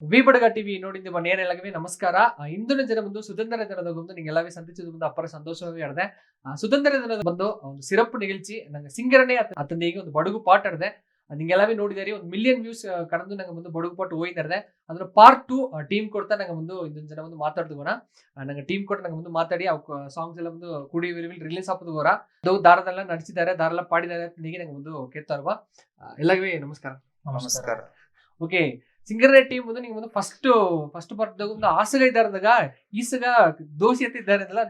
ವಿಬಡಗ TV ನೋಡಿದ್ದ ನೇರಲಾಗವೆ ನಮಸ್ಕಾರ. ಇಂದಿನ ದಿನ ಬಂದು ಸುತಂತ್ರ ದಿನದ ಬಂದು ನಿಂಗೆ ಎಲ್ಲವೇ ಸಂತಿಸಿದ ಬಂದು ಅಪ್ಪರ ಸಂತೋಷವಾಗಿ ಆಡದೆ. ಸುತಂತ್ರ ದಿನದ ಬಂದು ಒಂದು ಸಿರಪ್ ನಿಗಲ್ಚಿ ನಂಗೆ ಸಿಂಗರನೆ ಅತಂದಿಗೆ ಒಂದು ಬಡುಗು ಪಾಟ್ ಆಡದೆ. ನಿಂಗೆಲ್ಲವೇ ನೋಡಿದಾರೆ 1 ಮಿಲಿಯನ್ ವ್ಯೂಸ್ ಕಡಂದು ನಂಗೆ ಬಂದು ಬಡುಗು ಪಾಟ್ ಹೋಯ್ದಾರೆ. ಅದ್ರ ಪಾರ್ಟ್ 2 ಟೀಮ್ ಕೊಡ್ತಾ ನಂಗೆ ಬಂದು ಇಂದಿನ ಜನ ಬಂದು ಮಾತಾಡ್ದುಗೋಣ. ನಂಗೆ ಟೀಮ್ ಕೊಟ್ಟು ನಂಗೆ ಬಂದು ಮಾತಾಡಿ ಅವ್ ಸಾಂಗ್ಸ್ ಎಲ್ಲ ಬಂದು ಕೂಡಿ ರಿಲೀಸ್ ಆಪದುಗೋರ ಅದು ದಾರದೆಲ್ಲ ನಡೆಸಿದ್ದಾರೆ, ದಾರೆಲ್ಲ ಪಾಡಿದ್ದಾರೆ ನಂಗೆ ಬಂದು ಕೇಳ್ತಾರವಾ. ಎಲ್ಲರಿಗೂ ನಮಸ್ಕಾರ. ನಮಸ್ಕಾರ. ಓಕೆ, ಸಿಂಗರ್ನೆ ಟೀಮ್ ಬಂದು ನಿಂಗೆ ಬಂದು ಫಸ್ಟ್ ಪಾರ್ಟ್ದಾಗ ಒಂದು ಆಸಗ ಇದ್ದಾರದಾಗ ಈಸಗ ದೋಷಿ ಎತ್ತಿದ್ದಾರೆ ಅಂದಲ್ಲ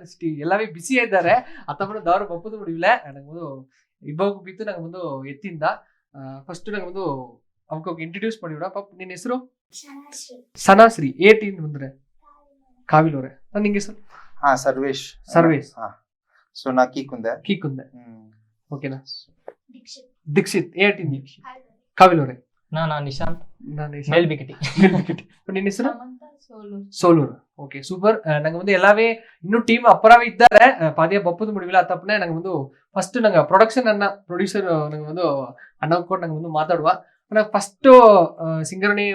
ಎಲ್ಲವೇ ಬಿಸಿ ಇದ್ದಾರೆ. ಅತ್ತಮ್ಮನ ದಾರು ಬಪ್ಪದು ಬಿಡಿವಿಲ್ಲ ನಂಗೆ ಬಂದು ಇಬ್ಬಾಗ ಬಿತ್ತು ನಂಗೆ ಬಂದು ಎತ್ತಿಂದ ಫಸ್ಟ್ ನಂಗೆ ಬಂದು ಅವಕ್ಕೆ ಇಂಟ್ರಡ್ಯೂಸ್ ಮಾಡಿಬಿಡ. ಪಾಪ ನಿನ್ನ ಹೆಸರು ಸನಾಶ್ರೀ. ಏ ಟೀಮ್ ಬಂದ್ರೆ ಕಾವಿಲವ್ರೆ. ನಾನು ನಿಂಗೆ ಹೆಸರು ಸರ್ವೇಶ್. ಸೊ ನಾ ಕೀಕುಂದೆ. ಓಕೆನಾ. ದೀಕ್ಷಿತ್. ಏ ಟೀಮ್ ಕಾವಿಲವ್ರೆ. ನಾನು ನಿಶಾಂತ್. ಮೇಲ್ಬಿಕಟಿ. ನಿನ್ನ ಹೆಸರು ಸೋಲೂರು. Okay, super. ನಂಗೆ ಒಂದು ಎಲ್ಲವೇ ಇನ್ನು ಟೀಮ್ ಅಪ್ಪರಾವೇ ಇದ್ದಾರೆ. ಪಾದಿಯ ಬಪ್ಪದು ಮುಡಿವಿಲ್ಲ ತಪ್ಪನೆ ನಂಗೆ ಒಂದು ಫಸ್ಟ್ ನಂಗೆ ಪ್ರೊಡಕ್ಷನ್ ಪ್ರೊಡ್ಯೂಸರ್ ನಂಗೆ ಒಂದು ಅಣ್ಣ ಕೊಟ್ಟು ನಂಗೆ ಒಂದು ಮಾತಾಡುವ. ನಂಗೆ ಫಸ್ಟ್ ಸಿಂಗರಣಿ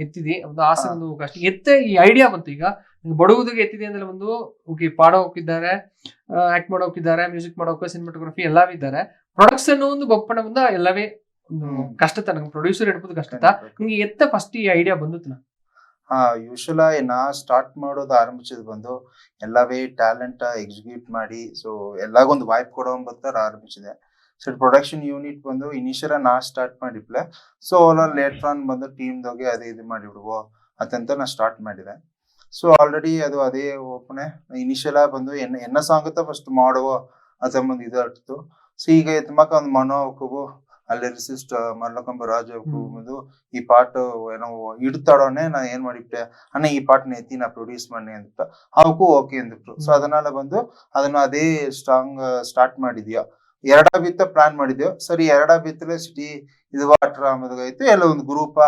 ಎತ್ತಿದಿ ಒಂದು ಆಸೆ ಒಂದು ಕಷ್ಟ ಎತ್ತೆ ಈ ಐಡಿಯಾ ಬಂತು. ಈಗ ಬಡಗುದಿಗೆ ಎತ್ತಿದೆ ಅಂದ್ರೆ ಒಂದು ಓಕೆ, ಪಾಡೋ ಹೋಗಿದ್ದಾರೆ, ಆಕ್ಟ್ ಮಾಡೋ ಹೋಗಿದ್ದಾರೆ, ಮ್ಯೂಸಿಕ್ ಮಾಡೋಕೆ, ಸಿನಿಮಾಟೋಗ್ರಫಿ ಎಲ್ಲವೇ ಇದ್ದಾರೆ. ಪ್ರೊಡಕ್ಷನ್ ಒಂದು ಬಪ್ಪಣ ಬಂದ ಎಲ್ಲವೇ ಒಂದು ಕಷ್ಟತ ನಂಗೆ ಪ್ರೊಡ್ಯೂಸರ್ ಹಿಡ್ಬೋದು ಕಷ್ಟತ. ನಿಮ್ಗೆ ಎತ್ತ ಫಸ್ಟ್ ಈ ಐಡಿಯಾ ಬಂದಿತ್ತು? ಯೂಶುವಲ್ ನಾ ಸ್ಟಾರ್ಟ್ ಮಾಡೋದು ಆರಂಭಿಸಿದ್ ಬಂದು ಎಲ್ಲವೇ ಟ್ಯಾಲೆಂಟ್ ಎಕ್ಸಿಕ್ಯೂಟ್ ಮಾಡಿ ಸೊ ಎಲ್ಲಾಗೊಂದು ವೈಪ್ ಕೊಡೋ ಬತ್ತಾರ ಆರಂಭಿಸಿದೆ. ಸೊ ಪ್ರೊಡಕ್ಷನ್ ಯೂನಿಟ್ ಬಂದು ಇನಿಷಿಯಲ್ ನಾ ಸ್ಟಾರ್ಟ್ ಮಾಡಿಪ್ಲೆ. ಸೊ ಲೇಟರ್ ಆನ್ ಬಂದು ಟೀಮ್ದಾಗೆ ಅದೇ ಇದು ಮಾಡಿಬಿಡುವ ಅದಂತ ನಾ ಸ್ಟಾರ್ಟ್ ಮಾಡಿದೆ. ಸೊ ಆಲ್ರೆಡಿ ಅದು ಅದೇ ಓಪನೆ ಇನಿಷಿಯಲ್ ಬಂದು ಎನ್ನ ಸಾಂಗ್ ಫಸ್ಟ್ ಮಾಡುವ ಅದ ಮುಂದೆ ಇದಾಗ್ತಿತ್ತು. ಸೊ ಈಗ ತುಂಬಾಕ ಒಂದು ಮನೋ ಹೋಗು ಅಲ್ಲಿ ರಿಸಿಸ್ಟ್ ಮಲ್ಲಕಂಬ ರಾಜ ಬಂದು ಈ ಪಾಟ್ ಏನೋ ಇಡ್ತಾಡೋನೆ ನಾ ಏನ್ ಮಾಡಿಬಿಟ್ಟೆ ಅಣ್ಣ ಈ ಪಾಟ್ನ ಎತ್ತಿ ನಾ ಪ್ರೊಡ್ಯೂಸ್ ಮಾಡಿ ಅಂದ್ಬಿಟ್ಟು ಅವಕ್ಕೂ ಓಕೆ ಅಂದ್ಬಿಟ್ರು. ಸೊ ಅದನ್ನೆಲ್ಲ ಬಂದು ಅದನ್ನ ಅದೇ ಸ್ಟಾರ್ಟ್ ಮಾಡಿದ್ಯಾ. ಬಿತ್ತ ಪ್ಲಾನ್ ಮಾಡಿದ್ಯೋ. ಸರಿ, ಬಿತ್ತಲೆ ಸಿಟಿ ಇದು ವಾಟರ್ ಆಯ್ತು ಎಲ್ಲ ಒಂದು ಗ್ರೂಪ್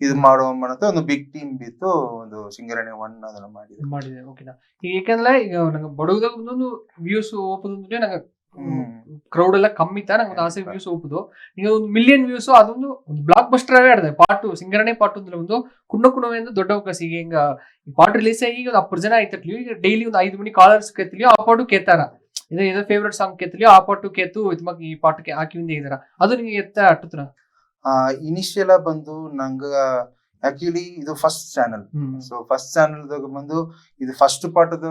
ಇದು ಮಾಡುವ ಒಂದು ಬಿಗ್ ಟೀಮ್ ಬಿತ್ತು ಒಂದು ಸಿಂಗರಣಿ 1 ಅದನ್ನ ಮಾಡಿದೆ. ಓಕೆನಾ. ಯಾಕಂದ್ರೆ ಈಗ ನಂಗೆ ಬಡಗದಾಗ ಒಂದು ವ್ಯೂಸ್ ಓಪೋದು ನಂಗೆ ಕ್ರೌಡ್ ಎಲ್ಲ ಕಮ್ಮಿ ಇತ್ತ. ನಂಗೆ ಒಂದು ಆಸೆ ವ್ಯೂಸ್ ಹೋಗುದು. ಈಗ 1 ಮಿಲಿಯನ್ ವ್ಯೂಸ್ ಅದೊಂದು ಬ್ಲಾಕ್ ಬಸ್ಟರ್ ಅವೇ ಆಡಿದೆ. ಪಾರ್ಟ್ 2 ಸಿಂಗರಣೆ ಪಾರ್ಟ್ 2 ಒಂದು ಕುಣ್ಣೆ ದೊಡ್ಡ ಅವಕಾಶ. ಈಗ ಹಿಂಗ ಈ ಪಾರ್ಟ್ ರಿಲೀಸ್ ಆಗಿ ಈಗ 10 ಜನ ಆಯ್ತಟ್ಲಿ. ಈಗ ಡೈಲಿ ಒಂದು 5 ಮನಿ ಕಾಲರ್ಸ್ ಕೇಳ್ತಿಲಿಯೋ ಆ ಪಾಟು ಕೇತಾರ. ಇದು ಫೇವ್ರೇಟ್ ಸಾಂಗ್ ಕೇಳ್ತಿಲಿಯೋ ಆ ಪಾಟು ಕೇತು ಇದ್ಮಾಗ ಈ ಪಾಟಕ್ಕೆ ಹಾಕಿ ಮುಂದೆ ಇದಾರ. ಅದು ನಿಂಗೆ ಎತ್ತ ಅಟ್ಟುತ್ರ ಇನಿಷಿಯಲ್ ಬಂದು ನಂಗ ಆಕ್ಚುಲಿ ಇದು first channel. So first channel ಬಂದು ಇದು ಫಸ್ಟ್ ಪಾರ್ಟ್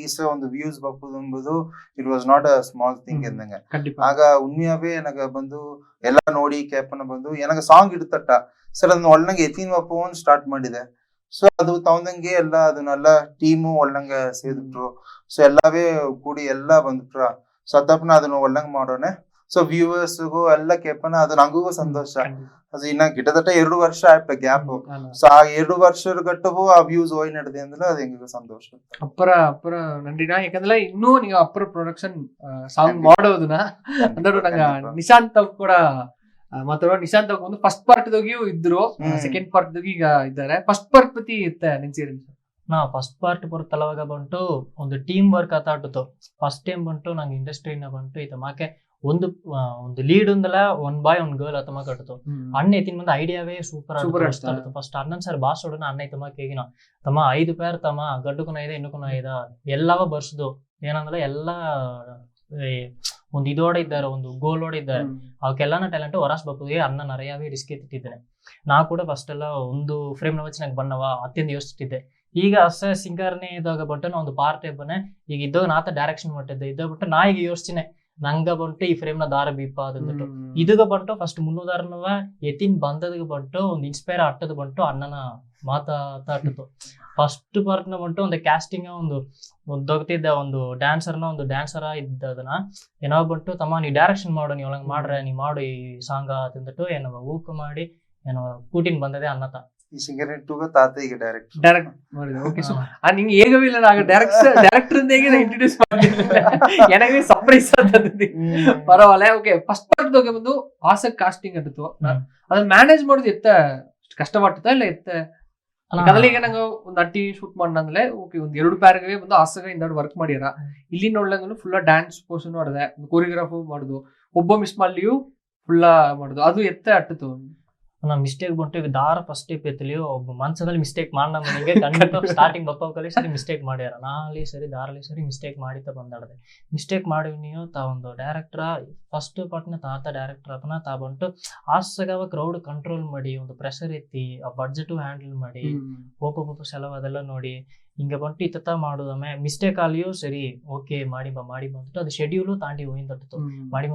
ಈಸ ಒಂದು ವ್ಯೂಸ್ ಬಪ್ಪುದು ಎಂಬುದು it was not a small thing ಎಂದಂಗ. ಆಗ ಉಣ್ಮೆಯವೇ ನನಗ ಬಂದು ಎಲ್ಲಾ ನೋಡಿ ಕೇಪನ ಬಂದು ನನಗ ಸಾಂಗ್ ಇಡ್ತಟ್ಟ. ಸರ್ ಅದನ್ನ ಒಳ್ಳಂಗೆ ಎತ್ತಿನ ಬಪ್ಪು ಸ್ಟಾರ್ಟ್ ಮಾಡಿದೆ. ಸೊ ಅದು ತಗೊಂಡಂಗೆ ಎಲ್ಲ ಅದನ್ನೆಲ್ಲ ಟೀಮು ಒಳ್ಳಂಗ ಸೇರಿಬಿಟ್ರು. ಸೊ ಎಲ್ಲವೇ ಕೂಡಿ ಎಲ್ಲ ಬಂದ್ಬಿಟ್ರ. ಸೊ ಅದಪ್ಪನ ಅದನ್ನ ಒಳ್ಳಂಗ್ ಮಾಡೋಣ. ಸೊ ವ್ಯೂವರ್ಸ್ಗೂ ಎಲ್ಲ ಕೇಪನ ಅದು ನಂಗೂ ಸಂತೋಷ. ಅದು ಇನ್ನ ಗಿಡದಟ್ಟ 2 ವರ್ಷ ಆಯ್ತು ಗ್ಯಾಪ್. ಸೊ ಆ 2 ವರ್ಷದ ಗಟ್ಟವು ಆ ವ್ಯೂಸ್ ಹೋಯ್ ನಡೆದೆ ಅಂದ್ರೆ ಅದು ಹೆಂಗ ಸಂತೋಷ. ಅಪ್ಪರ ನಂದಿನ. ಯಾಕಂದ್ರೆ ಇನ್ನೂ ನೀವು ಅಪ್ಪರ ಪ್ರೊಡಕ್ಷನ್ ಸಾಂಗ್ ಮಾಡೋದನ್ನ ಅಂದ್ರೆ ನಂಗ ನಿಶಾಂತ್ ಕೂಡ ಮಾತಾಡೋ. ನಿಶಾಂತ್ ಒಂದು ಫಸ್ಟ್ ಪಾರ್ಟ್ ದಾಗಿಯೂ ಇದ್ರು, ಸೆಕೆಂಡ್ ಪಾರ್ಟ್ ದಾಗಿ ಈಗ ಇದ್ದಾರೆ. ಫಸ್ಟ್ ಪಾರ್ಟ್ ಪತಿ ಇತ್ತೆ ನಿನ್ಸೀರಿ ನಾ ಫಸ್ಟ್ ಪಾರ್ಟ್ ಬರುತ್ತಲವಾಗ ಬಂಟು ಒಂದು ಟೀಮ್ ವರ್ಕ್ ಆತಾಟು. ಫಸ್ಟ್ ಟೈಮ್ ಬಂಟು ನಂಗೆ ಇಂಡಸ್ಟ್ರಿನ ಬಂಟು ಈತ ಮಾಕೆ ಒಂದು ಲೀಡ್ ಒಂದಲ್ಲ 1 ಬಾಯ್ 1 ಗರ್ಲ್ ಅತಮ ಕಟ್ಟು ಅಣ್ಣ ಎತ್ತಿನ ಮುಂದೆ ಐಡಿಯಾವೇ ಸೂಪರ್ ಆಡ್ತು. ಫಸ್ಟ್ ಅಣ್ಣನ್ ಸರ್ ಬಾಸ್ ಹೊಡನ ಅಣ್ಣ ಐತಮ್ಮ ಕೇಗಿನ ತಮ್ಮ 5 ಪೇರ್ ತಮ್ಮ ಗಡ್ಡುಕುನ ಇದೆ ಇನ್ನುಕುನ ಐದ ಎಲ್ಲವ ಬರ್ಸ್ದು ಏನಂದ್ರೆ ಎಲ್ಲ ಒಂದು ಇದೋಡ ಇದ್ದಾರೆ, ಒಂದು ಗೋಲ್ ಓಡ ಇದ್ದಾರೆ. ಅವಕ್ಕೆಲ್ಲಾನ ಟ್ಯಾಲೆಂಟ್ ಹೊರಸ್ ಬಪ್ಪುಗೆ ಅಣ್ಣ ನರೆಯಾವೇ ರಿಸ್ಕ್ ಎತ್ತಿಟ್ಟಿದ್ದೇನೆ. ನಾ ಕೂಡ ಫಸ್ಟ್ ಎಲ್ಲ ಒಂದು ಫ್ರೇಮ್ ನ ವಚನಾಗ ಬಣ್ಣವ ಅತ್ಯಂತ ಯೋಚಿಸ್ತಿದ್ದೆ. ಈಗ ಅಷ್ಟೇ ಸಿಂಗರ್ನೇ ಇದಾಗ ಬಟ್ಟು ನಾ ಒಂದು ಪಾರ್ಟ್ ಬನ್ನೆ ಈಗ ಇದ್ದಾಗ ನಾತ ಡೈರೆಕ್ಷನ್ ಮಾಡಿದ್ದೆ. ಇದ್ದಾಗ ಬಿಟ್ಟು ನಾ ಈಗ ಯೋಚಿಸಿನೆ ನಂಗ ಬಂಟು ಈ ಫ್ರೇಮ್ ನ ದಾರ ಬೀಪ ಅದಂದ್ಬಿಟ್ಟು ಇದಾಗ ಬಂಟು ಫಸ್ಟ್ ಮುನ್ನೂದಾರನವ ಎತ್ತಿನ ಬಂದದ ಬಂಟು ಒಂದು ಇನ್ಸ್ಪೈರ್ ಅಟ್ಟದ ಬಂಟು ಅಣ್ಣನ ಮಾತಾಟಿತು. ಫಸ್ಟ್ ಪಾರ್ಟ್ ನ ಬಂಟು ಒಂದು ಕ್ಯಾಸ್ಟಿಂಗ್ ಒಂದು ದೊಗ್ತಿದ್ದ ಒಂದು ಡ್ಯಾನ್ಸರ್ ಇದ್ದದನ್ನ ಏನೋ ಬಂಟು ತಮ್ಮ ನೀ ಡೈರೆಕ್ಷನ್ ಮಾಡು, ನೀ ಒಳಗ್ ಮಾಡ್ರೆ ನೀ ಮಾಡು ಈ ಸಾಂಗ್ ಅಂತಂದ್ಬಿಟ್ಟು ಏನೋ ಊಕ ಮಾಡಿ ಏನೋ ಕೂಟಿನ್ ಬಂದದೆ ಅನ್ನತ. ಈ ಸಿಂಗರಣಿ 2 ತಾತ ಈಗ ಡೈರೆಕ್ಟ್ ಮಾಡಿದೆ. ಓಕೆ, ಸೊ ನಿಂಗೆ ಹೇಗವಿಲ್ಲ ನಾಗ ಡೈರೆಕ್ಟರ್ ಇಂಟ್ರೊಡ್ಯೂಸ್ ಮಾಡಿದ್ದೆ. ನನಗೆ ಸರ್ಪ್ರೈಸ್ ಅಂತದ್ದು ಪರವಾಗಿಲ್ಲ. ಓಕೆ, ಫಸ್ಟ್ ಪಾರ್ಟ್ ದಾಗ ಬಂದು ಆಸಕ್ ಕಾಸ್ಟಿಂಗ್ ಅಂತಿತ್ತು. ಅದನ್ನ ಮ್ಯಾನೇಜ್ ಮಾಡೋದು ಎತ್ತ ಕಷ್ಟಪಡ್ತ ಇಲ್ಲ ಎತ್ತ ಕದಲಿಗ ನಂಗೆ ಒಂದು ಅಟ್ಟಿ ಶೂಟ್ ಮಾಡಂದ್ರೆ ಓಕೆ ಒಂದು 2 ಪ್ಯಾರ್ಗೆ ಬಂದು ಆಸಗ ಇಂದ ವರ್ಕ್ ಮಾಡ್ಯಾರ. ಇಲ್ಲಿ ನೋಡ್ಲಂಗ ಫುಲ್ ಡ್ಯಾನ್ಸ್ ಪೋರ್ಷನ್ ಮಾಡಿದೆ, ಕೊರಿಯೋಗ್ರಾಫ್ ಮಾಡುದು, ಒಬ್ಬ ಮಿಸ್ ಮಾಡ್ಲಿಯೂ ಫುಲ್ಲ ಮಾಡುದು. ಅದು ಎತ್ತ ಅಟ್ಟತು ನಾ ಮಿಸ್ಟೇಕ್ ಬಂಟು ಈಗ ದಾರ ಫಸ್ಟ್ ಸ್ಟೆಪ್ ಎತ್ತಲಿ ಒಬ್ಬ ಮನ್ಸದಲ್ಲಿ ಮಿಸ್ಟೇಕ್ ಮಾಡ ನನಗೆ ಖಂಡಿತ ಸ್ಟಾರ್ಟಿಂಗ್ ಬಪ್ಪಲ್ಲಿ ಸರಿ ಮಿಸ್ಟೇಕ್ ಮಾಡ್ಯಾರ ನಾಲಿ ಸರಿ ದಾರಲ್ಲಿ ಸರಿ ಮಿಸ್ಟೇಕ್ ಮಾಡಿತ ಬಂದಾಡದೆ ಮಿಸ್ಟೇಕ್ ಮಾಡಿ ನೀವು ತಾ ಒಂದು ಡೈರೆಕ್ಟರ್ ಫಸ್ಟ್ ಪಾರ್ಟ್ನ ತಾತ ಡೈರೆಕ್ಟರ್ ಅದನ್ನ ತಾ ಬಂಟು ಆಸಗಾವ ಕ್ರೌಡ್ ಕಂಟ್ರೋಲ್ ಮಾಡಿ ಒಂದು ಪ್ರೆಷರ್ ಎತ್ತಿ ಆ ಬಡ್ಜೆಟ್ ಹ್ಯಾಂಡಲ್ ಮಾಡಿ ಒಬ್ಬೊಬ್ಬ ಸೆಲವು ಅದೆಲ್ಲ ನೋಡಿ ಹಿಂಗೆ ಬಂಟು ಇತ್ತ ಮಾಡೋದಮ್ಮೆ ಮಿಸ್ಟೇಕ್ ಆಲಿಯೋ ಸರಿ ಓಕೆ ಮಾಡಿ ಬಂದ್ಬಿಟ್ಟು ಅದು ಶೆಡ್ಯೂಲು ತಾಂಡಿ ಹೋಯ್ತು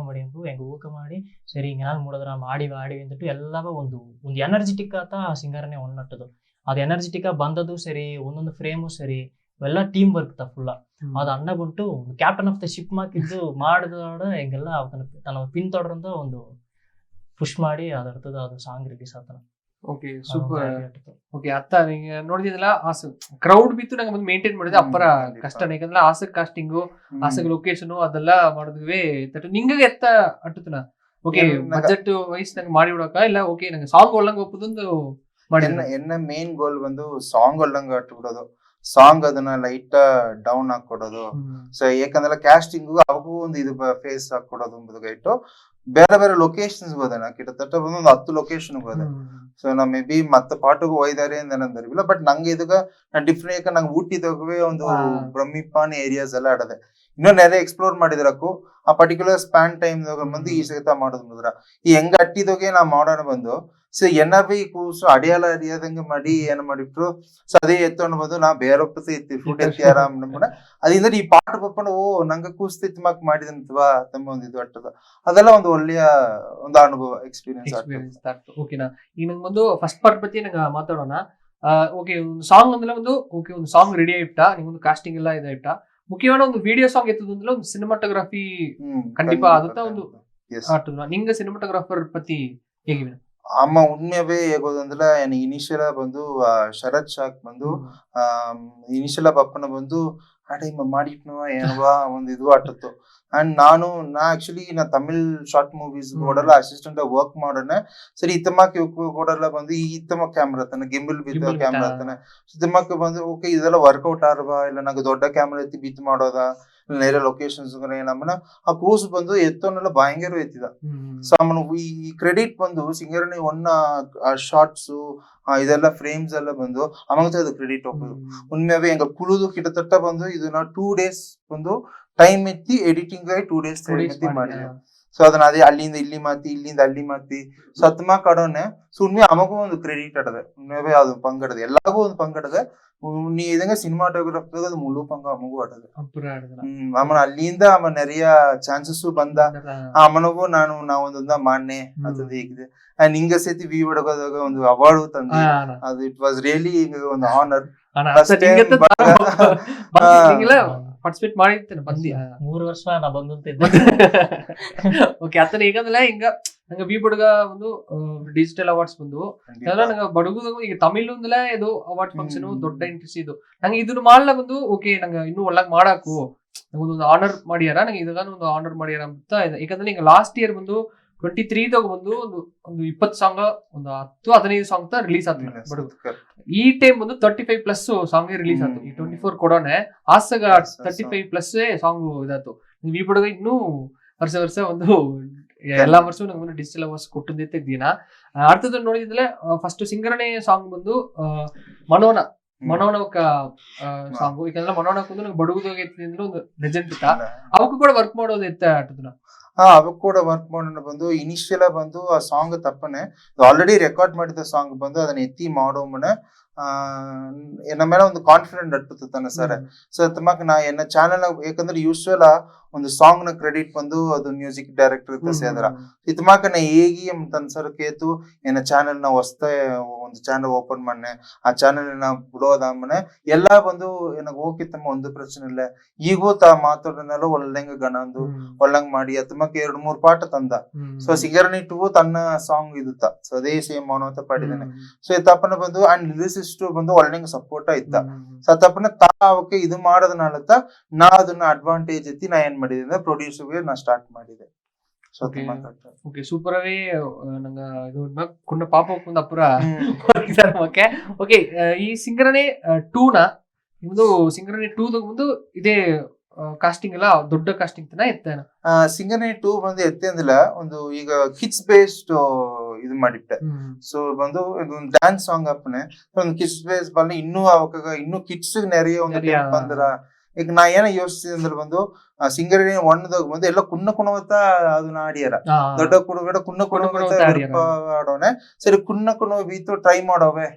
ಮಾಡಿ ಅಂಟು ಹೆಂಗೆ ಊಕ ಮಾಡಿ ಸರಿ ಹಿಂಗೆ ನಾನು ಮೂಡಿದ್ರ ಮಾಡಿ ಅಂದ್ಬಿಟ್ಟು ಎಲ್ಲವ ಒಂದು ಎನರ್ಜೆಟಿಕ್ ಆತ ಸಿಂಗರ್ನೇ ಒನ್ನಟ್ಟದು ಅದು ಎನರ್ಜೆಟಿಕ್ ಬಂದದು ಸರಿ ಒಂದೊಂದು ಫ್ರೇಮು ಸರಿ ಇವೆಲ್ಲ ಟೀಮ್ ವರ್ಕ್ ಫುಲ್ಲ ಅದು ಅಣ್ಣ ಬಂಟು ಕ್ಯಾಪ್ಟನ್ ಆಫ್ ದ ಶಿಪ್ ಮಾಕಿದ್ದು ಮಾಡಿದಾಡ ಹೆಂಗೆಲ್ಲ ತನ್ನ ಪಿನ್ ತೊಡ್ರಂತ ಒಂದು ಪುಷ್ ಮಾಡಿ ಅದರ್ತದ ಅದು ಸಾಂಗ್ ರಿಲೀಸ್ ಆತನ. Okay super. ಓಕೆ ಅತ್ತ ನೀங்க ನೋಡಿದಿಲ್ಲ ಕ್ರೌಡ್ ಬಿತ್ತು ನಂಗೆ ಬಂದು ಮೇಂಟೈನ್ ಮಾಡಿದ್ರೆ ಅಪ್ಪರ ಕಷ್ಟ ಯಾಕಂದ್ರೆ ಆಸಕ್ ಕಾಸ್ಟಿಂಗು ಆಸಕ್ ಲೊಕೇಶನ್ ಅದೆಲ್ಲ ಮಾಡಿದ್ವಿ ನಿಂಗೆ ಎತ್ತ ಅಟ್ಟುತ್ತನ ಓಕೆ ಬಜೆಟ್ ವೈಸ್ ನಂಗೆ ಮಾಡಿ ಬಿಡಕ ಇಲ್ಲ ಓಕೆ ನಂಗೆ ಸಾಂಗ್ ಒಳ್ಳಂಗ ಒಪ್ಪುದೊಂದು ಮಾಡಿ ಎನ್ನ ಮೇನ್ ಗೋಲ್ ಬಂದು ಸಾಂಗ್ ಒಳ್ಳಂಗ ಅಟ್ಟು ಬಿಡೋದು ಸಾಂಗ್ ಅದನ್ನ ಲೈಟ್ ಡೌನ್ ಹಾಕೊಡೋದು ಸೊ ಯಾಕಂದ್ರೆ ಕ್ಯಾಸ್ಟಿಂಗ್ ಅವಗೂ ಒಂದು ಇದು ಫೇಸ್ ಹಾಕೊಡೋದು ಎಂಬುದು ಇಟ್ಟು ಬೇರೆ ಬೇರೆ ಲೊಕೇಶನ್ಸ್ ಹೋದೆ ಕಿಟ್ಟತಟ್ಟ ಬಂದು ಒಂದು 10 ಲೊಕೇಶನ್ ಹೋದೆ ಸೊ ನಾ ಮೇ ಬಿ ಮತ್ತೆ ಪಾಟಗೂ ಒಯ್ದಾರೆ ಅಂದರಿಲ್ಲ ಬಟ್ ನಂಗೆ ಇದಗ ಡಿಫ್ರೆಂಟ್ ನಂಗೆ ಊಟಿದಾಗವೇ ಒಂದು ಬ್ರಹ್ಮಿಪಾನ್ ಏರಿಯಾಸ್ ಎಲ್ಲ ಆಡದೆ ಇನ್ನೂ ನೆರೆ ಎಕ್ಸ್ಪ್ಲೋರ್ ಮಾಡಿದ್ರಕು ಆ ಪರ್ಟಿಕ್ಯುಲರ್ ಸ್ಪ್ಯಾನ್ ಟೈಮ್ ಬಂದು ಈ ಸಹಿತ ಮಾಡೋದು ಮುದ್ರ ಈ ಹೆಂಗ ಅಟ್ಟಿದೋಗೆ ನಾ ಮಾಡೋಣ ಬಂದು ಸೊ ಎನ್ನ ಬಿ ಕೂಸು ಅಡಿಯಾಲ ಅಡಿಯಾದಂಗೆ ಮಾಡಿ ಏನ್ ಮಾಡಿಟ್ರು ಸೊ ಅದೇ ಎತ್ತೊಂಡು ಬಂದು ನಾ ಬೇರೆ ಇತ್ತು ಫ್ರೂಟ್ ಎತ್ತಿ ಆರಾಮ್ ಅದಿಂದ ಈ ಪಾಠ ಪಪ್ಪಣ ಓ ನಂಗೆ ಕೂಸ್ತಿತ್ ಮಾಕ್ ಮಾಡಿದಂತವಾ ತಮ್ಮ ಒಂದು ಇದು ಅಟ್ಟದ ಅದೆಲ್ಲ ಒಂದು ಒಳ್ಳೆಯ ಒಂದು ಅನುಭವ ಎಕ್ಸ್ಪೀರಿಯನ್ಸ್ ಆಗ್ತದೆ. ಓಕೆನಾ ಈಗ ನಂಗೆ ಒಂದು ಫಸ್ಟ್ ಪಾರ್ಟ್ ಬಗ್ಗೆ ನಂಗೆ ಮಾತಾಡೋಣ. ಓಕೆ ಒಂದು ಸಾಂಗ್ ಅಂದ್ರೆ ಒಂದು ಓಕೆ ಒಂದು ಸಾಂಗ್ ರೆಡಿ ಆಯ್ತಾ ನಿಮ್ಗೊಂದು ಕಾಸ್ಟಿಂಗ್ ಎಲ್ಲ ಇದಾಯ್ತಾ ಮುಖ್ಯವಾದ ಒಂದು ವಿಡಿಯೋ ಸಾಂಗ್ ಎತ್ತದ ಅಂದ್ರೆ ಒಂದು ಸಿನಿಮಾಟೋಗ್ರಫಿ ಖಂಡಿತ ಅದಂತ ಒಂದು ಆಟದ ನಿಂಗೆ ಸಿನಿಮಾಟೋಗ್ರಾಫರ್ ಪತಿ ಹೇಗಿವೆ ಅಮ್ಮ ಉಣ್ಮೆವೇ ಹೇಗೋದಂದ್ರೆ ಇನಿಷಿಯಲ್ ಬಂದು ಶರತ್ ಶಾಕ್ ಬಂದು ಇನಿಷಿಯಲ್ ಪಪ್ಪನ ಬಂದು ಆ ಟೈಮ್ ಮಾಡಿಟ್ನವ ಏನವಾ ಒಂದು ಇದು ಆಟತ್ತು ಅಂಡ್ ನಾ ಆಕ್ಚುಲಿ ನಾ ತಮಿಳ್ ಶಾರ್ಟ್ ಮೂವೀಸ್ ಕೊಡಲ್ಲ ಅಸಿಸ್ಟೆಂಟ್ ವರ್ಕ್ ಮಾಡೋಣ ಸರಿ ಇತ್ತಮಕ್ಕೆ ಕೊಡಲ್ಲ ಬಂದು ಈ ಇತ್ತಮ ಕ್ಯಾಮ್ರಾ ತಾನೆ ಗಿಂಬಲ್ ಬಿದ್ದ ಕ್ಯಾಮ್ರಾ ತಾನೆ ಇತ್ತಮಕ್ಕೆ ಬಂದು ಓಕೆ ಇದೆಲ್ಲ ವರ್ಕೌಟ್ ಆರ್ವಾ ಇಲ್ಲ ನಂಗೆ ದೊಡ್ಡ ಕ್ಯಾಮ್ರಾ ಎತ್ತಿ ಬಿತ್ ಮಾಡೋದಾ ನೇರ ಲೊಕೇಶನ್ಸ್ ನಮ್ಮನ ಆ ಕೂಸು ಬಂದು ಎತ್ತೋನೆಲ್ಲ ಭಯಂಕರ ಎತ್ತಿದ ಸೊ ಆಮನು ಈ ಕ್ರೆಡಿಟ್ ಬಂದು ಸಿಂಗರ್ನಿ ಒನ್ನ ಶಾರ್ಟ್ಸ್ ಇದೆಲ್ಲ ಫ್ರೇಮ್ಸ್ ಎಲ್ಲ ಬಂದು ಅಮಗತ ಅದು ಕ್ರೆಡಿಟ್ ಹೋಗೋದು ಉಣ್ಮೆವೇ ಹೆಂಗ ಕುಳುದು ಕಿಟತಟ್ಟ ಬಂದು ಇದನ್ನ 2 days ಬಂದು ಟೈಮ್ ಎತ್ತಿ ಎಡಿಟಿಂಗ್ ಆಗಿ 2 days ಟೈಮ್ ಎತ್ತಿ ಮಾಡಿದೆ ಸೊ ಅದನ್ನ ಅದೇ ಅಲ್ಲಿಂದ ಇಲ್ಲಿ ಮಾತಿ ಇಲ್ಲಿಂದ ಅಲ್ಲಿ ಮಾತಿ ಸತ್ಮಾ ಕಡೋನೆ ಸೊ ಉಣ್ಮೆ ಅಮಗೂ ಒಂದು ಕ್ರೆಡಿಟ್ ಆಡದೆ ಉಣ್ಮೆವೇ ಅದು ಪಂಗಡದೆ ಎಲ್ಲಾಗೂ ಒಂದು ಪಂಗಡದೆ நீ இதுங்க சினிமாட்டோகிராஃபர் அது முழு பங்கு அமகு ஆடுது அவன் ಅಲ್ಲಿಂದ ಅವನ நிறைய ಚಾನ್ಸಸ್ ಬಂದ ಅವನಿಗೂ ನಾ ಒಂದೊಂದ ಮಾನ್ನೆ ಅದು ಹೇಗಿದೆ ಅಂಡ್ ಹಿಂಗ ಸೇತಿ ವಿ ಹೊಡಗೋದಾಗ ಒಂದು ಅವಾರ್ಡ್ ತಂದೆ ಅದು ಇಟ್ ವಾಸ್ ರಿಯಲಿ ಒಂದು ಆನರ್ ಪಾರ್ಟಿಸಿಪೇಟ್ ಮಾಡಿರ್ತೇನೆ ಬಂದಿ 3 ವರ್ಷ ನಾ ಬಂದಂತಿದ್ದೆ ಓಕೆ ಆತರ ಈಗಂದ್ರೆ ಹಿಂಗ ನಂಗೆ ವಿ ಬುಡ್ಗ ಒಂದು ಡಿಜಿಟಲ್ ಅವಾರ್ಡ್ಸ್ ಬಂದು ನಂಗೆ ಬಡಗುದ ಈಗ ತಮಿಳ್ ಒಂದಲ್ಲ ಇದು ಅವಾರ್ಡ್ ಫಂಕ್ಷನ್ ದೊಡ್ಡ ಇಂಟ್ರೆಸ್ಟ್ ಇದು ನಂಗೆ ಇದನ್ನ ಮಾಡ್ಲ ಬಂದು ಓಕೆ ನಂಗೆ ಇನ್ನೂ ಒಳ್ಳಾಗ ಮಾಡಾಕು ನಂಗೊಂದು ಆನರ್ ಮಾಡ್ಯಾರ ನಂಗೆ ಇದಾಗ ಒಂದು ಆನರ್ ಮಾಡ್ಯಾರ ಅಂತ ಯಾಕಂದ್ರೆ ಈಗ ಲಾಸ್ಟ್ ಇಯರ್ ಬಂದು 23ದಾಗ ಬಂದು ಒಂದು 20 ಸಾಂಗ್ ಒಂದು 10-15 ಸಾಂಗ್ ರಿಲೀಸ್ ಆಯ್ತು ಈ ಟೈಮ್ ಬಂದು 35+ ಸಾಂಗ್ ರಿಲೀಸ್ ಆಯ್ತು ಈ 24 ಕೊಡೋನೆ ಆಸಗ 35+ ಸಾಂಗ್ ಇದಾಯ್ತು ಈ ಬಿಡುಗ ಇನ್ನೂ ವರ್ಷ ಒಂದು ಎಲ್ಲಾ ವರ್ಷವೂ ನಂಗೆ ಒಂದು ಡಿಜಿಟಲ್ ಅವಾರ್ಡ್ಸ್ ಕೊಟ್ಟಿದ್ದೆ ದಿನ ಅರ್ಥದ ನೋಡಿದ್ರೆ ಫಸ್ಟ್ ಸಿಂಗರಣೆ ಸಾಂಗ್ ಬಂದು ಮನೋನಕ ಸಾಂಗ್ ಯಾಕಂದ್ರೆ ಮನೋನಕ ನಂಗೆ ಬಡಗುದೋಗಿ ಅಂದ್ರೆ ಒಂದು ಲೆಜೆಂಡ್ ಇತ್ತ ಅವಕ್ಕೂ ಕೂಡ ವರ್ಕ್ ಮಾಡೋದು ಇತ್ತ ಆಟದನ್ನ ಅವಕ್ ಕೂಡ ವರ್ಕ್ ಮಾಡೋಣ ಬಂದು ಇನಿಷಿಯಲ್ ಬಂದು ಆ ಸಾಂಗ್ ತಪ್ಪನೆ ಆಲ್ರೆಡಿ ರೆಕಾರ್ಡ್ ಮಾಡಿದ ಸಾಂಗ್ ಬಂದು ಅದನ್ನ ಎತ್ತಿ ಮಾಡೋಮನೆ ನಮ್ಮ ಮೇಲೆ ಒಂದು ಕಾನ್ಫಿಡೆಂಟ್ ಅಟ್ಟುತ್ತಾನೆ ಸರ್ ಸೊ ತಮ್ಮಕ್ ನಾ ಎನ್ನ ಚಾನೆಲ್ ಯಾಕಂದ್ರೆ ಯೂಶುವಲ್ ಒಂದು ಸಾಂಗ್ ನ ಕ್ರೆಡಿಟ್ ಬಂದು ಅದು ಮ್ಯೂಸಿಕ್ ಡೈರೆಕ್ಟರ್ ಇತ್ತ ಸೇದ್ರ ಇತಮಾಕ ನಾ ಹೇಗಿ ಅಂತನ್ಸರ್ ಕೇತು ಎನ್ನ ಚಾನೆಲ್ ನ ಹೊಸ್ತ ಒಂದು ಚಾನೆಲ್ ಓಪನ್ ಮಾಡ್ನೆ ಆ ಚಾನೆಲ್ ನ ಬಿಡೋದಾಮನೆ ಎಲ್ಲಾ ಬಂದು ನನಗೆ ಹೋಗಿತ್ತಮ್ಮ ಒಂದು ಪ್ರಶ್ನೆ ಇಲ್ಲ ಈಗೂ ಮಾತಾಡೋನೆಲ್ಲ ಒಳ್ಳೆಂಗ ಗಣಂದು ಒಳ್ಳಂಗ್ ಮಾಡಿ ಅತಮಕ್ಕೆ 2-3 ಪಾಠ ತಂದ ಸೊ ಸಿಂಗರಣಿ 2 ತನ್ನ ಸಾಂಗ್ ಇದುತ್ತ ಸೊ ಅದೇ ಸೇಮ್ ಮಾಡೋಂತ ಪಾಡಿದ್ದೇನೆ ಸೊ ತಪ್ಪನ ಬಂದು ಅಂಡ್ ಲಿರಿಸಿಸ್ಟ್ ಬಂದು ಒಳ್ಳೆಂಗ ಸಪೋರ್ಟ್ ಇತ್ತ ಸೊ ತಪ್ಪನ ಅವಕ್ಕೆ ಇದು ಮಾಡೋದನ್ನತ್ತ ನಾ ಅದನ್ನ ಅಡ್ವಾಂಟೇಜ್ ಎತ್ತಿ ನಾ ಏನ್ ಮಾಡಿದೆ ಅಂದ್ರೆ ಪ್ರೊಡ್ಯೂಸರ್ಗೆ ನಾ ಸ್ಟಾರ್ಟ್ ಮಾಡಿದೆ ಓಕೆ ಸೂಪರ್ ಅವೇ ನಂಗ ಇದು ಕುಣ್ಣ ಪಾಪ ಒಂದು ಅಪುರ ಓಕೆ ಓಕೆ ಈ ಸಿಂಗರಣೆ 2 ನ ನಿಮ್ದು ಸಿಂಗರಣೆ 2 ಮುಂದು ಇದೇ ಕಾಸ್ಟಿಂಗ್ ಎಲ್ಲ ದೊಡ್ಡ ಕಾಸ್ಟಿಂಗ್ ತನ ಎತ್ತೇನ ಸಿಂಗರ್ನಿ 2 ಬಂದು ಎತ್ತೇಂದಿಲ್ಲ, ಒಂದು ಈಗ ಕಿಡ್ಸ್ ಬೇಸ್ಡ್ ಇದು ಮಾಡಿಟ್ಟೆ. ಸೊ ಬಂದು ಇದೊಂದು ಡ್ಯಾನ್ಸ್ ಸಾಂಗ್ ಅಪ್ಪನೆ ಒಂದು ಕಿಡ್ಸ್ ಬೇಸ್ ಬಂದು ಇನ್ನೂ ಅವಾಗ ಇನ್ನೂ ಕಿಡ್ಸ್ ನೆರೆಯ ಒಂದು ಬಂದ್ರ. ಈಗ ನಾ ಏನ ಯೋಚಿಸಿದೆ ಅಂದ್ರೆ ಬಂದು ಸಿಂಗರ್ನಿ 1ದಾಗ ಬಂದು ಎಲ್ಲ ಕುಣ್ಣ ಕುಣವತ್ತ ಅದನ್ನ ಆಡಿಯಾರ, ದೊಡ್ಡ ಕುಡುಗಡ ಕುಣ್ಣ ಕುಣವತ್ತ ಆಡೋನೆ. ಸರಿ ಕುಣ್ಣ ಕುಣವ ಬೀತು ಟ್ರೈ ಮಾಡೋವೆ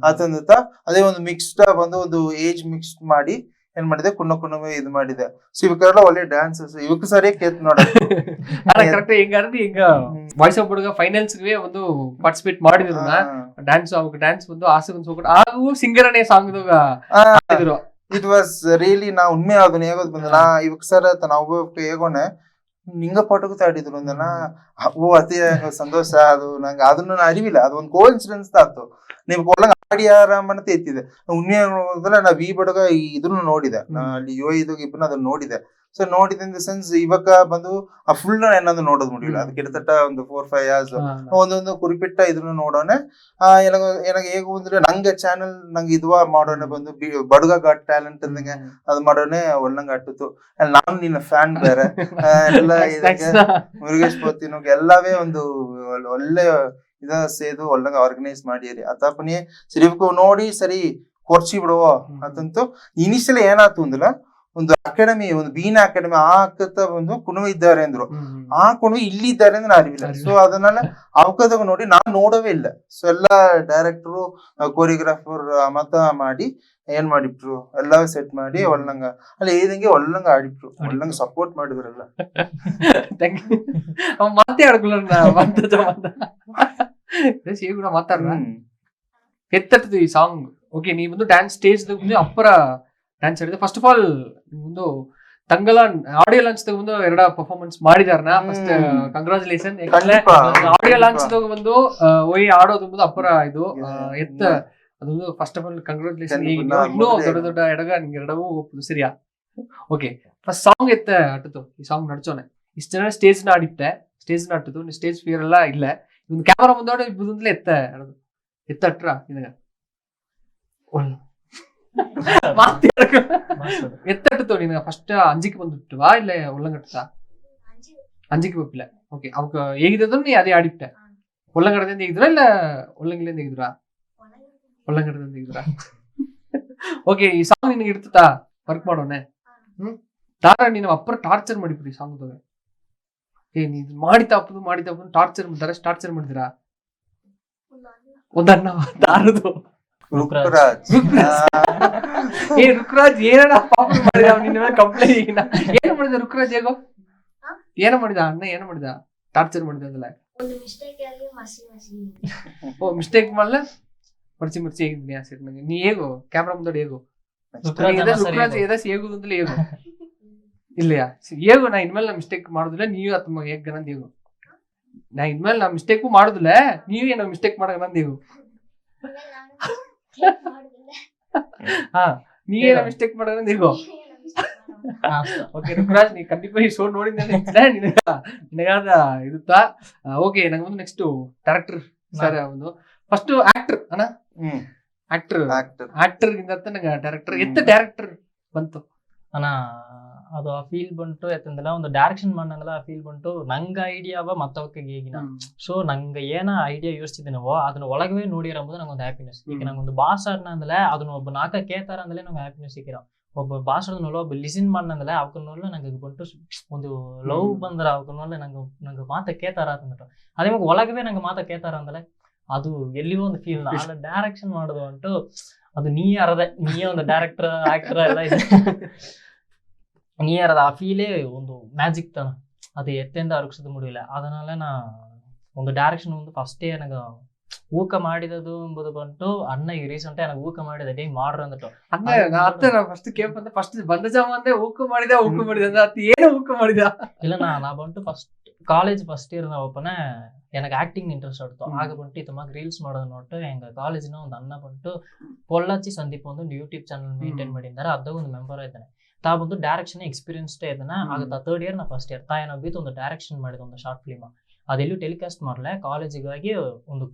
ಆತಂದತ್ತ. ಅದೇ ಒಂದು ಮಿಕ್ಸ್ಡ್ ಬಂದು ಒಂದು ಏಜ್ ಮಿಕ್ಸ್ ಮಾಡಿ ಏನ್ ಮಾಡಿದೆ, ಕುಣ್ಣ ಕುಣ್ಣವೇ ಇದು ಮಾಡಿದೆ. ಸೊ ಇವಕ್ಕೆಲ್ಲ ಒಳ್ಳೆ ಡ್ಯಾನ್ಸಸ್, ಇವಕ್ ಸರಿಯಾಗಿ ಕೇತ್ ನೋಡ ಕರೆಕ್ಟ್. ಹಿಂಗಾದ್ರೆ ಈಗ ವಾಯ್ಸ್ ಆಫ್ ಹುಡುಗ ಫೈನಲ್ಸ್ ಒಂದು ಪಾರ್ಟಿಸಿಪೇಟ್ ಮಾಡಿದ್ರು ಡ್ಯಾನ್ಸ್. ಅವಾಗ ಡ್ಯಾನ್ಸ್ ಬಂದು ಆಸೆ ಒಂದು ಹಾಗೂ ಸಿಂಗರನೇ ಸಾಂಗ್ ಹಾಕಿದ್ರು. ಇಟ್ ವಾಸ್ ರಿಯಲಿ ನಾ ಉಣ್ಮೆ ಅದನ್ನ ಹೇಗೋದ್ ಬಂದ ನಾ ಇವಕ್ ಸರ್ ನಾವು ಹೇಗೋನೆ ನಿಂಗ ಪಾಠಕ್ಕೂ ಆಡಿದ್ರು ಅಂದನ. ಓ ಅತಿ ಸಂತೋಷ. ಅದು ನಂಗೆ ಅದನ್ನ ಅರಿವಿಲ್ಲ, ಅದು ಒಂದು ಕೋ ಇನ್ಸಿಡೆನ್ಸ್ ಆಯ್ತು. ನೀವು ಒಳಗ ಆಡಿಯಾರ ಅಂತ ಎತ್ತಿದೆ ಉಣ್ಮೆ ನಾವ್ ಈ ಬಡಗ ಇದನ್ನು ನೋಡಿದೆ, ಅಲ್ಲಿ ಇದು ಇಬ್ಬರನ್ನ ಅದನ್ನ ನೋಡಿದೆ. ಸೊ ನೋಡಿದ ಇನ್ ದ ಸೆನ್ಸ್ ಇವಾಗ ಬಂದು ಆ ಫುಲ್ ಏನಾದ್ರು ನೋಡೋದ್ ಮುಡಿಲ್ಲ, ಅದಕ್ಕೆ ಇರ್ತಟ್ಟ ಒಂದು 4-5 years ಒಂದೊಂದು ಕುರಿಪಿಟ್ಟ ಇದನ್ನು ನೋಡೋನೆ. ಏನಾಗ ಹೇಗು ಅಂದ್ರೆ ನಂಗೆ ಚಾನಲ್ ನಂಗೆ ಇದುವ ಮಾಡೋನೆ ಬಂದು ಬಡುಗ ಗಾಟ್ ಟ್ಯಾಲೆಂಟ್ ಅಂದಂಗೆ ಅದು ಮಾಡೋನೆ ಒಳ್ಳಂಗ ಆಟಿತ್ತು. ನಾನು ನಿನ್ನ ಫ್ಯಾನ್ ಬೇರೆ ಎಲ್ಲ ಇದಕ್ಕೆ ಮುರುಗೇಶ್ ಪೋತಿನೋಗ್ ಎಲ್ಲವೇ ಒಂದು ಒಳ್ಳೆ ಇದ ಸೇದು ಒಳ್ಳಂಗ ಆರ್ಗನೈಸ್ ಮಾಡಿರಿ ಅತಪನಿ ಸಿರಿವಕು ನೋಡಿ ಸರಿ ಕೊರ್ಚಿ ಬಿಡುವ ಅದಂತೂ. ಇನಿಷಿಯಲ್ ಏನಾಯ್ತು ಅಂದ್ರ ಒಂದು ಅಕಾಡೆಮಿ, ಒಂದು ಬೀನಾ ಅಕಾಡೆಮಿ ಆ ಅಕ್ಕತ್ತ ಒಂದು ಕುಣುವ ಇದ್ದಾರೆ ಅಂದ್ರು. ಆ ಕುಣುವ ಇಲ್ಲಿ ಇದ್ದಾರೆ ಅಂದ್ರೆ ಅರಿವಿಲ್ಲ. ಸೊ ಅದನ್ನೆಲ್ಲ ಅವಕದಾಗ ನೋಡಿ ನಾನ್ ನೋಡವೇ ಇಲ್ಲ. ಸೊ ಎಲ್ಲಾ ಡೈರೆಕ್ಟರು ಕೋರಿಯೋಗ್ರಾಫರ್ ಮತ ಮಾಡಿ ಏನ್ ಮಾಡಿಬಿಟ್ರು, ಎಲ್ಲ ಸೆಟ್ ಮಾಡಿ ಒಳ್ಳಂಗ ಅಲ್ಲಿ ಏದಂಗೆ ಒಳ್ಳಂಗ ಆಡಿಬಿಟ್ರು, ಒಳ್ಳಂಗ ಸಪೋರ್ಟ್ ಮಾಡಿದ್ರಲ್ಲ. ಮಾತಾಡ ಎತ್ತಟ್ಟದು ಈ ಸಾಂಗ್. ಓಕೆ, ನೀ ಬಂದು ಡ್ಯಾನ್ಸ್ ಸ್ಟೇಜ್ ಅಪ್ಪರ ಡ್ಯಾನ್ಸ್ ಆಡಿದೆ. ಫಸ್ಟ್ ಆಫ್ ಆಲ್ ಒಂದು ತಂಗಲ ಆಡಿಯೋ ಲಾಂಚ್ ಮುಂದೆ 2 ಪರ್ಫಾರ್ಮೆನ್ಸ್ ಮಾಡಿದಾರನ. First congratulation. ಆಡಿಯೋ ಲಾಂಚ್ ಬಂದು ಒಯ್ ಆಡೋದು ಅಪ್ಪರ ಇದು ಎತ್ತ ಅದೊಂದು ಫಸ್ಟ್ ಆಫ್ ಆಲ್ ಕಂಗ್ರಾಚುಲೇಷನ್. ಇನ್ನೂ ದೊಡ್ಡ ದೊಡ್ಡ ಎಡಗ ನಿಂಗೆ ಎರಡವೂ ಒಪ್ಪುದು ಸರಿಯಾ. ಓಕೆ, ಫಸ್ಟ್ ಸಾಂಗ್ ಎತ್ತ ಅಟ್ಟತು ಈ ಸಾಂಗ್ ನಡ್ಸೋನೆ. ಇಷ್ಟ ಜನ ಸ್ಟೇಜ್ ನ ಆಡಿಟ್ಟೆ, ಸ್ಟೇಜ್ ನ ಅಟ್ಟದು ಸ್ಟೇಜ್ ಫಿಯರ್ ಎಲ್ಲ ಇಲ್ಲ. ಒಂದು ಕ್ಯಾಮರಾ ಮುಂದೋಡೆ ಇಬ್ಬರಿಂದಲೇ ಎತ್ತಟ್ರ ನಿನಗ ಎತ್ತಟ್ಟತು ನಿನಗ ಫಸ್ಟ್ ಅಂಜಿಕೆ ಬಂದ್ಬಿಟ್ಟವಾ ಇಲ್ಲ ಒಳ್ಳಂಗಟ್ಟ ಅಂಜಿಕೆ ಬಪ್ಪಿಲ್ಲ. ಓಕೆ, ಅವಕ್ ಹೇಗಿದ್ರು ನೀ ಅದೇ ಆಡಿಟ್ಟೆ. ಒಳ್ಳಂಗಡದಿಂದ ಹೇಗಿದ್ರ ಇಲ್ಲ ಒಳ್ಳಂಗಿಲಿಂದ ಹೇಗಿದ್ರ? ಒಳ್ಳಂಗಡದಿಂದ ಹೇಗಿದ್ರ. ಓಕೆ, ಈ ಸಾಂಗ್ ನಿನಗೆ ಇರ್ತತಾ ವರ್ಕ್ ಮಾಡೋನೆ. ತಾರ ನೀನು ಅಪ್ಪರ ಟಾರ್ಚರ್ ಮಾಡಿಬಿಡಿ ಸಾಂಗ್. ನೀ ಮಾಡಿತಪ್ಪದು ಟಾರ್ಚರ್ ಮಾಡ್ತಾರೆ. ಟಾರ್ಚರ್ ಮಾಡಿದಿರಾ ಒಂದನ್ನ ತಾರದು ರುಕ್ರಾಜ್ ಏನ ಮಾಡಿದ ನಿನ್ನ ಕಂಪ್ಲೇಂಟ್ ಏನ ಮಾಡಿದ ರುಕ್ರಾಜ್? ಹೇಗೋ ಏನ ಮಾಡಿದ ಅಣ್ಣ? ಏನ ಮಾಡಿದ? ಟಾರ್ಚರ್ ಮಾಡಿದ ಅದಲ್ಲ. ಓ ಮಿಸ್ಟೇಕ್ ಮಾಡಲ ಮರ್ಚಿ ಹೇಗಿದ್ದೀನಿ ಆ ಸೆಟ್ ನಂಗೆ. ನೀ ಹೇಗೋ ಕ್ಯಾಮ್ರಾ ಮುಂದೆ ಹೇಗೋ ರುಕ್ರಾಜ್ ಏದಾಸಿ ಹೇಗುದು ಅಂತಲೇ ಹೇಗೋ ಇಲ್ಲಯಾ ಹೇಗೋ. ನಾ ಇನ್ಮೇಲೆ ನಾ ಮಿಸ್ಟೇಕ್ ಮಾಡುದಿಲ್ಲ, ನೀವು ಅಥವಾ ಹೇಗ್ ನಂದು ಹೇಗೋ. ನಾ ಇನ್ಮೇಲೆ ನಾ ಮಿಸ್ಟೇಕು ಮಾಡುದಿಲ್ಲ, ನೀವೇನೋ ಮಿಸ್ಟೇಕ್ ಮಾಡೋ ನಂದು ಹೇಗೋ. ಹಾ, ನೀವೇನೋ ಮಿಸ್ಟೇಕ್ ಮಾಡೋ ನಂದು ಹೇಗೋ. ಓಕೆ ರುಕ್ರಾಜ್, ನೀ ಖಂಡಿತ ಈ ಶೋ ನೋಡಿದ್ದೆ ನಿನಗಾದ ಇರುತ್ತಾ. ಓಕೆ, ನಂಗೆ ಒಂದು ನೆಕ್ಸ್ಟ್ ಡೈರೆಕ್ಟರ್ ಸರ್ ಒಂದು ಫಸ್ಟ್ ಆಕ್ಟರ್ ಅಣ್ಣ. ಆಕ್ಟರ್ ಗಿಂತ ನಂಗೆ ಡೈರೆಕ್ಟರ್ ಎತ್ತ ಡೈರೆಕ್ಟರ್ ಬಂತು ಅಣ್ಣ. ಅದು ಆ ಫೀಲ್ ಬಂಟು ಎತ್ತಂದಿಲ್ಲ, ಒಂದು ಡೈರೆಕ್ಷನ್ ಮಾಡಂದಿಲ್ಲ. ಆ ಫೀಲ್ ಬಂಟು ನಂಗ ಐಡಿಯಾವ ಮತ್ತವಕ್ಕೆ ಈಗಿನ. ಸೊ ನಂಗೆ ಏನ ಐಡಿಯಾ ಯೋಚಿಸಿದ್ದೀನವೋ ಅದನ್ನ ಒಳಗೇ ನೋಡಿರಂಬುದು ನಂಗೊಂದು ಹ್ಯಾಪಿನೆಸ್. ಈಗ ನಂಗೊಂದು ಭಾಷೆ ಅಂದ್ರೆ ಅದನ್ನ ಒಬ್ಬ ನಾಲ್ಕ ಕೇಳ್ತಾರ ಅಂದಲೇ ನಂಗೆ ಹ್ಯಾಪಿನೆಸ್ ಸಿಕ್ಕಿರೋ. ಒಬ್ಬ ಭಾಷೆನಲ್ಲ ಒಬ್ಬ ಲಿಸನ್ ಮಾಡಂದಲ್ಲ ಅವಕನ್ನೋಲ್ಲ ನಂಗೆ ಬಂಟು ಒಂದು ಲವ್ ಬಂದ್ರ ಅವಕನ್ನೋಲ್ಲ ನಂಗೆ ಮಾತ ಕೇಳ್ತಾರ ಅಂತಂದ್ಬಿಟ್ಟು. ಅದೇ ಮಗ ಒಳಗೇ ನಂಗೆ ಮಾತ ಕೇಳ್ತಾರ ಅಂದಲೆ ಅದು ಎಲ್ಲಿಯೋ ಒಂದು ಫೀಲ್. ಡೈರೆಕ್ಷನ್ ಮಾಡೋದು ಅಂಟು ಅದು ನೀ ಒಂದು ಡೈರೆಕ್ಟರ್ ಆಕ್ಟರ್ ಎಲ್ಲ ಇದೆ. ನೀರದ ಆ ಫೀಲೇ ಒಂದು ಮ್ಯಾಜಿಕ್ ತಾನ, ಅದು ಎತ್ತೆಂದ ಅರುಗಿಸೋದು ಮುಡಿಲ್ಲ. ಅದನ್ನೆಲ್ಲ ನಾ ಒಂದು ಡೈರೆಕ್ಷನ್ ಒಂದು ಫಸ್ಟೇ ನನಗೆ ಊಕ ಮಾಡಿದದು ಎಂಬುದು ಬಂಟು ಅಣ್ಣ. ಈಗ ರೀಸೆಂಟ್ ನನಗೆ ಊಕ ಮಾಡಿದ ಡೇ ಮಾಡ್ರ ಅಂದ್ಬಿಟ್ಟು ಫಸ್ಟ್ ಕೇಳ್ಬಂದ ಫಸ್ಟ್ ಬಂದ ಜಾಮ ಅಂದ್ರೆ ಊಕ ಮಾಡಿದ ಏನು ಊಕ ಮಾಡಿದ ಇಲ್ಲ. ನಾ ಬಂಟು ಫಸ್ಟ್ ಕಾಲೇಜ್ ಫಸ್ಟ್ ಇಯರ್ ನಾ ಒಪ್ಪನೆ எனக்கு ஆக்டிங் இன்ட்ரெஸ்ட் எடுத்தோம். ஆக பண்ணிட்டு இத்தமாக ரீல்ஸ் ಮಾಡೋದು ನೋಟ್ಟು எங்கள் ಕಾಲೇಜಿನ ಒಂದು ಅಣ್ಣ ಬಂಟು ಪೊಳ್ಳಾಚಿ ಸಂದೀಪ್ ಒಂದು ಯೂಟ್ಯೂಬ್ ಚಾನಲ್ ಮೇಂಟೈನ್ ಮಾಡಿದ್ದಾರೆ. ಅದಾಗ ಒಂದು ಮೆಂಬರ್ ಇದ್ದಾನೆ. ತಾ ಬಂದು ಡೈರೆಕ್ಷನ್ ಎಕ್ಸ್ಪೀರಿಯನ್ಸ್ಡೇ ಇದ್ದಾನೆ. ಆಗ 3rd year ನಾ ಫಸ್ಟ್ ಇಯರ್ ತಾಯನ ಬೀತು ಒಂದು ಡೈರೆಕ್ಷನ್ ಮಾಡಿದ ಒಂದು ಶಾರ್ಟ್ ಫಿಲ್ಮ್. ಅದೆಲ್ಲೂ ಟೆಲಿಕಾಸ್ಟ್ ಮಾಡಲೆ, ಕಾಲೇಜಿಗಾಗಿ ಒಂದು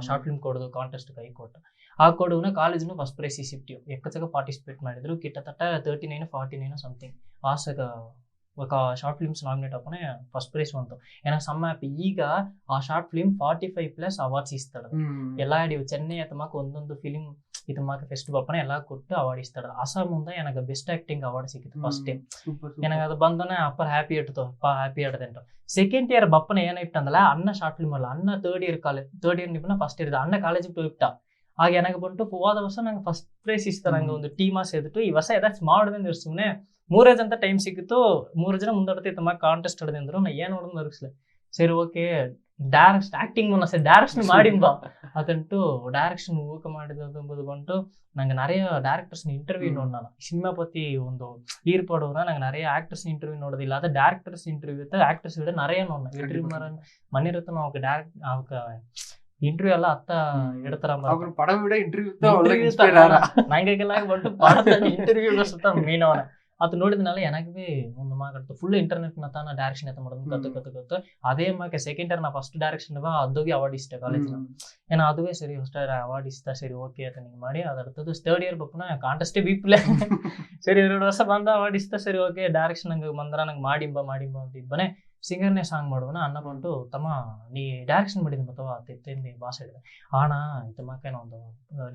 ಶಾರ್ಟ್ ಫಿಲ್ಮ್ ಕೊಡೋದು ಕಾಂಟೆಸ್ಟ್ ಕೈ ಕೊಟ್ಟು ಹಾಕೊಡುವನ ಕಾಲೇಜ್ನು ಫಸ್ಟ್ ಪ್ರೈಸ್ ಇಸಿಪ್ಟಿವ್ ಎಕ್ಕಚಕ ಪಾರ್ಟಿಸಿಪೇಟ್ ಮಾಡಿದ್ರು ಕಿಟ್ಟತಟ್ಟ 39-49 ಸಮಥಿಂಗ್ ಆಸಗ ఒక షార్ట్ ఫిల్మ్స్ నామినేట్ అవ్వనే ఫస్ట్ ప్రైజ్ వంతు எனக்கு செம்ம ஹாப்பி ಈಗ ಆ ಶಾರ್ಟ್ ಫಿಲ್ಮ್ 45+ ಅವಾರ್ಡ್ಸ್ ಇಸ್ತಾడు ಎಲ್ಲ ಹಿಡಿಯು ಚೆನ್ನೈ ಅಥವಾ ಒಂದೊಂದು ಫಿಲ್ಮ್ ಇದು ಮಾಕ ಫೆಸ್ಟ್ ಬಪ್ಪನೆ ಎಲ್ಲ ಕೊಟ್ಟು ಅವಾರ್ಡ್ ಇಸ್ತಾడు ಅಸ ಮುಂದೆ ನನಗೆ ಬೆಸ್ಟ್ ಆಕ್ಟಿಂಗ್ ಅವಾರ್ಡ್ ಸಿಕ್ಕಿತ್ತು ಫಸ್ಟ್ ಟೈಮ್ ನನಗೆ ಅದು ಬಂದನೆ ಅಪ್ಪರ್ ಹ್ಯಾಪಿ ಇಟ್ಟು ಹ್ಯಾಪಿ ಆಡದಂಟು ಸೆಕೆಂಡ್ ಇಯರ್ ಬಪ್ಪನೆ ಏನಾಯ್ತಂದಲ್ಲ ಅಣ್ಣ ಶಾರ್ಟ್ ಫಿಲ್ಮ್ ಅಲ್ಲ ಅಣ್ಣ ಥರ್ಡ್ ಇಯರ್ ನಿಪ್ಪನ ಫಸ್ಟ್ ಇಯರ್ ಅಣ್ಣ ಕಾಲೇಜಿಗೆ ಹೋಗ್ತಾ ಆಗ எனக்கு ಬಂಟು ಹೋದ ವರ್ಷ ನಂಗೆ ಫಸ್ಟ್ ಪ್ರೈಸ್ ಇಸ್ತಾರೆ ನಂಗೆ ಒಂದು ಟೀಮ್ ಸೇರಿಟ್ಟು ಈ ವರ್ಷ ಏದಾಚ್ ಮಾಡೋದಂದ್ರೆ ಸುಮ್ಮನೆ 3 ಅಂತ ಟೈಮ್ ಸಿಕ್ಕಿತ್ತು 3 ಜನ ಮುಂದಾಡ್ತಿತ್ತು ಮಗ ಕಾಂಟೆಸ್ಟ್ ಹೊಡೆದಂದ್ರು ನಾ ಏನು ನೋಡೋದು ನರಗಿಸ್ಲೆ ಸರಿ ಓಕೆ ಡೈರೆಕ್ಟ್ ಆಕ್ಟಿಂಗ್ ಸರಿ ಡೈರೆಕ್ಷನ್ ಮಾಡಿಂಬ ಅದಂಟು ಡೈರೆಕ್ಷನ್ ಊಕ ಮಾಡಿದಂಬುದು ಬಂಟು ನಂಗೆ நிறைய ಡೈರೆಕ್ಟರ್ಸ್ ಇಂಟರ್ವ್ಯೂ ನೋಡ್ ನಾನು ಸಿನಿಮಾ பத்தி ಒಂದು ஈடுபாடுனா நாங்க நிறைய ஆக்டர்ஸ் இன்டர்வியூ ನೋಡೋದು ಇಲ್ಲ ಅದ ಡೈರೆಕ್ಟರ್ಸ್ ಇಂಟರ್ವ್ಯೂ ಇತ್ತು ಆಕ್ಟರ್ಸ್ ವಿಡ நிறைய ನೋಡ್ನ வெற்றிமாறன் மணிரத்னம் அவங்க டைரக்ட் அவங்க ಇಂಟರ್ವ್ಯೂ ಎಲ್ಲ ಅತ್ತ ಇಡ್ತಾರ படம் விட ಇಂಟರ್ವ್ಯೂ ನಂಗೆಲ್ಲ ಬಂಟು ಪಡದ ಇಂಟರ್ವ್ಯೂ ಸುತ್ತ ಮೀನವನ ಅದು ನೋಡಿದ್ಮೇಲೆ எனக்கு ಒಂದು ಮಾತಾಡ್ತು ಫುಲ್ ಇಂಟರ್ನೆಟ್ ತಾನ ಡೈರೆಕ್ಷನ್ ಎತ್ತ ಮಾಡೋದು ಕತ್ತು ಅದೇ ಮಾಕೆ ಸೆಕೆಂಡ್ ಇಯರ್ ನಾ ಫಸ್ಟ್ ಡೈರೆಕ್ಷನ್ ಅದೋಗಿ ಅವಾರ್ಡ್ ಇಷ್ಟ ಕಾಲೇಜಿನ ಏನೋ ಅದುವೇ ಸರಿ ಫಸ್ಟ್ ಅವಾರ್ಡ್ ಇಷ್ಟ ಸರಿ ಓಕೆ ಅಂತ ನಿಂಗೆ ಮಾಡಿ ಅದರ್ತದ್ದು ಥರ್ಡ್ ಇಯರ್ ಬಪ್ಪನ ಕಾಂಟೆಸ್ಟೇ ಬೀಪ್ಲೆ ಸರಿ 2 ವರ್ಷ ಬಂದ ಅವಾರ್ಡ್ ಇಷ್ಟ ಸರಿ ಓಕೆ ಡೈರೆಕ್ಷನ್ ನಂಗೆ ಬಂದ್ರ ನಂಗೆ ಮಾಡಿಂಬ ಅಂತ ಇಬ್ಬನೇ ಸಿಂಗರ್ನೇ ಸಾಂಗ್ ಮಾಡುವನ ಅನ್ನ ಬಂಟು ತಮ್ಮ ನೀ ಡೈರೆಕ್ಷನ್ ಮಾಡಿದ ಅಥವಾ ತೆತ್ತೆಂದು ಭಾಷೆ ಹೇಳಿದೆ ಆಣ ತಮ್ಮಕೇನ ಒಂದು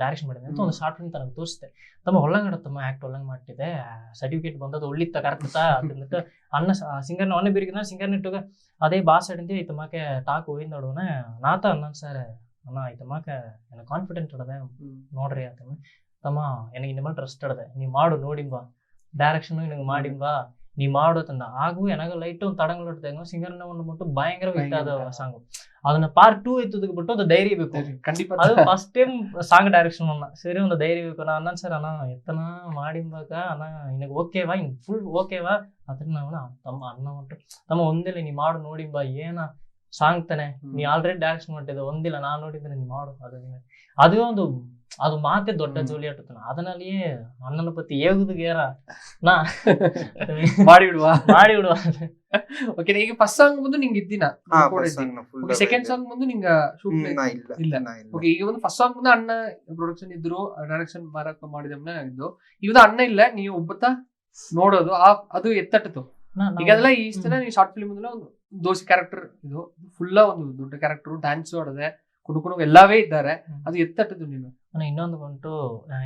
ಡೈರೆಕ್ಷನ್ ಮಾಡಿದೆ ಅಂತ ಒಂದು ಶಾರ್ಟ್ ಫಿಲ್ಮ್ ತನಗೆ ತೋರಿಸಿದೆ ತಮ್ಮ ಒಳ್ಳಂಗಡ ತಮ್ಮ ಆಕ್ಟ್ ಒಳ್ಳಂಗ್ ಮಾಡ್ತಿದೆ ಸರ್ಟಿಫಿಕೇಟ್ ಬಂದದ್ದು ಒಳ್ಳಿತ್ತ ಕರೆಕ್ಟ್ ಅಂತಂದ್ಬಿಟ್ಟು ಅನ್ನ ಸಿಂಗರ್ನ ಅವನೇ ಬಿರಿಗಿನ ಸಿಂಗರ್ನ ಇಟ್ಟುಗ ಅದೇ ಭಾಷೆ ಹಿಡಿದು ಈ ತಮ್ಮಕ್ಕೆ ಟಾಕ್ ಹೋಗಿಂದ ನೋಡುವನ ನಾತ ಅನ್ನ ಸರ್ ಅಣ್ಣ ಈ ತಮ್ಮಕ್ಕೆ எனக்கு ಕಾನ್ಫಿಡೆಂಟ್ ಇಡದೆ ನೋಡ್ರಿ ಅಂತ ತಮ್ಮ ನನಗೆ ನಿಮ್ಮ ಟ್ರಸ್ಟ್ ಇಡದೆ ನೀ ಮಾಡು ನೋಡಿಂಬ ಡೈರೆಕ್ಷನ್ ನಿನಗೆ ಮಾಡಿಂಬ ನೀ ಮಾಡೋತಂದ ಹಾಗೂ எனக்கு ಲೈಟ್ ಒಂದು ತಡಂಗಳು ಇಡ್ತಾಗ ಸಿಂಗರ್ನ ಒಂದು ಬಿಟ್ಟು ಭಯಂಕರ ಹಿಟ್ ಆದ ಸಾಂಗ್ ಅದನ್ನ ಪಾರ್ಟ್ 2 ಎತ್ತದಕ್ಕೆ ಬಿಟ್ಟು ಒಂದು ಧೈರ್ಯ ಬೇಕು ಖಂಡಿತ ಅದು ಫಸ್ಟ್ ಟೈಮ್ ಸಾಂಗ್ ಡೈರೆಕ್ಷನ್ ಅನ್ನ ಸರಿ ಒಂದು ಧೈರ್ಯ ಬೇಕು ನಾ ಅನ್ನ ಸರ್ ಅಣ್ಣ ಎತ್ತನ ಮಾಡಿಂಬಾಗ ಅಣ್ಣ ನಿನಗೆ ಓಕೆವಾ ಇನ್ ಫುಲ್ ಓಕೆವಾ ಅದ್ರ ನಾವು ತಮ್ಮ ಅಣ್ಣ ಉಂಟು ತಮ್ಮ ಒಂದಿಲ್ಲ ನೀ ಮಾಡು ನೋಡಿಂಬ ಏನ ಸಾಂಗ್ ತಾನೆ ನೀ ಆಲ್ರೆಡಿ ಡೈರೆಕ್ಷನ್ ಮಾಡಿದ್ದೆ ಒಂದಿಲ್ಲ ನಾನ್ ನೋಡಿದ್ರೆ ನೀ ಮಾಡು ಅದು ಒಂದು ಅದು ಮಾತೆ ದೊಡ್ಡ ಜೋಲಿ ಆಟುತ್ತಾನ ಅದನ್ನಲ್ಲಿಯೇ ಅಣ್ಣನ ಪತಿ ಏಗುದಿಗೇರ ನಾ ಮಾಡಿ ಬಿಡುವ ಓಕೆ ಈಗ ಫಸ್ಟ್ ಸಾಂಗ್ ಮುಂದೆ ನಿಂಗೆ ಇದ್ದಿನ ಸೆಕೆಂಡ್ ಸಾಂಗ್ ಮುಂದೆ ನಿಂಗ ಶೂಟ್ ಇಲ್ಲ ಓಕೆ ಈಗ ಒಂದು ಫಸ್ಟ್ ಸಾಂಗ್ ಮುಂದೆ ಅಣ್ಣ ಪ್ರೊಡಕ್ಷನ್ ಇದ್ರು ಡೈರೆಕ್ಷನ್ ಮಾರಕ ಮಾಡಿದಮ್ಮನೆ ಆಗಿದ್ದು ಇವಾಗ ಅಣ್ಣ ಇಲ್ಲ ನೀವು ಒಬ್ಬತ್ತ ನೋಡೋದು ಅದು ಎತ್ತಟ್ಟಿತು ಈಗ ಅದೆಲ್ಲ ಈ ಇಷ್ಟನ ನೀವು ಶಾರ್ಟ್ ಫಿಲ್ಮ್ ಅಂದ್ರೆ ಒಂದು ದೋಷಿ ಕ್ಯಾರೆಕ್ಟರ್ ಇದು ಫುಲ್ಲ ಒಂದು ದೊಡ್ಡ ಕ್ಯಾರೆಕ್ಟರ್ ಡ್ಯಾನ್ಸ್ ಆಡದೆ ಕುಡುಕುಡು ಎಲ್ಲವೇ ಇದ್ದಾರೆ ಅದು ಎತ್ತಟ್ಟದು ನೀನು ಇನ್ನೊಂದು ಬಂಟು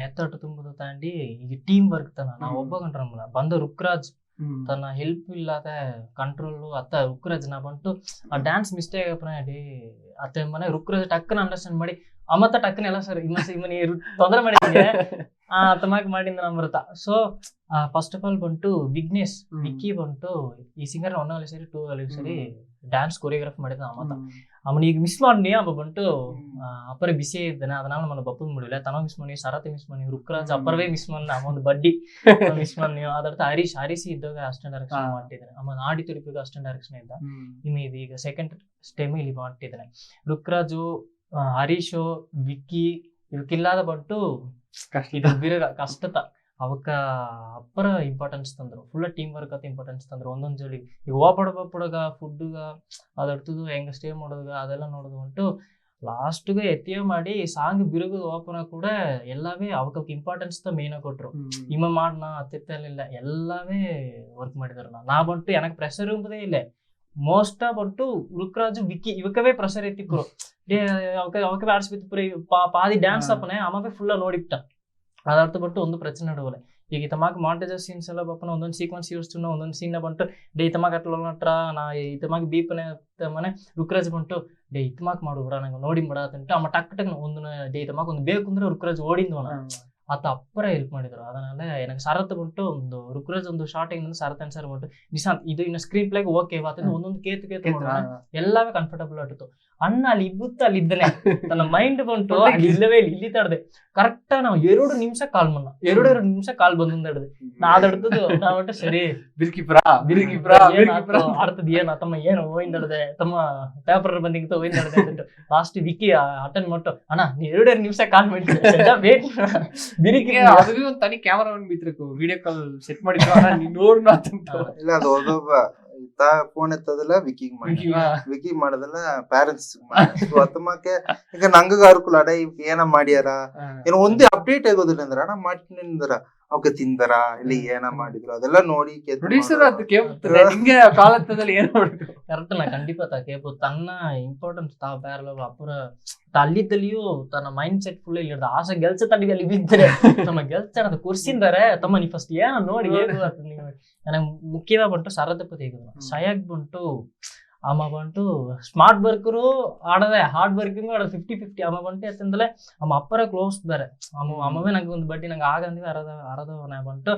ಎತ್ತಟ್ಟು ತುಂಬುದು ತಾಂಡಿ ಈಗ ಟೀಮ್ ವರ್ಕ್ ತನ ನಾವು ಒಬ್ಬ ಕಂಟ್ರೋಲ್ ಬಂದ ರುಕ್ರಾಜ್ ತನ್ನ ಹೆಲ್ಪ್ ಇಲ್ಲದ ಕಂಟ್ರೋಲ್ ಅತ್ತ ರುಕ್ರಾಜ್ ನಾ ಬಂಟು ಆ ಡ್ಯಾನ್ಸ್ ಮಿಸ್ಟೇಕ್ ಅಪ್ಪನೇ ಅತ್ತ ಮನೆ ರುಕ್ರಾಜ್ ಟಕ್ಕನ ಅಂಡರ್ಸ್ಟ್ಯಾಂಡ್ ಮಾಡಿ ಅಮ್ಮತ್ತ ಟಕ್ಕನ ಎಲ್ಲ ಸರ್ ಇಮ್ಮನಿ ತೊಂದರೆ ಮಾಡಿದ್ದೆ ತಮಾಕ್ ಮಾಡಿಂದ Namrata so first of all ಬಂಟು ವಿಘ್ನೇಶ್ ವಿಕ್ಕಿ ಬಂಟು ಈ ಸಿಂಗರ್ 1 ಅಲ್ಲಿ ಸರಿ 2 ಅಲ್ಲಿ ಸರಿ ಡ್ಯಾನ್ಸ್ ಕೊರಿಯೋಗ್ರಾಫ್ ಮಾಡಿದ ಅಮ್ಮತ್ತ ಅವನು ಈಗ ಮಿಸ್ ಮಾಡಿ ಅಪ್ಪ ಬಂಟು ಅಪ್ಪರೇ ಬಿಸಿ ಇದ್ದಾನೆ ಅದನ್ನ ನಮ್ಮ ಬಪ್ಪದ ಮುಡಿಲ್ಲ ತನ ಮಿಸ್ ಮಾಡಿ ಸರತಿ ಮಿಸ್ ಮಾಡಿ ರುಕ್ರಾಜ್ ಅಪ್ಪರವೇ ಮಿಸ್ ಮಾಡಿ ಒಂದು ಬಡ್ಡಿ ಮಿಸ್ ಮಾಡಿ ಅದರ್ಥ ಹರೀಶ್ ಇದ್ದಾಗ ಅಸ್ಟೆಂಟ್ ಡೈರೆಕ್ಷನ್ ಮಾಡ್ತಿದ್ದಾನೆ ಅಮ್ಮ ನಾಡಿ ತುಡಿಪಿಗೆ ಅಸ್ಟೆಂಟ್ ಡೈರೆಕ್ಷನ್ ಇದ್ದ ಇದು ಈಗ ಸೆಕೆಂಡ್ ಟೈಮ್ ಇಲ್ಲಿ ಮಾಡ್ತಿದ್ದಾನೆ ರುಕ್ರಾಜು ಹರೀಶು ವಿಕ್ಕಿ ಇವಕ್ಕಿಲ್ಲಾದ ಬಂಟು ಇದು ಬಿರುಗ ಕಷ್ಟತ ಅವಕ್ಕ ಅಪ್ಪರ ಇಂಪಾರ್ಟೆನ್ಸ್ ತಂದ್ರು ಫುಲ್ ಟೀಮ್ ವರ್ಕ್ ಅಂತ ಇಂಪಾರ್ಟೆನ್ಸ್ ತಂದ್ರು ಒಂದೊಂದ್ ಜೋಡಿ ಈಗ ಓಪಡಗ ಫುಡ್ಗ ಅದರ್ತದು ಹೆಂಗ ಸ್ಟೇ ಮಾಡೋದು ಅದೆಲ್ಲ ನೋಡೋದು ಉಂಟು ಲಾಸ್ಟ್ಗೆ ಎತ್ತಿಯೋ ಮಾಡಿ ಸಾಂಗ್ ಬಿರುಗದ ಓಪನ ಕೂಡ ಎಲ್ಲವೇ ಅವಕ್ಕೆ ಇಂಪಾರ್ಟೆನ್ಸ್ ಮೇನ್ ಕೊಟ್ರು ಇಮ್ಮ ಮಾಡ್ನಾ ಅತ್ತಿತ್ತಲಿಲ್ಲ ಎಲ್ಲವೇ ವರ್ಕ್ ಮಾಡಿದ್ರು ನಾ ಬಂಟು எனக்கு ಪ್ರೆಷರ್ ಎಂಬುದೇ ಇಲ್ಲ ಮೋಸ್ಟ್ ಬಂಟು ರುಕ್ರಾಜು ವಿಕ್ಕಿ ಇವಕ್ಕವೇ ಪ್ರೆಷರ್ ಎತ್ತಿಕ್ರು ಅವಕ್ಕೆ ಆಡಿಸ್ಬಿತ್ತು ಪಾದಿ ಡ್ಯಾನ್ಸ್ ಅಪ್ಪನೆ ಅಮ್ಮವೇ ಫುಲ್ಲ ನೋಡಿಬಿಟ್ಟ ಅದರ್ಥ ಬಂಟು ಒಂದು ಪ್ರಚನೆ ನಡುವಲೆ ಈಗ ತಮಾಕ್ ಮಾಂಟೇಜರ್ ಸೀನ್ಸ್ ಎಲ್ಲ ಬಪ್ಪನ ಒಂದೊಂದು ಸೀಕ್ವೆನ್ಸ್ ಯೂಸ್ತು ಒಂದೊಂದು ಸೀನ್ ಬಂಟು ಡೇ ತಮಾಕ್ ಅಟ್ಲಟ್ರ ನಾ ತಮಾಕ್ ಬೀಪನೆ ಮನೆ ರುಕ್ರಾಜ್ ಬಂಟು ಡೇ ತಮಾಕ್ ಮಾಡುವ್ರ ನಂಗೆ ನೋಡಿ ಬಿಡತ್ತಂಟು ಅಮ್ಮ ಟಕ್ ಒಂದು ಡೇ ತಮಾಕ್ ಒಂದು ಬೇಕು ಅಂದ್ರೆ ರುಕ್ರಾಜ್ ಓಡಿಂದವನ ಆತ ಅಪ್ಪರ ಹೆಲ್ಪ್ ಮಾಡಿದ್ರು ಅದನ್ನೆಲ್ಲ எனக்கு ಸರತ್ ಬಂಟು ಒಂದು ರುಕ್ರಾಜ್ ಒಂದು ಶಾರ್ಟಿಂಗ್ ಸರತ್ ಅನ್ಸರ್ ಬಂಟು ನಿಶಾಂತ್ ಇದು ಇನ್ನು ಸ್ಕ್ರೀನ್ ಪ್ಲೇಗೆ ಓಕೆ ಒಂದೊಂದು ಕೇತು ಎಲ್ಲವೇ ಕಂಫರ್ಟಬಲ್ ಆಟಿತ್ತು ಅಣ್ಣ ಅಲ್ಲಿ ಇಬ್ಬತ್ತು ಅಲ್ಲಿ ಇದ್ದಾನೆ ತನ್ನ ಮೈಂಡ್ ಬಂಟು ಅಲ್ಲಿ ಇಲ್ಲವೇ ಇಲ್ಲಿ ತಡದೆ ಕರೆಕ್ಟ್ ನಾವು 2 ನಿಮಿಷ ಕಾಲ್ ಮನ್ನ 2 ನಿಮಿಷ ಕಾಲ್ ಬಂದು ಹಿಡ್ದೆ ನಾ ಅದಡ್ತದ್ದು ನಾವಂಟು ಸರಿ ಆಡ್ತದ ಏನ ತಮ್ಮ ಏನು ಹೋಯ್ದಡ್ದೆ ತಮ್ಮ ಪೇಪರ್ ಬಂದಿತ್ತು ಹೋಯ್ದಡ್ದೆ ಅಂತ ಲಾಸ್ಟ್ ವಿಕ್ಕಿ ಅಟೆಂಡ್ ಮಾಡ್ತು ಅಣ್ಣ ನೀ 2 ನಿಮಿಷ ಕಾಲ್ ಮಾಡಿದ್ದೆ ಬಿರಿಕಿ ಅದು ಒಂದು ತನಿ ಕ್ಯಾಮರಾ ಬಿತ್ತಿರಕು ವಿಡಿಯೋ ಕಾಲ್ ಸೆಟ್ ಮಾಡಿದ್ರು ನೀ ನೋಡ್ ಇಲ್ಲ ಅದು ಫೋನ್ ಎತ್ತದಲ್ಲ ವಿಕಿಗ್ ಮಾಡಿ ವಿಕಿ ಮಾಡದಲ್ಲ ಪೇರೆಂಟ್ಸ್ ಅತ್ತಮಾಕೆ ಈಗ ನಂಗ ಅರ್ಕುಲ ಅಡ ಏನ ಮಾಡ್ಯಾರ ಏನೋ ಒಂದೇ ಅಪ್ಡೇಟ್ ಆಗೋದಿಲ್ಲ ಅಂದ್ರ ಅಣ್ಣ ಮಾಡ್ತೀನಿ ಅಂದ್ರ ಅವಕ್ಕೆ ತಿಂದರ ಇಲ್ಲಿ ಏನ ಮಾಡಿದ್ರು ಅದೆಲ್ಲ ನೋಡಿ ಪ್ರೊಡ್ಯೂಸರ್ ಅದು ಕೇಳ್ತಾರೆ ನಿಂಗೆ ಕಾಲತ್ತದಲ್ಲಿ ಏನ್ ಮಾಡ್ಬೇಕು கரெக்ட் நான் கண்டிப்பா கேட்போம் தன்ன இம்பார்ட்டன்ஸ் தா பேரல அப்புறம் ತಲ್ಲಿದ್ದಲ್ಲಿಯೂ ತನ್ನ ಮೈಂಡ್ ಸೆಟ್ ಫುಲ್ ಇಲ್ಲ ಆಸೆ ಗೆಲ್ಸ ತಟ್ಟಿಗೆ ಅಲ್ಲಿ ಬಿದ್ದರೆ ತಮ್ಮ ಗೆಲ್ಸ ಅದು ಕುರ್ಸಿಂದಾರೆ ತಮ್ಮ ನೀ ಫಸ್ಟ್ ಏನ ನೋಡಿ ಹೇಗೆ ನನಗೆ ಮುಖ್ಯವಾಗಿ ಬಂಟು ಸರದಪತಿ ಹೇಗಿದ್ರು ಸಯಾಗ್ ಬಂಟು ಅಮ್ಮ ಬಂಟು ಸ್ಮಾರ್ಟ್ ವರ್ಕರು ಆಡದೆ ಹಾರ್ಡ್ ವರ್ಕಿಂಗ್ ಆಡೋದು 50-50 ಅಮ್ಮ ಬಂಟು ಎತ್ತಂದಲೇ ಅಮ್ಮ ಅಪ್ಪರ ಕ್ಲೋಸ್ ಬೇರೆ ಅಮ್ಮವೇ ನಂಗೆ ಒಂದು ಬಡ್ಡಿ ನಂಗೆ ಆಗಂದಿವೆ ಅರದವನ ಬಂಟು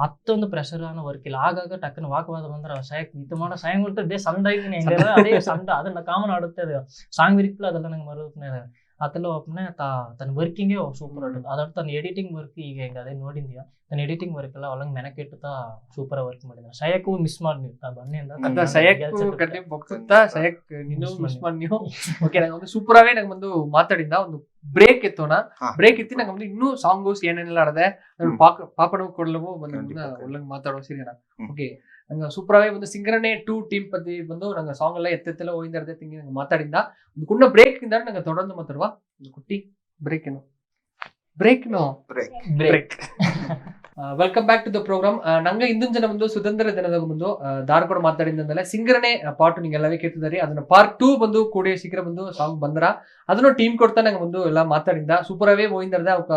ಅತ್ತೊಂದು ಪ್ರೆಷರ್ ಅನ್ನೋ ವರ್ಕ್ ಇಲ್ಲ ಆಗಾಗ ಟಕ್ಕನ ವಾಕವಾದ ಬಂದ್ರೆ ಸಹಾಯಕ್ ಇದು ಮಾಡೋ ಸಾಂಗ್ ಬಿಟ್ಟು ಡೇ ಸಂದಾಗಿನಿ ಅದೇ ಸಂದ ಅದನ್ನ ಕಾಮನ್ ಆಡುತ್ತೆ ಅದು ಸಾಂಗ್ ವಿರಿಕ್ಲ ಅದೆಲ್ಲ ನಂಗೆ ಮರುತ್ತನೆ ಅದೆಲ್ಲ ಒಪ್ಪನೆ ತನ್ನ ವರ್ಕಿಂಗೇ ಸೂಪರ್ ಆಡುತ್ತೆ ಅದ್ರ ತನ್ನ ಎಡಿಟಿಂಗ್ ವರ್ಕ್ ಈಗ ಹೆಂಗ ಅದೇ ನೋಡಿದ್ಯಾ ತನ್ನ ಎಡಿಟಿಂಗ್ ವರ್ಕ್ ಎಲ್ಲ ಒಳಗೆ ಮೆನಕೆಟ್ಟುತ್ತಾ ಸೂಪರ್ ವರ್ಕ್ ಮಾಡಿದ ಸಹಾಯಕ್ಕೂ ಮಿಸ್ ಮಾಡಿ ಬನ್ನಿಂದ ಸಹಾಯಕ್ ಸಹಾಯಕ್ ನೀನು ಮಿಸ್ ಮಾಡಿ ನೀವು ಓಕೆ ನಂಗೆ ಒಂದು ಸೂಪರ್ ಆಗೇ ನಂಗೆ ಒಂದು ಮಾತಾಡಿದ ಒಂದು ಬ್ರೇಕ್ ಎತ್ತೋಣ ಬ್ರೇಕ್ ಎತ್ತಿ ನಂಗೆ ಒಂದು ಇನ್ನೂ ಸಾಂಗ್ಸ್ ಏನೇನೆಲ್ಲ ಆಡದೆ ಪಾಪಣ ಕೊಡ್ಲವು ಒಳ್ಳಂಗ್ ಮಾತಾಡೋ ಸೀರಿಯನ ಓಕೆ ನಂಗೆ ಸೂಪರ್ ಆಗಿ ಒಂದು ಸಿಂಗರಣೆ 2 ಟೀಮ್ ಪತಿ ಬಂದು ನಂಗೆ ಸಾಂಗ್ ಎಲ್ಲ ಎತ್ತೆಲ್ಲ ಹೋಗಿದ್ದೆ ತಿಂಗಿ ನಂಗೆ ಮಾತಾಡಿದ ಒಂದು ಕುಣ್ಣ ಬ್ರೇಕ್ ಇಂದ ನಂಗೆ ತೊಡೊಂದು ಮಾತಾಡುವ ಒಂದು ಕುಟ್ಟಿ break welcome back to the program ನಂಗೆ ಇಂದಿನ ಜನ ಬಂದು ಸುತಂತ್ರ ದಿನದ ಬಂದು ಧಾರವಾಡ ಮಾತಾಡಿದಂದಲ್ಲ ಸಿಂಗರಣೆ ಪಾರ್ಟ್ ನಿಂಗೆ ಎಲ್ಲವೇ ಕೇಳ್ತಿದಾರೆ ಅದನ್ನ ಪಾರ್ಟ್ 2 ಬಂದು ಕೂಡಿ ಶೀಘ್ರ ಬಂದು ಸಾಂಗ್ ಬಂದ್ರ ಅದನ್ನು ಟೀಮ್ ಕೊಡ್ತಾ ನಂಗೆ ಬಂದು ಎಲ್ಲ ಮಾತಾಡಿದ ಸೂಪರ್ ಅವೇ ಹೋಗಿದ್ದಾರೆ ಅವಕ್ಕ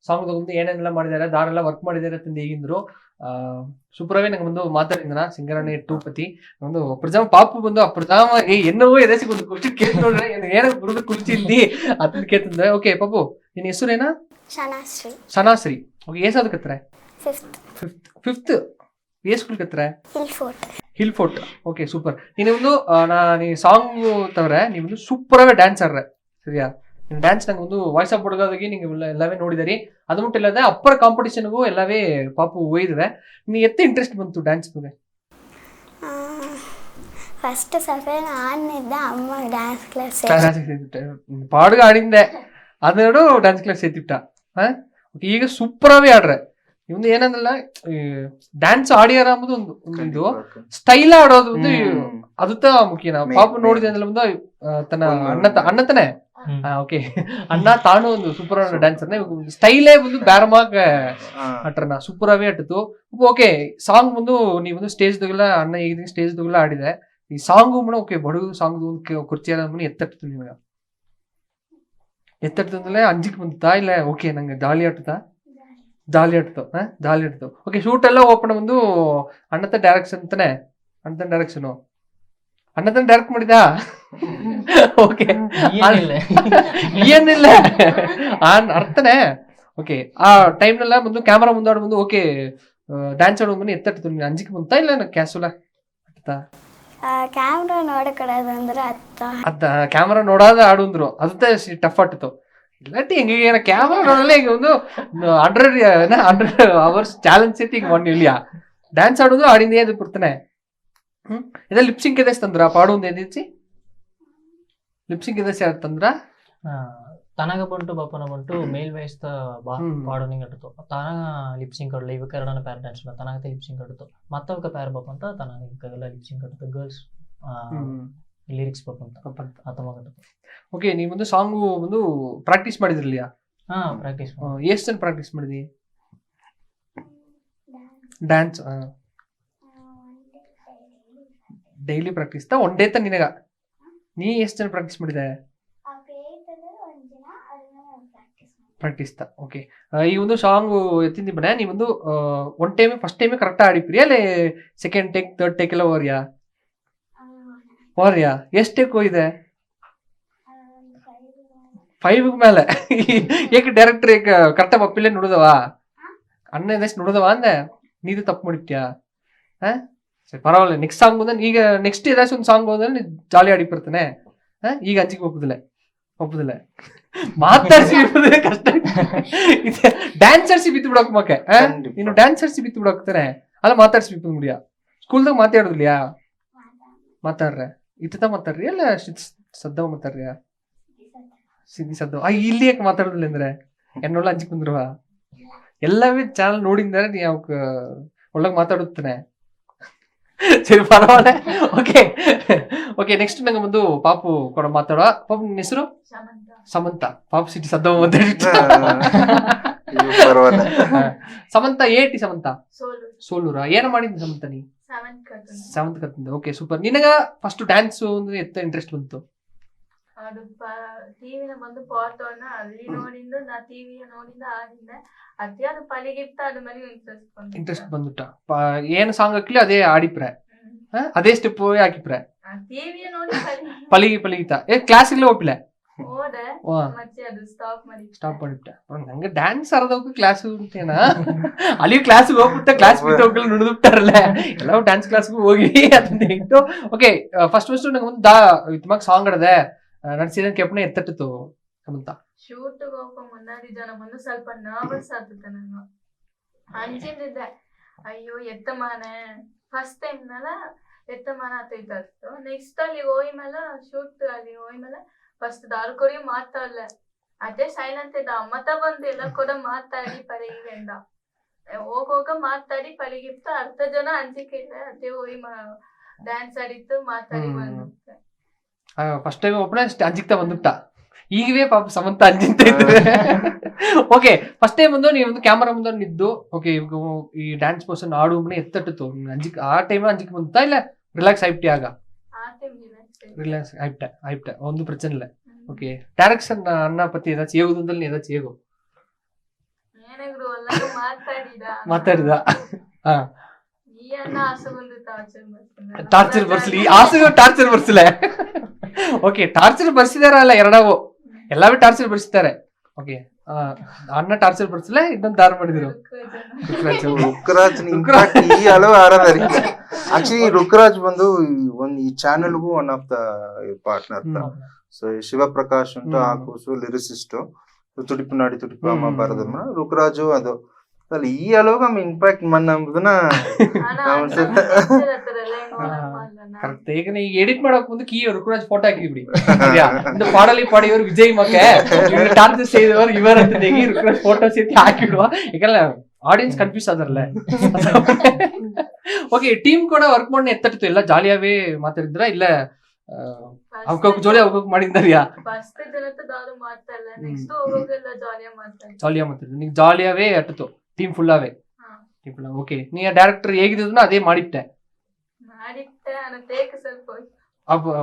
ಸಾಂಗ್ ಬಂದು ಏನೇನೆಲ್ಲ ಮಾಡಿದ್ದಾರೆ ದಾರೆಲ್ಲ ವರ್ಕ್ ಮಾಡಿದ್ದಾರೆ ಅಂತ ಹೇಗಿದ್ರು ಸೂಪರ್ ಅವೇ ನಂಗೆ ಬಂದು ಮಾತಾಡಿದ ಸಿಂಗರಣೆ 2 ಪತಿ ಒಂದು ಪ್ರಜಾಮ ಪಾಪು ಬಂದು ಆ ಪ್ರಜಾಮ ಎನ್ನವೋ ಎದಸಿ ಒಂದು ಕುರ್ಚಿ ಕೇಳ್ತ ನೋಡ್ರೆ ಏನೋ ಬುಡದ ಕುರ್ಚಿ ಇಲ್ಲಿ ಅದನ್ನ ಕೇಳ್ತಿದ್ದೆ ಓಕೆ ಪಾಪು ನಿನ್ನ ಹೆಸರೇನಾ ಸನಾಶ್ರೀ ಓಕೆ ಏಸಾದಕತ್ರೆ ಫಿಫ್ತ್ ಏ ಸ್ಕೂಲ್ ಕತ್ರೆ ಹಿಲ್ ಫೋರ್ಟ್ ಓಕೆ ಸೂಪರ್ ನೀನು ನೀ ಸಾಂಗ್ ತವ್ರೆ ನೀವು ಸೂಪರ್ ಆಗಿ ಡ್ಯಾನ್ಸ್ ಆಡ್ರೆ ಸರಿಯಾ ನಿಮ್ ಡ್ಯಾನ್ಸ್ ನಂಗೆ ಒಂದು ವಾಯ್ಸ್ ಆಫ್ ಹುಡುಗಾದಾಗಿ ನೀವು ಎಲ್ಲವೇ ನೋಡಿದಿರಿ ಅದು ಮುಟ್ಟು ಇಲ್ಲದೆ ಅಪ್ಪರ್ ಕಾಂಪಿಟೇಷನ್ಗೂ ಎಲ್ಲವೇ ಪಾಪು ಒಯ್ದಿದೆ ನೀ ಎತ್ತ ಇಂಟ್ರೆಸ್ಟ್ ಬಂತು ಡ್ಯಾನ್ಸ್ ಬಗ್ಗೆ ಫಸ್ಟ್ ಸಫೇನ್ ಆಡಿದ್ದೆ ಅಮ್ಮ ಡ್ಯಾನ್ಸ್ ಕ್ಲಾಸ್ ಪಾಡ್ಗ ಆಡಿಂದೆ ಅದೆರಡು ಡ್ಯಾನ್ಸ್ ಕ್ಲಾಸ್ ಸೇತಿಟ್ಟ ಈಗ ಸೂಪರ್ ಆಗಿ ಆಡ್ರೆ ಇವಂದು ಏನಂದ್ರಲ್ಲ ಡ್ಯಾನ್ಸ್ ಆಡಿಯಾರ ಅಂಬುದು ಒಂದು ಇದು ಸ್ಟೈಲ್ ಆಡೋದು ಒಂದು ಅದುತ್ತ ಮುಖ್ಯನ ಪಾಪ ನೋಡಿದೆ ಅಂದ್ರೆ ಒಂದು ತನ್ನ ಅಣ್ಣತನೇ ಓಕೆ ಅಣ್ಣ ತಾನು ಒಂದು ಸೂಪರ್ ಡ್ಯಾನ್ಸರ್ ಸ್ಟೈಲೇ ಒಂದು ಬ್ಯಾರಮಾಗ ಆಟ್ರನ ಸೂಪರ್ ಅವೇ ಆಟಿತ್ತು ಓಕೆ ಸಾಂಗ್ ಬಂದು ನೀವು ಸ್ಟೇಜ್ ದಲ್ಲ ಅಣ್ಣ ಈಗ ಸ್ಟೇಜ್ ದಲ್ಲ ಆಡಿದೆ ಈ ಸಾಂಗು ಮನ ಓಕೆ ಬಡಗು ಸಾಂಗ್ ಕುರ್ಚಿಯಾರ ಎತ್ತಟ್ಟಿತ್ತು ನಿಮಗೆ ಎತ್ತಟ್ಟಂದ್ರೆ ಅಂಜಿಕ್ ಬಂತಾ ಇಲ್ಲ ಓಕೆ ನಂಗೆ ಜಾಲಿ ಆಡ್ತಾ ಜಾಲಿ ಆಡ್ತು ಓಕೆ ಶೂಟ್ ಎಲ್ಲ ಓಪನ್ ಬಂದು ಅಣ್ಣತ ಡೈರೆಕ್ಷನ್ ಅಂತಾನೆ ಅಣ್ಣತನ ಡೈರೆಕ್ಟ್ ಮಾಡಿದ ಓಕೆ ಏನಿಲ್ಲ ಅರ್ಥನೇ ಓಕೆ ಆ ಟೈಮ್ನೆಲ್ಲ ಬಂದು ಕ್ಯಾಮರಾ ಮುಂದಾಡ ಬಂದು ಓಕೆ ಡ್ಯಾನ್ಸ್ ಆಡೋ ಬಂದು ಎತ್ತಟ್ಟು ಅಂಜಿಕೆ ಬಂತಾ ಇಲ್ಲ ಕ್ಯಾಸುಲ ಕ್ಯಾಮ್ರಾ ನೋಡಕಡೋದಂದ್ರೆ ಅದ ಕ್ಯಾಮರಾ ನೋಡಾದ ಆಡುಂದ್ರು ಅದ ಟಫ್ ಆಟಿತ್ತು ಇಲ್ಲಟ್ಟಿ ಹೆಂಗೆ ಕ್ಯಾಮರಾ ನೋಡಲ್ಲ ಈಗ ಒಂದು 100 ಅವರ್ಸ್ ಚಾಲೆಂಜ್ ಐತಿ ಈಗ ಮೊನ್ನೆ ಇಲ್ಲಿಯ ಡ್ಯಾನ್ಸ್ ಆಡೋದು ಆಡಿಂದೇ ಅದು ಬರ್ತಾನೆ ಇದ ಲಿಪ್ಸಿಂಗ್ ಎದೇಸ್ ತಂದ್ರ ಪಾಡುಂದು ಎದಿಸಿ ಲಿಪ್ಸಿಂಗ್ ಎದೇಸ್ ತಂದ್ರ ತನಗ ಬಂಟು ಬಪ್ಪನ ಬಂಟು ಮೇಲ್ ವಯಸ್ಸ ಪಾಡೋನಿಂಗ್ ಅಡ್ತು ತನಗ ಲಿಪ್ಸಿಂಗ್ ಕಡ್ಲ ಇವ ಕನ್ನಡ ಪ್ಯಾರ್ ಡ್ಯಾನ್ಸ್ ತನಗತೆ ಲಿಪ್ಸಿಂಗ್ ಅಡ್ತು ಮತ್ತವಕ ಪ್ಯಾರ್ ಬಪ್ಪ ಅಂತ ತನಗೆಲ್ಲ ಲಿಪ್ಸಿಂಗ್ ಅಡ್ತು ಗರ್ಲ್ಸ್ ಲಿರಿಕ್ಸ್ ಬಪ್ಪ ಅಂತ ಆತಮಗ ಓಕೆ ನೀವು ಒಂದು ಸಾಂಗ್ ಒಂದು ಪ್ರಾಕ್ಟೀಸ್ ಮಾಡಿದ್ರಲ್ಲಿಯಾ ಪ್ರಾಕ್ಟೀಸ್ ಎಷ್ಟು ಜನ ಪ್ರಾಕ್ಟೀಸ್ ಮಾಡಿದಿ dance daily practice one day ನಿನಗ ನೀ ಎಷ್ಟು ಜನ ಪ್ರಾಕ್ಟೀಸ್ ಮಾಡಿದೆ ಪ್ರಾಕ್ಟೀಸ್ ಓಕೆ ಈ ಒಂದು ಸಾಂಗ್ ಎತ್ತಿಂದಿ ಬನ್ನಿ ನೀವೊಂದು ಫಸ್ಟ್ ಟೈಮ್ ಕರೆಕ್ಟ್ ಆಡಿಪ್ರಿ ಅಲ್ಲಿ ಸೆಕೆಂಡ್ ಟೇಕ್ ಥರ್ಡ್ ಟೇಕ್ ಎಲ್ಲ ಓರ್ಯಾ ಎಷ್ಟು ಟೇಕ್ ಹೋಗಿದೆ 5 ಮೇಲೆ ಏಕೆ ಡೈರೆಕ್ಟರ್ ಈಗ ಕರೆಕ್ಟ್ ಅಪ್ಪಿಲ್ಲೇ ನೋಡುದವ ಅಣ್ಣ ಎಷ್ಟು ನೋಡುದವ ಅಂದೆ ನೀದು ತಪ್ಪು ಮಾಡಿತ್ಯಾ ಸರಿ ಪರವಾಗಿಲ್ಲ ನೆಕ್ಸ್ಟ್ ಸಾಂಗ್ ಬಂದ ಈಗ ನೆಕ್ಸ್ಟ್ ಏದಾச்சும் ಒಂದು ಸಾಂಗ್ ಹೋದ್ರೆ ನೀನು ಜಾಲಿ ಆಡಿ ಬರ್ತಾನೆ ಈಗ ಅಂಜಿಗೆ ಒಪ್ಪುದಿಲ್ಲ ಮಾತಾಡ್ಸಿ ಕಷ್ಟ ಡ್ಯಾನ್ಸರ್ಸಿ ಬಿತ್ತು ಬಿಡಕ್ ಮಕ್ಕೆ ನೀನು ಡ್ಯಾನ್ಸರ್ಸಿ ಬಿತ್ತು ಬಿಡಕ್ತಾನೆ ಅಲ್ಲ ಮಾತಾಡ್ಸಿ ಬಿತ್ತು ಮುಡಿಯ ಸ್ಕೂಲ್ದಾಗ ಮಾತಾಡೋದಿಲ್ಲ ಮಾತಾಡ್ರೆ ಇತ್ತ ಮಾತಾಡ್ರಿ ಅಲ್ಲ ಸದ್ದವ ಮಾತಾಡ್ರಿ ಸಿದ್ದಿ ಸದ್ದವ ಇಲ್ಲಿ ಯಾಕೆ ಮಾತಾಡೋದಿಲ್ಲ ಅಂದ್ರೆ ಎನ್ನೊಳ್ಳ ಅಂಜಿಕ್ ಬಂದ್ರುವ ಎಲ್ಲವೇ ಚಾನಲ್ ನೋಡಿದ್ರೆ ನೀ ಅವಕ್ ಒಳ್ಳಗ್ ಮಾತಾಡುತ್ತಾನೆ ಸರಿ ಪರವಾಗಿಲ್ಲ. ಓಕೆ ನೆಕ್ಸ್ಟ್ ನಂಗೆ ಒಂದು ಪಾಪು ಕೂಡ ಮಾತಾಡುವ. ಪಾಪು ನಿನ್ನ ಹೆಸರು ಸಮಂತ. ಪಾಪು ಸಿಟಿ ಸದ್ದ ಪರವಾಗಿಲ್ಲ. ಸಮಂತ ಏಟಿ ಸಮಂತ ಸೋಲೂರ ಏನ ಮಾಡಿದ್ನಿ ಸಮಂತ ನೀ? ಸೆವೆಂತ್ ಕತ್ತಿಂದ. Okay super. ನಿನಗ ಫಸ್ಟ್ ಡ್ಯಾನ್ಸ್ ಅಂದ್ರೆ ಎತ್ತ ಇಂಟ್ರೆಸ್ಟ್ ಬಂತು? ಅದು ಟಿವಿನ ಬಂದು ಪಾಟೋನ ಅಲ್ಲಿ ನೋಡಿಂದು ನಾ ಟಿವಿಯ ನೋಡಿಂದ ಆಡಿದ್ದೆ. ಅದೇ ಅದು ಪಲಿಗಿತ್ತ ಅದು ಮೇಲೆ ಇಂಟ್ರೆಸ್ಟ್ ಬಂದುಟ. ಏನು ಸಾಂಗ್ ಹಾಕ್ಲಿ ಅದೇ ಆಡಿಪ್ರೆ, ಅದೇ ಸ್ಟೆಪ್ ಹಾಕಿಪ್ರೆ, ಟಿವಿಯ ನೋಡಿ ಪಲಿಗಿತ. ಕ್ಲಾಸಿಗೆ ಹೋಗ್ಬಿಲ್ಲ? ಹೋದೆ ಮತ್ತೆ ಅದು ಸ್ಟಾಪ್ ಮಾಡಿಬಿಟ್ಟೆ. ನಂಗೆ ಡ್ಯಾನ್ಸ್ ಅರ್ಧಕ್ಕೂ ಕ್ಲಾಸ್ ಅಂತೇನಾ? ಅಲ್ಲಿ ಕ್ಲಾಸ್ಗೆ ಹೋಗ್ಬಿಟ್ಟೆ, ಕ್ಲಾಸ್ ಬಿಟ್ಟು ಹೋಗಲು ನುಡಿದ್ಬಿಟ್ಟಾರಲ್ಲ ಎಲ್ಲ ಡ್ಯಾನ್ಸ್ ಕ್ಲಾಸ್ಗೂ ಹೋಗಿ ಅಂತ ಇಟ್ಟು. ಓಕೆ ಫಸ್ಟ್ ನಂಗೆ ಒಂದು ತುಮಾಗ ಸಾಂಗ್ ಆಡದೆ ನಡ್ಸಿದ ಕೆಪ್ಪನೆ ಎತ್ತಟ್ಟಿತ್ತು ಸಮಂತ. ಶೂಟ್ ಹೋಗೋ ಮುನ್ನಾಡಿ ಜನ ಬಂದು ಸ್ವಲ್ಪ ನರ್ವಸ್ ಆಗ್ತದೆ. ನಾನು ಅಂಜಿದ್ದೆ, ಅಯ್ಯೋ ಎತ್ತಮಾನೆ ಫಸ್ಟ್ ಟೈಮ್ ನಲ್ಲ ಎತ್ತಮಾನ ಆಗ್ತೈತು. ನೆಕ್ಸ್ಟ್ ಅಲ್ಲಿ ಹೋಗಿ ಮೇಲೆ ಶೂಟ್ ಅಲ್ಲಿ ಹೋಗಿ ಮೇಲೆ ಫಸ್ಟ್ ದಾರು ಕೊಡಿ ಮಾತಾಡಲ್ಲ, ಅದೇ ಸೈಲೆಂಟ್ ಇದ್ದ. ಅಮ್ಮತ ಬಂದು ಎಲ್ಲ ಕೂಡ ಮಾತಾಡಿ ಪಳಗಿಂದ ಹೋಗೋಗ ಮಾತಾಡಿ ಪಳಗಿತ್ತು. ಅರ್ಧ ಜನ ಅಂಜಿಕೆ ಇಲ್ಲ, ಅದೇ ಹೋಗಿ ಡ್ಯಾನ್ಸ್ ಆಡಿತ್ತು ಮಾತಾಡಿ ಬಂದಿತ್ತೆ. ಫಸ್ಟ್ ಟೈಮ್ ಒಬ್ಬನೇ ಅಂಜಿಕ್ತಾ ಬಂದುಬಿಟ್ಟ. ಈಗವೇ ಪಾಪ ಸಮಂತ ಅಂಜಿಂತ ಇದ್ರೆ. ಓಕೆ ಫಸ್ಟ್ ಟೈಮ್ ಬಂದು ನೀವೊಂದು ಕ್ಯಾಮರಾ ಮುಂದೆ ನಿದ್ದು ಓಕೆ ಈ ಡ್ಯಾನ್ಸ್ ಪರ್ಸನ್ ಆಡು ಎತ್ತಟ್ಟಿತ್ತು ಅಂಜಿಕ್ ಆ ಟೈಮ್ ಅಂಜಿಕ್ ಬಂತಾ ಇಲ್ಲ ರಿಲ್ಯಾಕ್ಸ್ ಆಯ್ಬಿಟ್ಟಿ? ಆಗ ரிலாக்ஸ் ஆயிட்டேன் ஒன்றும் பிரச்சனை இல்லை. ஓகே டைரக்ஷன் அண்ணா பத்தி ஏதாச்சும் ஏகுதுன்னு நீ ஏதாச்சும் ஏகும் ಮಾತಾಡಿದ? ಟಾರ್ಚರ್ ಬರ್ಸ್ಲಿ ಆಸೆಗೂ ಟಾರ್ಚರ್ ಬರ್ಸಲ. ಓಕೆ ಟಾರ್ಚರ್ ಬರ್ಸಿದಾರಲ್ಲ ಎರಡವು ಎಲ್ಲವೇ ಟಾರ್ಚರ್ ಬರ್ಸಿದ್ದಾರೆ. ಓಕೆ ಅಣ್ಣ ಟಾರ್ಚರ್ ಬರ್ಸಲ ಇನ್ನೊಂದು ದಾರ ಮಾಡಿದ್ರು ರುಕ್ರಾಜ್ ಈ ಹಲವು ಆರಾಧರಿ. ಆಕ್ಚುಲಿ ರುಕ್ರಾಜ್ ಬಂದು ಈ ಚಾನೆಲ್ಗೂ one of the partner. So Shivaprakash ಉಂಟು ಆ ಕೂಸು ಲಿರಿಸಿಸ್ಟ್ ತುಡಿಪು ನಾಡಿ ತುಡಿಪು ಅಮ್ಮ ಬರದಮ್ಮ ರುಕ್ರಾಜು ಅದು ಅಲ್ಲಿ ಈ ಹಲವು ಇಂಪ್ಯಾಕ್ಟ್ ಮನ್ನಂಬುದನ್ನ ಕರೆಕ್ಟ್. ಈಗ ನೀ ಎಡಿಟ್ ಮಾಡಕ್ ಮುಂದೆ ಕೀ ರುಕ್ರಾಜ್ ಫೋಟೋ ಹಾಕಿಬಿಡಿ. இந்த பாடலை பாடியவர் விஜய் மக்க இவர் டான்ஸ் செய்தவர் இவர் ಅಂತ ತೆಗಿ ರುಕ್ರಾಜ್ ಫೋಟೋ ಸೇತಿ ಹಾಕಿಡುವ. ಯಾಕಂದ್ರೆ ಆಡಿಯನ್ಸ್ ಕನ್ಫ್ಯೂಸ್ ಆದರಲ್ಲ. ಓಕೆ ಟೀಮ್ ಕೂಡ ವರ್ಕ್ ಮಾಡಿ ಎತ್ತಟ್ಟಿತ್ತು ಎಲ್ಲ ಜಾಲಿಯಾವೇ ಮಾತಾಡಿದ್ರ ಇಲ್ಲ ಅವಕ್ಕೆ ಜೋಲಿ ಅವಕ್ಕೆ ಮಾಡಿದ್ದಾರಿಯಾ? ಜಾಲಿಯಾ ಮಾತಾಡಿದ್ರು ನೀ ಜಾಲಿಯಾವೇ ಅಟ್ಟಿತ್ತು ಟೀಮ್ ಫುಲ್ಲಾವೇ. ಓಕೆ ನೀ ಡೈರೆಕ್ಟರ್ ಹೇಗಿದ್ರು ಅದೇ ಮಾಡಿಟ್ಟೆ.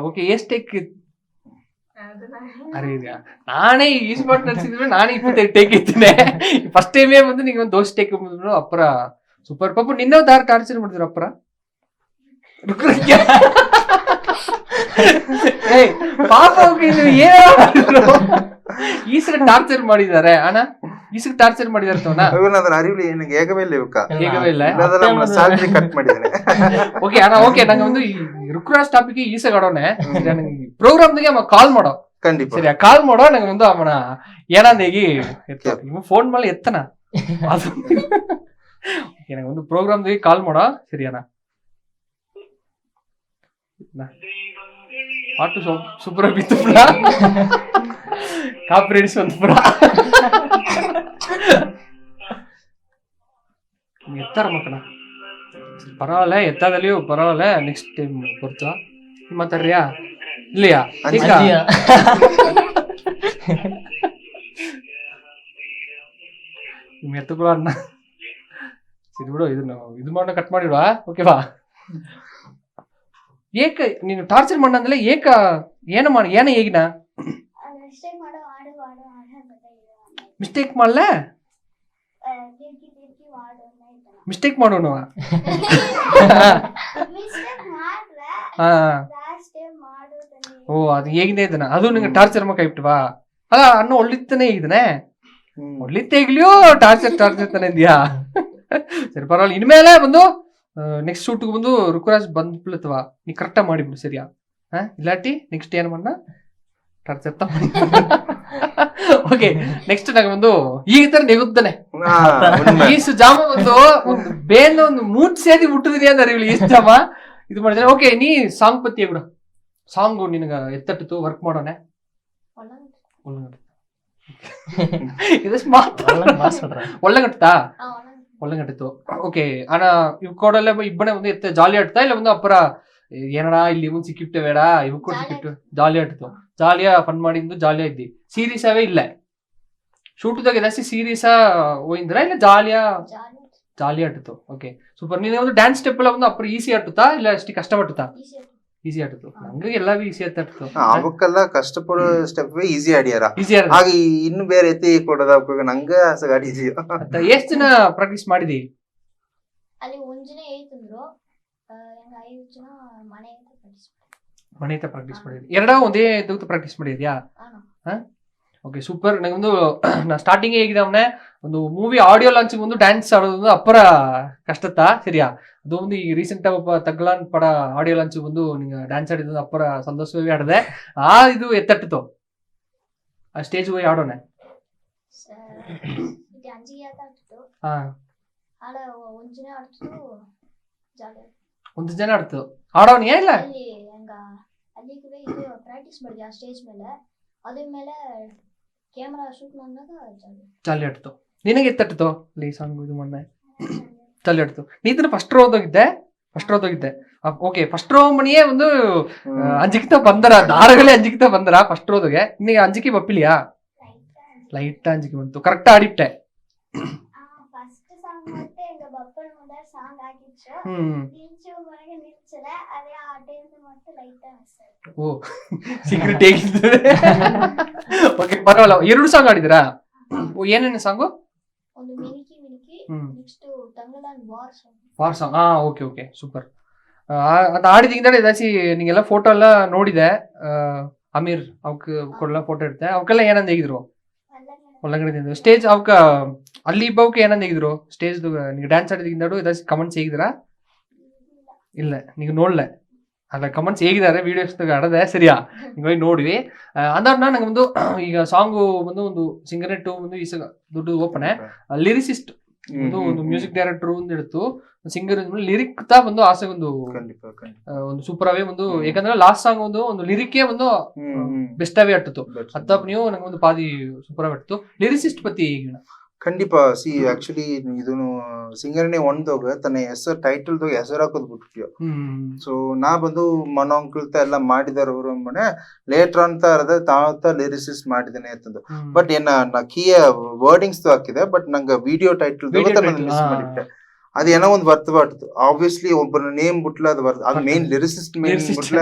ಓಕೆ ಎಷ್ಟು ಟೇಕ್? ಅರೆ ನಾನೇ ಈ ಸ್ಪಾಟ್ ನಡೆಸಿದ್ರೆ ನಾನೇ 25 ಟೇಕ್ ಇದ್ದೇನೆ. ಫಸ್ಟ್ ಟೈಮೇ ಬಂದು ನಿಂಗೆ ಒಂದು ದೋಷ ಟೇಕ್ ಬಂದ್ರು ಅಪ್ಪರ ಸೂಪರ್. ಪಾಪ ನಿನ್ನ ದಾರ ಟಾರ್ಚರ್ ಮಾಡಿದ್ರು ಅಪ್ಪರ ಪಾಪ ಈಸರ ಟಾರ್ಚರ್ ಮಾಡಿದ್ದಾರೆ ಅಣ್ಣ, ಈಸರ ಟಾರ್ಚರ್ ಮಾಡಿದಾರೆ ಅರಿವು எனக்கு ஏகவே ಇಲ್ಲ. ಕಟ್ ಮಾಡಿದ್ದೇನೆ. ಓಕೆ ಅಣ್ಣ ಓಕೆ ನಂಗೆ ಒಂದು ಈ ರುಕ್ರಾಜ್ ಟಾಪಿಕ್ ಈಸಗ ಆಡೋಣ ಪ್ರೋಗ್ರಾಮ್ದಾಗೆ ಅಮ್ಮ ಕಾಲ್ ಮಾಡೋ ಖಂಡಿತ ಸರಿಯಾ ಕಾಲ್ ಮಾಡೋ ನಂಗೆ ಒಂದು ಅಮ್ಮನ ಏನಂದೇಗಿ ಫೋನ್ ಮಾಡಿ ಎತ್ತನ ಅದು ನಂಗೆ ಒಂದು ಪ್ರೋಗ್ರಾಮ್ದಾಗೆ ಕಾಲ್ ಮಾಡೋ ಸರಿಯಾನ பாட்டு சூப்பரா பித்துப்புடா காப்பிரைட்ஸ் வந்துப்புடா ಎತ್ತಾರ ಮಕ್ಕಳ ಪರವಾಗಿಲ್ಲ ಎತ್ತಾದಲ್ಲಿಯೂ ಪರವಾಗಿಲ್ಲ. ನೆಕ್ಸ್ಟ್ ಟೈಮ್ ಬರ್ತಾ ಮಾತಾಡ್ರಿಯಾ ಇಲ್ಲಿಯಾ ನಿಮ್ ಎತ್ತುಗಳು ಅಣ್ಣ ಸರಿ ಬಿಡು ಇದನ್ನು ಇದು ಮಾಡೋಣ ಕಟ್ ಮಾಡಿಲ್ವಾ? ಓಕೆವಾ ಏಕ ನೀನು ಟಾರ್ಚರ್ ಮಾಡಂದ್ರೆ ಏಕ ಏನ ಮಾಡಿ ಏನ ಹೇಗಿನ ಮಿಸ್ಟೇಕ್ ಮಾಡಲ ಮಿಸ್ಟೇಕ್ ಮಾಡೋಣ. ಓ ಅದು ಹೇಗಿದೆ ಇದನ್ನ ಅದು ನಿಂಗೆ ಟಾರ್ಚರ್ ಮಕ್ಕ ಇಟ್ಟವಾ ಅಲ್ಲ ಅನ್ನ ಒಳ್ಳಿತ್ತಾನೆ ಹೇಗಿದ್ದಾನೆ ಒಳ್ಳಿತ್ತ ಹೇಗ್ಲಿಯೋ ಟಾರ್ಚರ್ ತಾನೆ ಇದೆಯಾ? ಸರಿ ಪರವಾಗಿಲ್ಲ. ಇನ್ಮೇಲೆ ಬಂದು ನೆಕ್ಸ್ಟ್ ಶೂಟ್ಗೆ ಬಂದು ರುಕ್ರಾಜ್ ಬಂದ್ಬಿಡ್ತವಾ ನೀ ಕರೆಕ್ಟಾಗಿ ಮಾಡಿಬಿಡು ಸರಿಯಾ? ಇಲ್ಲಾಟಿ ನೆಕ್ಸ್ಟ್ ಏನು ಮಾಡ ಟಾರ್ಚರ್ ಮಾಡಿ. ಓಕೆ ನೆಕ್ಸ್ಟ್ ನಂಗೆ ಒಂದು ಈ ತರ ನೆಗುತ್ತಾನೆ ಈಸು ಜಾಮ ಒಂದು ಬೇನ್ ಒಂದು ಮೂಟ್ ಸೇದಿ ಮುಟ್ಟಿದ್ರಿ ಅಂದ್ರೆ ಈಸು ಜಾಮ ಇದು ಮಾಡಿದ್ರೆ. ಓಕೆ ನೀ ಸಾಂಗ್ ಪತ್ತಿ ಕೂಡ ಸಾಂಗು ನಿನಗ ಎತ್ತಟ್ಟಿತ್ತು ವರ್ಕ್ ಮಾಡೋಣ ಇದಷ್ಟು ಮಾತ್ರ ಒಳ್ಳೆಗಟ್ಟಾ ஒல்லங்கட்டத்து ஓகே. ஆனா இவ கூட இப்பனே வந்து எத்த ஜாலியா எடுத்தா இல்ல வந்து ಅಪ್ಪರ ಏನಡಾ ಇಲ್ಲಿ ಇವ್ನು ಸಿಕ್ಕಿಬಿಟ್ಟೆ ಬೇಡ ಇವ್ ಕೂಡ ಸಿಕ್ಕಿಬಿಟ್ಟು ಜಾಲಿಯಾ ಆಡ್ತು, ಜಾಲಿಯಾ ಫನ್ ಮಾಡಿದ್ದು ಜಾಲಿಯಾ ಇದ್ದಿ. ಸೀರಿಯಸ್ ಅವೇ ಇಲ್ಲ ಶೂಟ್ದಾಗ ಜಾಸ್ತಿ ಸೀರಿಯಸ್ ಹೋಯ್ದ್ರ ಇಲ್ಲ ಜಾಲಿಯಾ ಜಾಲಿಯಾ ಆಡ್ತು. Okay super. ನೀನು ಒಂದು ಡ್ಯಾನ್ಸ್ ಸ್ಟೆಪ್ ಎಲ್ಲ ಒಂದು ಅಪ್ಪರ ಈಸಿ ಆಡ್ತಾ ಇಲ್ಲ ಅಷ್ಟು ಕಷ್ಟಪಡ್ತಾ? ಈಸಿ ಆಡ್ತು. ನಂಗೆ ಎಲ್ಲವೂ ಈಸಿ ಆಡ್ತು. ಅವಕ್ಕೆಲ್ಲ ಕಷ್ಟಪಡೋ ಸ್ಟೆಪ್ ಈಸಿ ಆಡ್ಯಾರ. ಈಸಿ ಆಡ ಹಾಗೆ ಇನ್ನು ಬೇರೆ ಎತ್ತಿ ಕೊಡೋದ ನಂಗೆ ಆಡಿದೀಯ. ಎಷ್ಟು ದಿನ ಪ್ರಾಕ್ಟೀಸ್ ಮಾಡಿದಿ? ಅಲ್ಲಿ ಒಂದಿನ ಐತಂದ್ರು ಹೆಂಗ 5 ಜನ ಮನೆ ಪ್ರಾಕ್ಟೀಸ್ ಮಾಡಿದ್ರಿ? ಎರಡ ಒಂದೇ ಇದಕ್ಕೆ ಪ್ರಾಕ್ಟೀಸ್ ಮಾಡಿದ್ಯಾ? Okay super. ನಂಗೊಂದು ನಾ ಸ್ಟಾರ್ಟಿಂಗ್ ಹೇಗಿದೆ ಅವನೇ ಒಂದು ಮೂವಿ ಆಡಿಯೋ ಲಾಂಚ್ ಒಂದು ಡ್ಯಾನ್ಸ್ ಆಡೋದು ಅಪ್ಪರ ಕಷ್ಟತ್ತಾ ಸರಿಯಾ? ಅದು ಒಂದು ಈ ರೀಸೆಂಟ್ ಒಬ್ಬ ತಗ್ಲಾನ್ ಪಡ ಆಡಿಯೋ ಲಾಂಚ್ ಒಂದು ನಿಂಗೆ ಡ್ಯಾನ್ಸ್ ಆಡಿದ್ದು ಅಪ್ಪರ ಸಂತೋಷವೇ ಆಡದೆ. ಆ ಇದು ಎತ್ತಟ್ಟಿತು ಆ ಸ್ಟೇಜ್ ಹೋಗಿ ಆಡೋಣ. ಹಾ ಒಂದು ಜನ ಆಡ್ತು ಆಡೋನಿಯಾ ಇಲ್ಲ? ಪ್ರಾಕ್ಟೀಸ್ ಮಾಡಿದ್ವಿ ಆ ಸ್ಟೇಜ್ ಮೇಲೆ. ಅದ್ರ ಮೇಲೆ ಕ್ಯಾಮರಾ ಶೂಟ್ ಮಾಡಿದಾಗ ಚಾಲಿ ಆಡ್ತು. ನಿನಗೆ ಎತ್ತಟ್ಟಿತು ಅಲ್ಲಿ ಸಾಂಗ್ ಇದು ಮೊನ್ನೆ ಚಾಲಿ ಆಡ್ತು. ನೀನು ಫಸ್ಟ್ ರೋ ಹೋಗಿದ್ದೆ. ಓಕೆ ಫಸ್ಟ್ ರೋ ಮಣಿಯೇ ಒಂದು ಅಂಜಿಕಿತ ಬಂದರ ದಾರಗಳೇ ಅಂಜಿಕಿತ ಬಂದರ ಫಸ್ಟ್ ರೋದಾಗೆ. ನಿನಗೆ ಅಂಜಿಕೆ ಬಪ್ಪಿಲಿಯಾ? ಲೈಟ್ ಅಂಜಿಕೆ ಬಂತು. ಕರೆಕ್ಟ್ ಆಡಿಟ್ಟೆ. ಫಸ್ಟ್ ಸಾಂಗ್ ಮತ್ತೆ எங்க பப்பன் முத சாங் ஆகிச்சு. நீச்சு மரங்க நிச்சல அதே ಆ ಟೈಮ್ ಮತ್ತೆ ಲೈಟ್ ಆನ್ಸರ್. ಓ ಸೀಕ್ರೆಟ್ ಹೇಗಿತ್ತು? ಓಕೆ ಪರವಾಗಿಲ್ಲ. 2 ಸಾಂಗ್ ಆಡಿದ್ರಾ? ಓ ಏನೇನು ಸಾಂಗು? ಒಂದು ಮಿನಿಕಿ next Thangalaan war song. Okay okay super. ಅದು ಆಡಿದಿಂದಾನೆ ಜಾಸ್ತಿ ನಿಂಗೆಲ್ಲ ಫೋಟೋ ಎಲ್ಲ ನೋಡಿದೆ. ಅಮೀರ್ ಅವಕ್ ಕೊಡ್ಲ ಫೋಟೋ ಇಡ್ತೆ ಅವಕ್ಕೆಲ್ಲ ಏನಂದ ಹೇಗಿದ್ರು ಒಳಗಡೆ ಸ್ಟೇಜ್ ಅವಕ್ಕ ಅಲ್ಲಿ ಇಬ್ಬವಕ್ಕೆ ಏನಂದ ಹೇಗಿದ್ರು ಸ್ಟೇಜ್ ನೀವು ಡ್ಯಾನ್ಸ್ ಆಡಿದಿಂದಾಡು ಜಾಸ್ತಿ ಕಮೆಂಟ್ಸ್ ಹೇಗಿದ್ರಾ? ಇಲ್ಲ ನೀವು ನೋಡ್ಲೆ ಅಲ್ಲ ಕಮೆಂಟ್ಸ್ ಹೇಗಿದ್ದಾರೆ ವಿಡಿಯೋಸ್ ಆಡದೆ ಸರಿಯಾ? ನೀವು ನೋಡ್ವಿ ಅಂದಾಡ್ನ ನಂಗೆ ಒಂದು ಈಗ ಸಾಂಗು ಬಂದು ಒಂದು ಸಿಂಗರ್ ನೆಟ್ಟು ಒಂದು ಈ ದುಡ್ಡು ಓಪನೆ ಲಿರಿಸಿಸ್ಟ್ ಒಂದು ಮ್ಯೂಸಿಕ್ ಡೈರೆಕ್ಟರ್ ಒಂದು ಇಡ್ತು ಸಿಂಗರ್ ಲಿರಿಕ್ ತಾ ಬಂದು ಆಸೆ ಒಂದು ಸೂಪರ್ ಅವೇ ಒಂದು ಯಾಕಂದ್ರೆ ಲಾಸ್ಟ್ ಸಾಂಗ್ ಒಂದು ಲಿರಿಕೇ ಒಂದು ಬೆಸ್ಟ್ ಅವೇ ಆಟ್ಟಿತ್ತು. ಅತ್ತಪ್ಪ ನೀವು ನಂಗೆ ಒಂದು ಪಾದಿ ಸೂಪರ್ ಆಗಿ ಆಡ್ತು. ಲಿರಿಸಿಸ್ಟ್ ಪತಿ ಈಗ ಖಂಡಿತ ಸಿ ಆಕ್ಚುಲಿ ಇದನ್ನು ಸಿಂಗರ್ನೇ ಒಂದೋಗ ತನ್ನ ಹೆಸರು ಟೈಟಲ್ ಹೆಸರು ಹಾಕೋದ್ ಬಿಟ್ಟಿದ್ಯೋ. ಸೊ ನಾ ಬಂದು ಮನೋ ಅಂಕಲ್ ಎಲ್ಲ ಮಾಡಿದಾರ ಅವರು ಮನೆ ಲೇಟರ್ ಅಂತ ಅರದ ತಾವ ಲಿರಿಸಿಸ್ಟ್ ಮಾಡಿದ್ದೇನೆ ಅಂತಂದು. ಬಟ್ ನಾ ಕೀಯ ವರ್ಡಿಂಗ್ಸ್ ಹಾಕಿದೆ ಬಟ್ ನಂಗೆ ವಿಡಿಯೋ ಟೈಟಲ್ ಮಿಸ್ ಮಾಡಿಬಿಟ್ಟೆ. ಅದೇನೋ ಒಂದು ಬರ್ತಬಾರ್ದು. ಆಬ್ವಿಯಸ್ಲಿ ಒಬ್ಬನ ನೇಮ್ ಬಿಟ್ಲ ಅದು ಬರ್ತ ಅದು ಮೇನ್ ಲಿರಿಸಿಸ್ಟ್ ಮೇನ್ ಬಿಟ್ಲ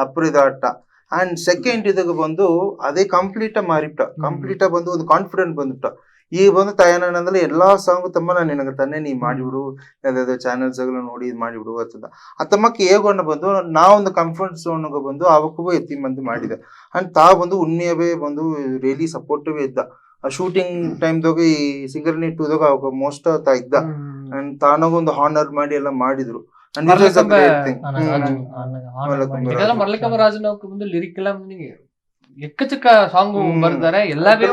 ಅಪ್ರ ಇದು ಆಟ. ಅಂಡ್ ಸೆಕೆಂಡ್ ಇದಾಗ ಬಂದು ಅದೇ ಕಂಪ್ಲೀಟ್ ಮಾರಿಬಿಟ್ಟ. ಕಂಪ್ಲೀಟ್ ಬಂದು ಒಂದು ಕಾನ್ಫಿಡೆಂಟ್ ಬಂದ್ಬಿಟ್ಟ. ಈಗ ಬಂದು ತಾಯನಂದ್ರೆ ಎಲ್ಲಾ ಸಾಂಗ್ ತಮ್ಮ ನಾನು ನಿನಗೆ ತಾನೇ ನೀ ಮಾಡಿಬಿಡು ಯಾವ್ದಾದ್ರು ಚಾನೆಲ್ಸ್ ನೋಡಿ ಇದು ಮಾಡಿಬಿಡು ಅಂತಂದ. ಆ ತಮ್ಮಕ್ಕೆ ಹೇಗೊಂಡು ಬಂದು ನಾವೊಂದು ಕಂಫರ್ಟ್ ಝೋನ್ ಬಂದು ಅವಕ್ಕೂ ಎತ್ತಿ ಮಂದಿ ಮಾಡಿದೆ. ಅಂಡ್ ತಾ ಬಂದು ಉಣ್ಣಿಯವೇ ಬಂದು ರಿಯಲಿ ಸಪೋರ್ಟಿವ್ ಇದ್ದ. ಆ ಶೂಟಿಂಗ್ ಟೈಮ್ದಾಗ ಈ ಸಿಂಗರ್ ನೀಟ್ ಟೂದಾಗ ಅವಾಗ ಮೋಸ್ಟ್ ತಾ ಇದ್ದ. ಅಂಡ್ ತಾನಾಗ ಒಂದು ಹಾನರ್ ಮಾಡಿ ಎಲ್ಲ ಮಾಡಿದ್ರು. ಮರಳಿಕಂಬ ರಾಜನ ಒಂದು ಲಿರಿಕ್ ಎಲ್ಲ ಎಕ್ಕಚಕ್ಕ ಸಾಂಗ್ ಬರ್ತಾರೆ ಎಲ್ಲವೇ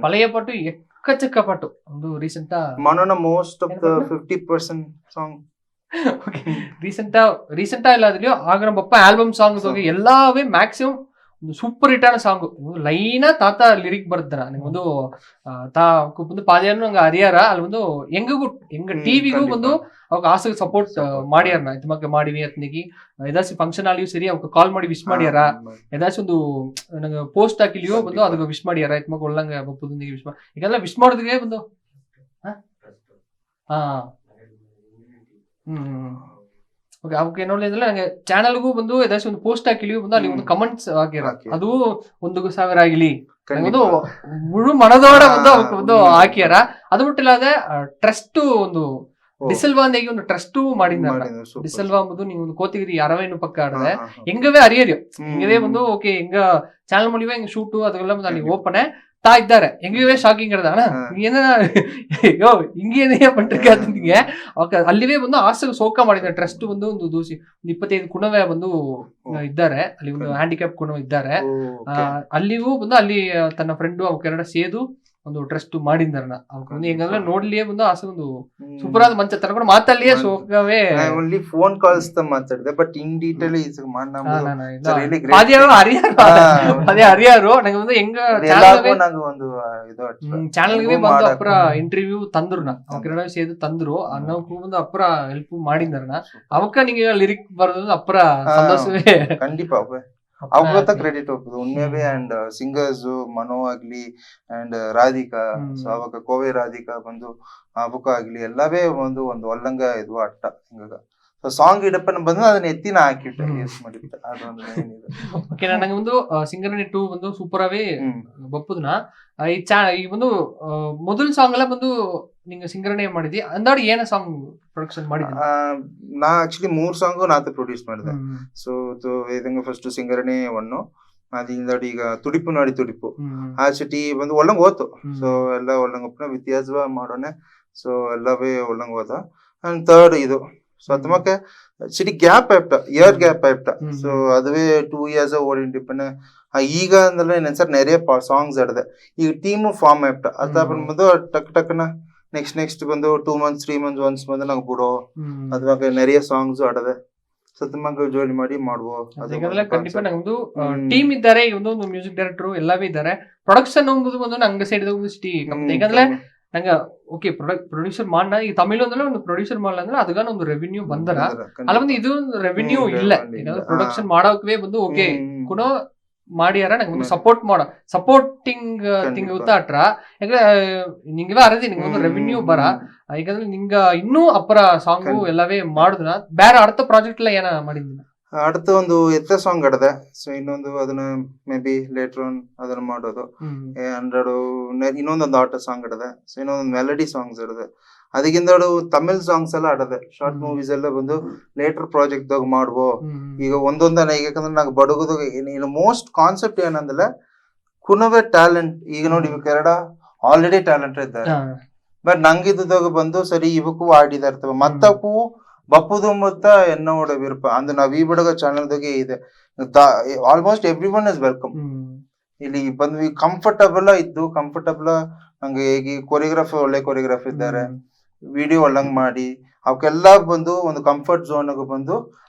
ಪಳೆಯ ಪಟ್ಟು ಎಕ್ಕಚಕ್ಕ ಪಟ್ಟು ಒಂದು ರೀಸೆಂಟ್ ಮನೋನ most of the 50% song recent ಇಲ್ಲ ಅದ್ರಲ್ಲಿ ಆಗ ನಮ್ಮ ಪಪ್ಪ ಆಲ್ಬಮ್ ಸಾಂಗ್ ಎಲ್ಲವೇ ಮ್ಯಾಕ್ಸಿಮಮ್ ಒಂದು ಸೂಪರ್ ಹಿಟ್ ಆன ಸಾಂಗ್ ಲೈನ ತಾತ ಲಿರಿಕ್ ಬರ್ತಾರ ನಿಮ್ಗೊಂದು ಒಂದು ಪಾದ್ಯಾನು ನಂಗೆ ಅರಿಯಾರ ಅಲ್ಲಿ ಒಂದು ಹೆಂಗ ಟಿವಿಗೂ ಒಂದು ಅವಾಗ ಆಸೆಗೆ ಸಪೋರ್ಟ್ ಮಾಡ್ಯಾರ ಇದ್ಮಕ್ಕೆ ಮಾಡಿವಿ ಅತ್ನಿಗೆ ಎದಾಸಿ ಫಂಕ್ಷನ್ ಅಲ್ಲಿಯೂ ಸರಿ ಅವ್ಕ ಕಾಲ್ ಮಾಡಿ ವಿಶ್ ಮಾಡ್ಯಾರ. ಎದಾಸಿ ಒಂದು ನಂಗೆ ಪೋಸ್ಟ್ ಹಾಕಿಲಿಯೋ ಬಂದು ಅದಕ್ಕೆ ವಿಶ್ ಮಾಡ್ಯಾರ ಇತ್ಮಕ್ಕೆ ಒಳ್ಳಂಗ ಬಪ್ಪದೊಂದಿಗೆ ವಿಶ್ ಈಗೆಲ್ಲ ವಿಶ್ ಮಾಡೋದಿಗೆ ಬಂದು ಓಕೆ ಅವಕ್ಕೆ ನೋಡಿದ್ರೆ ನಂಗೆ ಚಾನಲ್ಗೂ ಬಂದು ಎದಾಸಿ ಒಂದು ಪೋಸ್ಟ್ ಹಾಕಿಲಿ ಬಂದು ಅಲ್ಲಿ ಒಂದು ಕಮೆಂಟ್ಸ್ ಆಗಿರ ಅದು 1,000 ಆಗಿಲಿ ಒಂದು ಮುಳು ಮನದೋಡ ಒಂದು ಹಾಕ್ಯಾರ. ಅದು ಬಿಟ್ಟಿಲ್ಲ ಅದೇ ಟ್ರಸ್ಟ್ ಒಂದು ಡಿಸಲ್ವಾ ಅಂದಾಗಿ ಒಂದು ಟ್ರಸ್ಟ್ ಮಾಡಿದ್ದಾರೆ. ಡಿಸಲ್ವಾ ಅಂಬುದು ನೀವು ಒಂದು ಕೋತಿಗಿರಿ ಅರವೇನು ಪಕ್ಕ ಆಡದೆ ಹೆಂಗವೇ ಅರಿಯರಿಯೋ ಹೆಂಗವೇ ಒಂದು ಓಕೆ ಹೆಂಗ ಚಾನಲ್ ಮಾಡಿವೆ ಹೆಂಗ ಶೂಟು ಅದೆಲ್ಲ ಅಲ್ಲಿ ಓಪನೆ ತಾ ಇದ್ದಾರೆ ಹೆಂಗವೇ ಶಾಕಿಂಗ್ ಇರದ ಅಣ್ಣ ಏನೋ ಹಿಂಗೇನೇ ಪಂಟ್ರಿಗೆ ನಿಂಗೆ ಅಲ್ಲಿವೇ ಬಂದು ಆಸೆಗೆ ಸೋಕ ಮಾಡಿದ್ದಾರೆ. ಟ್ರಸ್ಟ್ ಬಂದು ಒಂದು 25 ಕುಣವೇ ಬಂದು ಇದ್ದಾರೆ ಅಲ್ಲಿ ಒಂದು ಹ್ಯಾಂಡಿಕ್ಯಾಪ್ ಕುಣ ಇದ್ದಾರೆ. ಅಲ್ಲಿಗೂ ಬಂದು ಅಲ್ಲಿ ತನ್ನ ಫ್ರೆಂಡು ಅವಕ್ಕೆರಡ ಸೇದು ಒಂದು ಟ್ರಸ್ಟ್ ಮಾಡಿದಾರನ ಅವ್ರಿಗೆ ಒಂದು ಹೆಂಗಂದ್ರೆ ನೋಡ್ಲಿಯೇ ಬಂದು ಆಸೆ ಒಂದು ಸೂಪರ್ ಆದ ಮಂಚ ತನಕ ಮಾತಲ್ಲಿಯೇ ಸೋಕವೇ ಓನ್ಲಿ ಫೋನ್ ಕಾಲ್ಸ್ ಮಾತಾಡಿದೆ ಬಟ್ ಇನ್ ಡೀಟೇಲ್ ಅದೇ ಹರಿಯಾರು ನಂಗೆ ಒಂದು ಹೆಂಗ ಒಂದು ಇದು ಚಾನಲ್ಗೆ ಬಂದು ಅಪ್ಪರ ಇಂಟರ್ವ್ಯೂ ತಂದ್ರು ಕನ್ನಡ ಸೇದು ತಂದ್ರು ಅನ್ನೋಕ್ಕೂ ಬಂದು ಅಪ್ಪರ ಹೆಲ್ಪ್ ಮಾಡಿದಾರನ ಅವಕ್ಕ ನಿಂಗೆ ಲಿರಿಕ್ ಬರೋದು ಅಪ್ಪರ ಸಂತೋಷವೇ ಖಂಡಿತ ಅವ್ರ ಕ್ರೆಡಿಟ್ ಹೋಗ್ತದೆ ಉಣ್ಮೆವೇ ಅಂಡ್ ಸಿಂಗರ್ಸ್ ಮನೋ ಆಗ್ಲಿ ಅಂಡ್ ರಾಧಿಕಾ ಸೊ ಅವಾಗ ಕೋವೆ ರಾಧಿಕಾ ಬಂದು ಅವಕ್ಕ ಆಗ್ಲಿ ಎಲ್ಲವೇ ಒಂದು ಒಲ್ಲಂಗ ಇದು ಅಟ್ಟ ಹಿಂಗ ಸೊ ಸಾಂಗ್ ಇಡಪ್ಪನ ಬಂದು ಅದನ್ನ ಎತ್ತಿನ ಹಾಕಿಟ್ಟು ಯೂಸ್ ಮಾಡಿಬಿಟ್ಟೆ ಅದೊಂದು ಓಕೆ ನನಗೆ ಒಂದು ಸಿಂಗರಣಿ 2 ಬಂದು ಸೂಪರ್ ಅವೇ ಬಪ್ಪುದನ ಈ ಒಂದು ಮೊದಲ ಸಾಂಗ್ ಎಲ್ಲ ಬಂದು ನಿಂಗೆ ಸಿಂಗರಣೆ ಮಾಡಿದಿ ಅಂದಾಡಿ ಏನ ಸಾಂಗ್ ಪ್ರೊಡಕ್ಷನ್ ಮಾಡಿದಿ ನಾ ಆಕ್ಚುಲಿ 3 ಸಾಂಗ್ ನಾತ ಪ್ರೊಡ್ಯೂಸ್ ಮಾಡಿದೆ ಸೊ ಇದಂಗ ಫಸ್ಟ್ ಸಿಂಗರಣೆ 1 ಅದಿಂದ ಈಗ ತುಡಿಪು ನಾಡಿ ತುಡಿಪು ಆ ಸಿಟಿ ಬಂದು ಒಳ್ಳಂಗ್ ಹೋತು ಸೊ ಎಲ್ಲ ಒಳ್ಳಂಗ್ ಒಪ್ಪನ ವ್ಯತ್ಯಾಸ ಮಾಡೋಣ ಸೊ ಎಲ್ಲವೇ ಒಳ್ಳಂಗ್ ಹೋದ ಅಂಡ್ ಥರ್ಡ್ ಇದು ಸೊ ಅದಕ್ಕೆ ಸಿಟಿ ಗ್ಯಾಪ್ ಆಯ್ತ ಇಯರ್ ಗ್ಯಾಪ್ ಆಯ್ತ ಸೊ ಅದುವೇ 2 years ಓಡಿಂಡಿಪ್ಪನ ಈಗ ಅಂದ್ರೆ ನೆನ್ಸರ್ ನೆರೆಯ ಸಾಂಗ್ಸ್ ಆಡದೆ ಈಗ ಟೀಮ್ ಫಾರ್ಮ್ ಆಯ್ತ ಅದ ಬಂದು ಟಕ್ ಟಕ್ನ ನೆಕ್ಸ್ಟ್ ಬಂದು 2 months 3 months ಒನ್ಸ್ ಬಂದು ನಂಗೆ ಬಿಡೋ ಅದ್ವಾಗ ನೆರೆಯ ಸಾಂಗ್ಸ್ ಆಡದೆ ಸತ್ತಮಂಗ ಜೋಡಿ ಮಾಡಿ ಮಾಡುವ ಖಂಡಿತ ನಂಗೊಂದು ಟೀಮ್ ಇದ್ದಾರೆ ಈ ಒಂದು ಮ್ಯೂಸಿಕ್ ಡೈರೆಕ್ಟರ್ ಎಲ್ಲವೇ ಇದ್ದಾರೆ ಪ್ರೊಡಕ್ಷನ್ ಒಂದು ನಂಗೆ ಸೈಡ್ ಸಿಟಿ ಯಾಕಂದ್ರೆ ನಂಗೆ ಓಕೆ ಪ್ರೊಡ್ಯೂಸರ್ ಮಾಡ ಈ ತಮಿಳು ಅಂದ್ರೆ ಒಂದು ಪ್ರೊಡ್ಯೂಸರ್ ಮಾಡಲ್ಲ ಅಂದ್ರೆ ಅದಗಾನ ಒಂದು ರೆವಿನ್ಯೂ ಬಂದರ ಅಲ್ಲ ಬಂದು ಇದು ಒಂದು ರೆವಿನ್ಯೂ ಇಲ್ಲ ಯಾಕಂದ್ರೆ ಪ್ರೊಡಕ್ಷನ್ ಮಾಡೋಕೆ ಬಂದು ಓಕೆ ಕೂಡ ಮಾಡ್ಯಾರ ನಂಗೆ ಒಂದು ಸಪೋರ್ಟಿಂಗ್ ತಿಂಗ್ ಗೊತ್ತಾಟ್ರ ಯಾಕಂದ್ರೆ ನಿಂಗೆ ಅರದಿ ನಿಂಗೆ ಒಂದು ರೆವಿನ್ಯೂ ಬರ ಯಾಕಂದ್ರೆ ನಿಂಗ ಇನ್ನೂ ಅಪ್ಪರ ಸಾಂಗು ಎಲ್ಲವೇ ಮಾಡುದ್ರ ಬೇರೆ ಅರ್ಥ ಪ್ರಾಜೆಕ್ಟ್ ಎಲ್ಲ ಏನ ಮಾಡಿದ್ನ அடுத்த ಒಂದು ಎತ್ತ ಸಾಂಗ್ ಆಡದೆ ಸೊ ಇನ್ನೊಂದು ಅದನ್ನ ಮೇ ಬಿ ಲೇಟರ್ ಆನ್ ಅದನ್ನ ಮಾಡೋದು 100 ಇನ್ನೊಂದೊಂದು ಆಟ ಸಾಂಗ್ ಆಡದೆ ಸೊ ಇನ್ನೊಂದು ಮೆಲಡಿ ಸಾಂಗ್ಸ್ ಆಡದೆ ಅದಕ್ಕಿಂತ ತಮಿಳ್ ಸಾಂಗ್ಸ್ ಎಲ್ಲ ಆಡದೆ ಶಾರ್ಟ್ ಮೂವೀಸ್ ಎಲ್ಲ ಬಂದು ಲೇಟರ್ ಪ್ರಾಜೆಕ್ಟ್ ದಾಗ ಮಾಡುವ ಈಗ ಒಂದೊಂದನ ಈಗ ಯಾಕಂದ್ರೆ ನಂಗೆ ಬಡಗುದು ಇನ್ನು ಮೋಸ್ಟ್ ಕಾನ್ಸೆಪ್ಟ್ ಏನಂದ್ರೆ ಕುನವೇ ಟ್ಯಾಲೆಂಟ್ ಈಗ ನೋಡಿ ಇವ ಕೆರಡ ಆಲ್ರೆಡಿ ಟ್ಯಾಲೆಂಟ್ ಇದ್ದಾರೆ ಬಟ್ ನಂಗಿದ್ದಾಗ ಬಂದು ಸರಿ ಇವಕ್ಕೂ ಆಡಿದಾರ್ತವೆ ಮತ್ತಕ್ಕೂ ಬಪ್ಪುದು ಮತ್ತ ಎನ್ನೋಡ ವಿರುಪ ಅಂದ್ರೆ ನಾವ್ ಈ ಬಡಗ ಚಾನಲ್ದಾಗೆ ಇದೆ almost every one is welcome ಇಲ್ಲಿ ಬಂದ್ವಿ ಕಂಫರ್ಟಬಲ್ ನಂಗೆ ಹೇಗೆ ಕೊರಿಯೋಗ್ರಾಫರ್ ಒಳ್ಳೆ ಕೊರಿಯೋಗ್ರಾಫರ್ ಇದ್ದಾರೆ ವಿಡಿಯೋ ಒಳ್ಳಂಗ್ ಮಾಡಿ ಅವಕ್ಕೆಲ್ಲ ಬಂದು ಒಂದು ಕಂಫರ್ಟ್ ಝೋನ್ ಬಂದು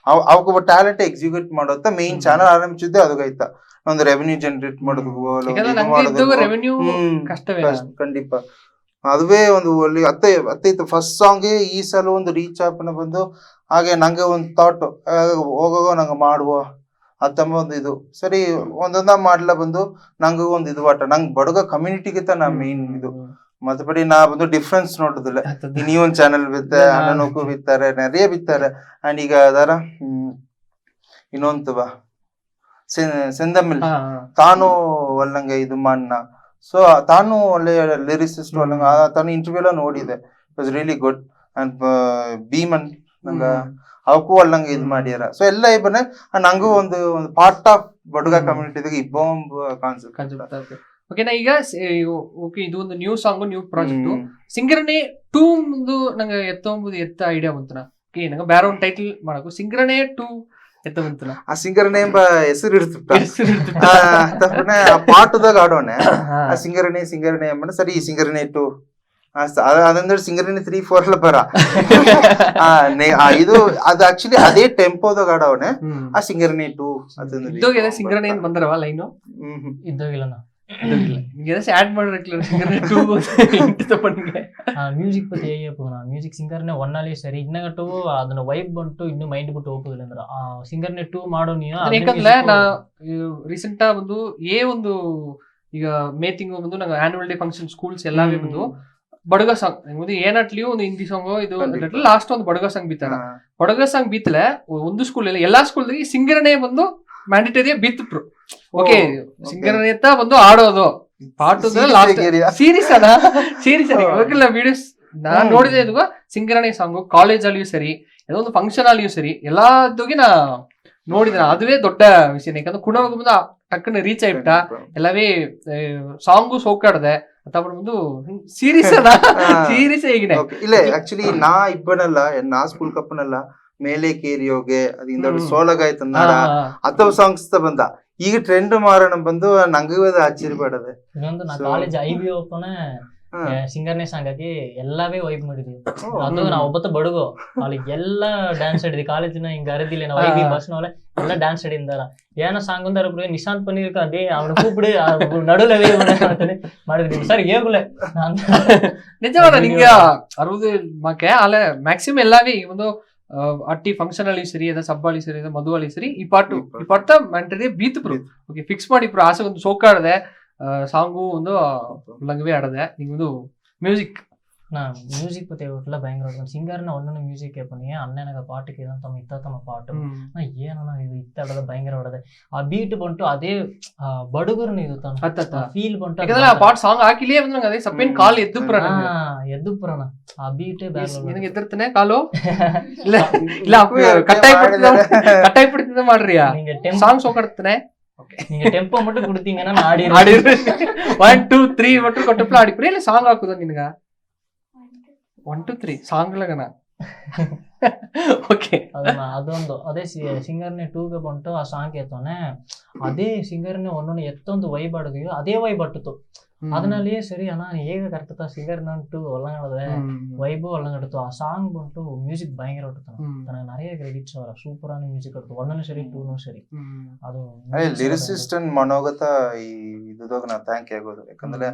ಅವಕ್ಕೆ ಟ್ಯಾಲೆಂಟ್ ಎಕ್ಸಿಕ್ಯೂಟ್ ಮಾಡೋತ್ತ ಮೇನ್ ಚಾನಲ್ ಆರಂಭಿಸಿದ್ದೆ ಅದಗೈತ ಒಂದು ರೆವೆನ್ಯೂ ಜನರೇಟ್ ಮಾಡೋದು ಖಂಡಿತ ಅದುವೇ ಒಂದು ಒಳ್ಳೆ ಅತ್ತೈತು ಫಸ್ಟ್ ಸಾಂಗ್ ಈ ಸಲ ಒಂದು ರೀಚ್ ಆಪನ ಬಂದು ಹಾಗೆ ನಂಗೆ ಒಂದು ಥಾಟ್ ಹೋಗೋ ನಂಗೆ ಮಾಡುವ ಅತ್ತಮ್ಮ ಒಂದು ಇದು ಸರಿ ಒಂದೊಂದ ಮಾಡ್ಲ ಬಂದು ನಂಗೆ ಒಂದು ಇದು ಆಟ ನಂಗೆ ಬಡಗ ಕಮ್ಯುನಿಟಿಗಿಂತ ನಾ ಮೇನ್ ಇದು ಮತ್ತೆ ಬಡಿ ನಾ ಬಂದು ಡಿಫ್ರೆನ್ಸ್ ನೋಡುದಿಲ್ಲ ನೀವೊಂದು ಚಾನಲ್ ಬಿತ್ತೆ ಅಣ್ಣನಕ್ಕೂ ಬಿತ್ತಾರೆ ನೆರೆಯ ಬಿತ್ತಾರೆ ಅಂಡ್ ಈಗ ಅದರ ಇನ್ನೊಂದು ಸೆಂದಮಿಲ್ ತಾನು ಒಲ್ಲಂಗೆ ಇದು ಮಣ್ಣ ಸೊ ತಾನು ಒಳ್ಳೆ ಲಿರಿಸಿಸ್ಟ್ ಒಳ್ಳಂಗ ತಾನು ಇಂಟರ್ವ್ಯೂ ಎಲ್ಲ ನೋಡಿದೆ it was really good and ಭೀಮನ್ ನಂಗ ಅವಕ್ಕೂ ಒಳ್ಳಂಗ ಇದ್ ಮಾಡ್ಯಾರ ಸೊ ಎಲ್ಲ ಇಬ್ಬನೇ ನಂಗೂ ಒಂದು ಪಾರ್ಟ್ ಆಫ್ ಬಡುಗ ಕಮ್ಯುನಿಟಿದಾಗ ಇಬ್ಬೊಂದು ಕಾನ್ಸೆಪ್ಟ್ ಓಕೆನಾ ಈಗ ಓಕೆ ಇದು ಒಂದು ನ್ಯೂ ಸಾಂಗ್ ನ್ಯೂ ಪ್ರಾಜೆಕ್ಟ್ ಸಿಂಗರಣೆ 2 ಮುಂದು ನಂಗೆ ಎತ್ತ ಐಡಿಯಾ ಬಂತನ ಓಕೆ ನಂಗೆ ಬೇರೆ ಒಂದು ಟೈಟಲ್ ಮಾಡಕು ಸಿಂಗರಣೆ 2 ಆ ಸಿಂಗರಣೆ ಎಂಬ ಹೆಸರು ಇರ್ತಿತ್ತ ಆ ಪಾಠದಾಗ ಆಡೋಣ ಆ ಸಿಂಗರಣೆ ಎಂಬ ಸರಿ ಸಿಂಗರಣೆ 2 ಅದಂದ್ರೆ ಸಿಂಗರಣೆ 3-4 ಎಲ್ಲ ಬರ ಇದು ಅದು ಆಕ್ಚುಲಿ ಅದೇ ಟೆಂಪೋದಾಗ ಆಡೋಣ ಆ ಸಿಂಗರಣೆ 2 ಅದನ್ನ ಸಿಂಗರಣೆ ಏನ್ ಬಂದರವ ಲೈನು ಇದ್ದೋಗಿಲ್ಲ ಮ್ಯೂಸಿಕ್ ಪத்தி ಮ್ಯೂಸಿಕ್ ಸಿಂಗರ್ನೆ ಒನ್ನಾಲಿ ಸರಿ ಇನ್ನಗಟ್ಟು ಅದನ್ನ ವೈಬ್ ಬಂಟು ಇನ್ನು ಮೈಂಡ್ ಬಿಟ್ಟು ಹೋಗುದಿಲ್ಲ ಅಂದ್ರೆ ಆ ಸಿಂಗರ್ನೆ 2 ಮಾಡೋ ನೀವು ಯಾಕಂದ್ರೆ ನಾ ರೀಸೆಂಟ್ ಒಂದು ಒಂದು ಈಗ ಮೇ ತಿಂಗಳು ಬಂದು ನಂಗೆ ಆನ್ಯುವಲ್ ಡೇ ಫಂಕ್ಷನ್ ಸ್ಕೂಲ್ಸ್ ಎಲ್ಲವೇ ಬಂದು ಬಡಗ ಸಾಂಗ್ ಒಂದು ಏನಟ್ಲಿ ಒಂದು ಹಿಂದಿ ಸಾಂಗ್ ಇದು ಲಾಸ್ಟ್ ಒಂದು ಬಡಗ ಸಾಂಗ್ ಬೀತಲೆ ಒಂದು ಸ್ಕೂಲ್ ಎಲ್ಲಾ ಸ್ಕೂಲ್ದಾಗಿ ಸಿಂಗರಣೆ ಬಂದು ಮ್ಯಾಂಡೇಟರಿ ಬಿತ್ಬಿಟ್ರು ಓಕೆ ಸಿಂಗರಣೆ ಅಂತ ಬಂದು ಆಡೋದು ಪಾಠ ಸೀರೀಸ್ ವಿಡಿಯೋಸ್ ನಾನ್ ನೋಡಿದೆ ಇದು ಸಿಂಗರಣೆ ಸಾಂಗ್ ಕಾಲೇಜ್ ಅಲ್ಲಿಯೂ ಸರಿ ಏನೋ ಒಂದು ಫಂಕ್ಷನ್ ಅಲ್ಲಿಯೂ ಸರಿ ಎಲ್ಲದಕ್ಕೆ ನಾ ನೋಡಿದ ಅದುವೇ ದೊಡ್ಡ ವಿಷಯ ಯಾಕಂದ್ರೆ ಕುಣವಾಗ ಬಂದು ಟಕ್ಕನ ರೀಚ್ ಆಯ್ಬಿಟ್ಟ ಎಲ್ಲವೇ ಸಾಂಗು ಸೋಕಾಡ್ದೆ ಅಥವಾ ಬಂದು ಸೀರೀಸ್ ಹೇಗಿದೆ ಇಲ್ಲ ಆಕ್ಚುಲಿ ನಾ ಇಬ್ಬನಲ್ಲ ನಾ ಸ್ಕೂಲ್ ಕಪ್ಪನಲ್ಲ ಮೇಲೆ ಕೇರಿಯೋಗೆ ಅದಿಂದ ಸೋಲಗಾಯ್ತನ್ನ ಅಥವಾ ಸಾಂಗ್ಸ್ ಬಂದ ಈಗ ಟ್ರೆಂಡ್ ಮಾರೋಣ ಬಂದು ನಂಗೂ ಅದು ಆಶ್ಚರ್ಯಪಡದೆ. ಇನ್ನೊಂದು ನಾ So- ಕಾಲೇಜ್ IB ಓಪನ್ ಸಿಂಗರ್ನೇ ಸಾಂಗ್ ಹಾಕಿ ಎಲ್ಲವೇ ವೈಬ್ ಮಾಡಿದ್ವಿ. ಅದು ಹ್ಮ್. ನಾವ್ ಒಬ್ಬತ್ತ ಬಡುಗು ಅಲ್ಲಿ ಎಲ್ಲ ಡ್ಯಾನ್ಸ್ ಆಡಿದ್ವಿ ಕಾಲೇಜಿನ ಹಿಂಗ ಅರದಿಲ್ಲ ನಾವು IB ಬಸ್ ನೋಲೆ ಎಲ್ಲ ಡ್ಯಾನ್ಸ್ ಆಡಿದಾರ. ಏನೋ ಸಾಂಗ್ ಒಂದಾರ ನಿಶಾಂತ್ ಪನ್ನೀರ್ ಅದೇ ಅವ್ನ ಕೂಪಿಡಿ ನಡುವೆ ಮಾಡಿದ್ವಿ ಸರ್ ಹೇಗುಲೆ நிஜமான நீங்க 60 மாக்க ஆல மேக்ஸிமம் எல்லாவே வந்து அட்டி ஃபங்க்ஷன் ಅಲ್ಲಿ ಸರಿ ಅದ ಸಬ್ ಅಲ್ಲಿ ಸರಿ ಅದ ಮಧು ಅಲ್ಲಿ ಸರಿ ಈ ಪಾಟ ಮೆಂಟರಿ ಬೀತ್ ಬ್ರೋ ಓಕೆ ಫಿಕ್ಸ್ ಮಾಡಿ ಬ್ರೋ ಆಸೆ ಒಂದು ಸೋಕ ಆಡದೆ ಸಾಂಗು ಒಂದು ಲಂಗವೇ ಆಡದೆ ನಿಂಗೆ ಮ್ಯೂಸಿಕ್ நான் மியூசிக் பத்தி ஒருல பயங்கர சிங்கர்னா ஒன்னு மியூசிக் கேட்பேன் அண்ணனுக்கு பாட்டுக்கு இதான் தಮ್ಮ ಇತ್ತಮ್ಮ ಪಾಟು ಏನನ ಇದು ಇತ್ತಾಡದ ಭಯಂಕರ ಹೊಡದೆ ಆ ಬೀಟ್ ಬಂಟು ಅದೇ ಬಡುಗರ್ನ ಇದು ತಾನು ಫೀಲ್ ಬಂಟು ಯಾಕಂದ್ರೆ ಆ ಪಾಟ್ ಸಾಂಗ್ ಹಾಕಿಲೇ ಬಂದು ನಂಗೆ ಅದೇ ಸಪ್ಪೇನ್ ಕಾಲ್ ಎದ್ದುಪ್ರಣ ಎದ್ದುಪ್ರಣ ಆ ಬೀಟ್ ನಿನಗೆ ಎದ್ದಿರ್ತಾನೆ ಕಾಲು ಇಲ್ಲ ಇಲ್ಲ ಕಟ್ಟಾಯಿ ಬಿಡ್ತಿದ್ದ ಮಾಡ್ರಿಯಾ நீங்க ಸಾಂಗ್ ಸೋಕಾಡ್ತಾನೆ நீங்க டெம்போ மட்டும் கொடுத்தீங்கன்னா நான் ஆடி 1 2 3 மட்டும் ಕೊಟ್ಟಪ್ಲ ಆಡಿಪ್ರಿ ಇಲ್ಲ ಸಾಂಗ್ ಹಾಕುದ ನಿನಗ 1 2 3 ಸಾಂಗ್ ಲಗನ ಓಕೆ ಅದೊಂದು ಅದೇ ಸಿಂಗರ್ನೇ 2ಗೆ ಬಂತು ಆ ಸಾಂಗ್ ಎತ್ತೋನೆ ಅದೇ ಸಿಂಗರ್ನೇ ಒಂದೊಂದು ಎತ್ತೊಂದು ವೈಬ್ ಆಡಿದ್ವಿ ಅದೇ ವೈಬ್ ಅಟ್ಟಿತು ಅದನ್ನಲ್ಲಿಯೇ ಸರಿ ಅಣ್ಣ ಹೇಗೆ ಕರ್ತತ ಸಿಂಗರ್ ನಂಟು ಒಳ್ಳಂಗಡದೆ ವೈಬು ಒಳ್ಳಂಗಡ್ತು ಆ ಸಾಂಗ್ ಬಂಟು ಮ್ಯೂಸಿಕ್ ಭಯಂಕರ ಹೊಟ್ಟತಾನ ತನಗೆ நிறைய ಕ್ರೆಡಿಟ್ಸ್ ಅವರ ಸೂಪರ್ ಆಗಿ ಮ್ಯೂಸಿಕ್ ಅಡ್ತು ಒಂದನ್ನು ಸರಿ 2 ಸರಿ ಅದು ಲಿರಿಸಿಸ್ಟ್ ಮನೋಗತ ಈ ಇದುದಾಗ ನಾ ಥ್ಯಾಂಕ್ ಆಗೋದು ಯಾಕಂದ್ರೆ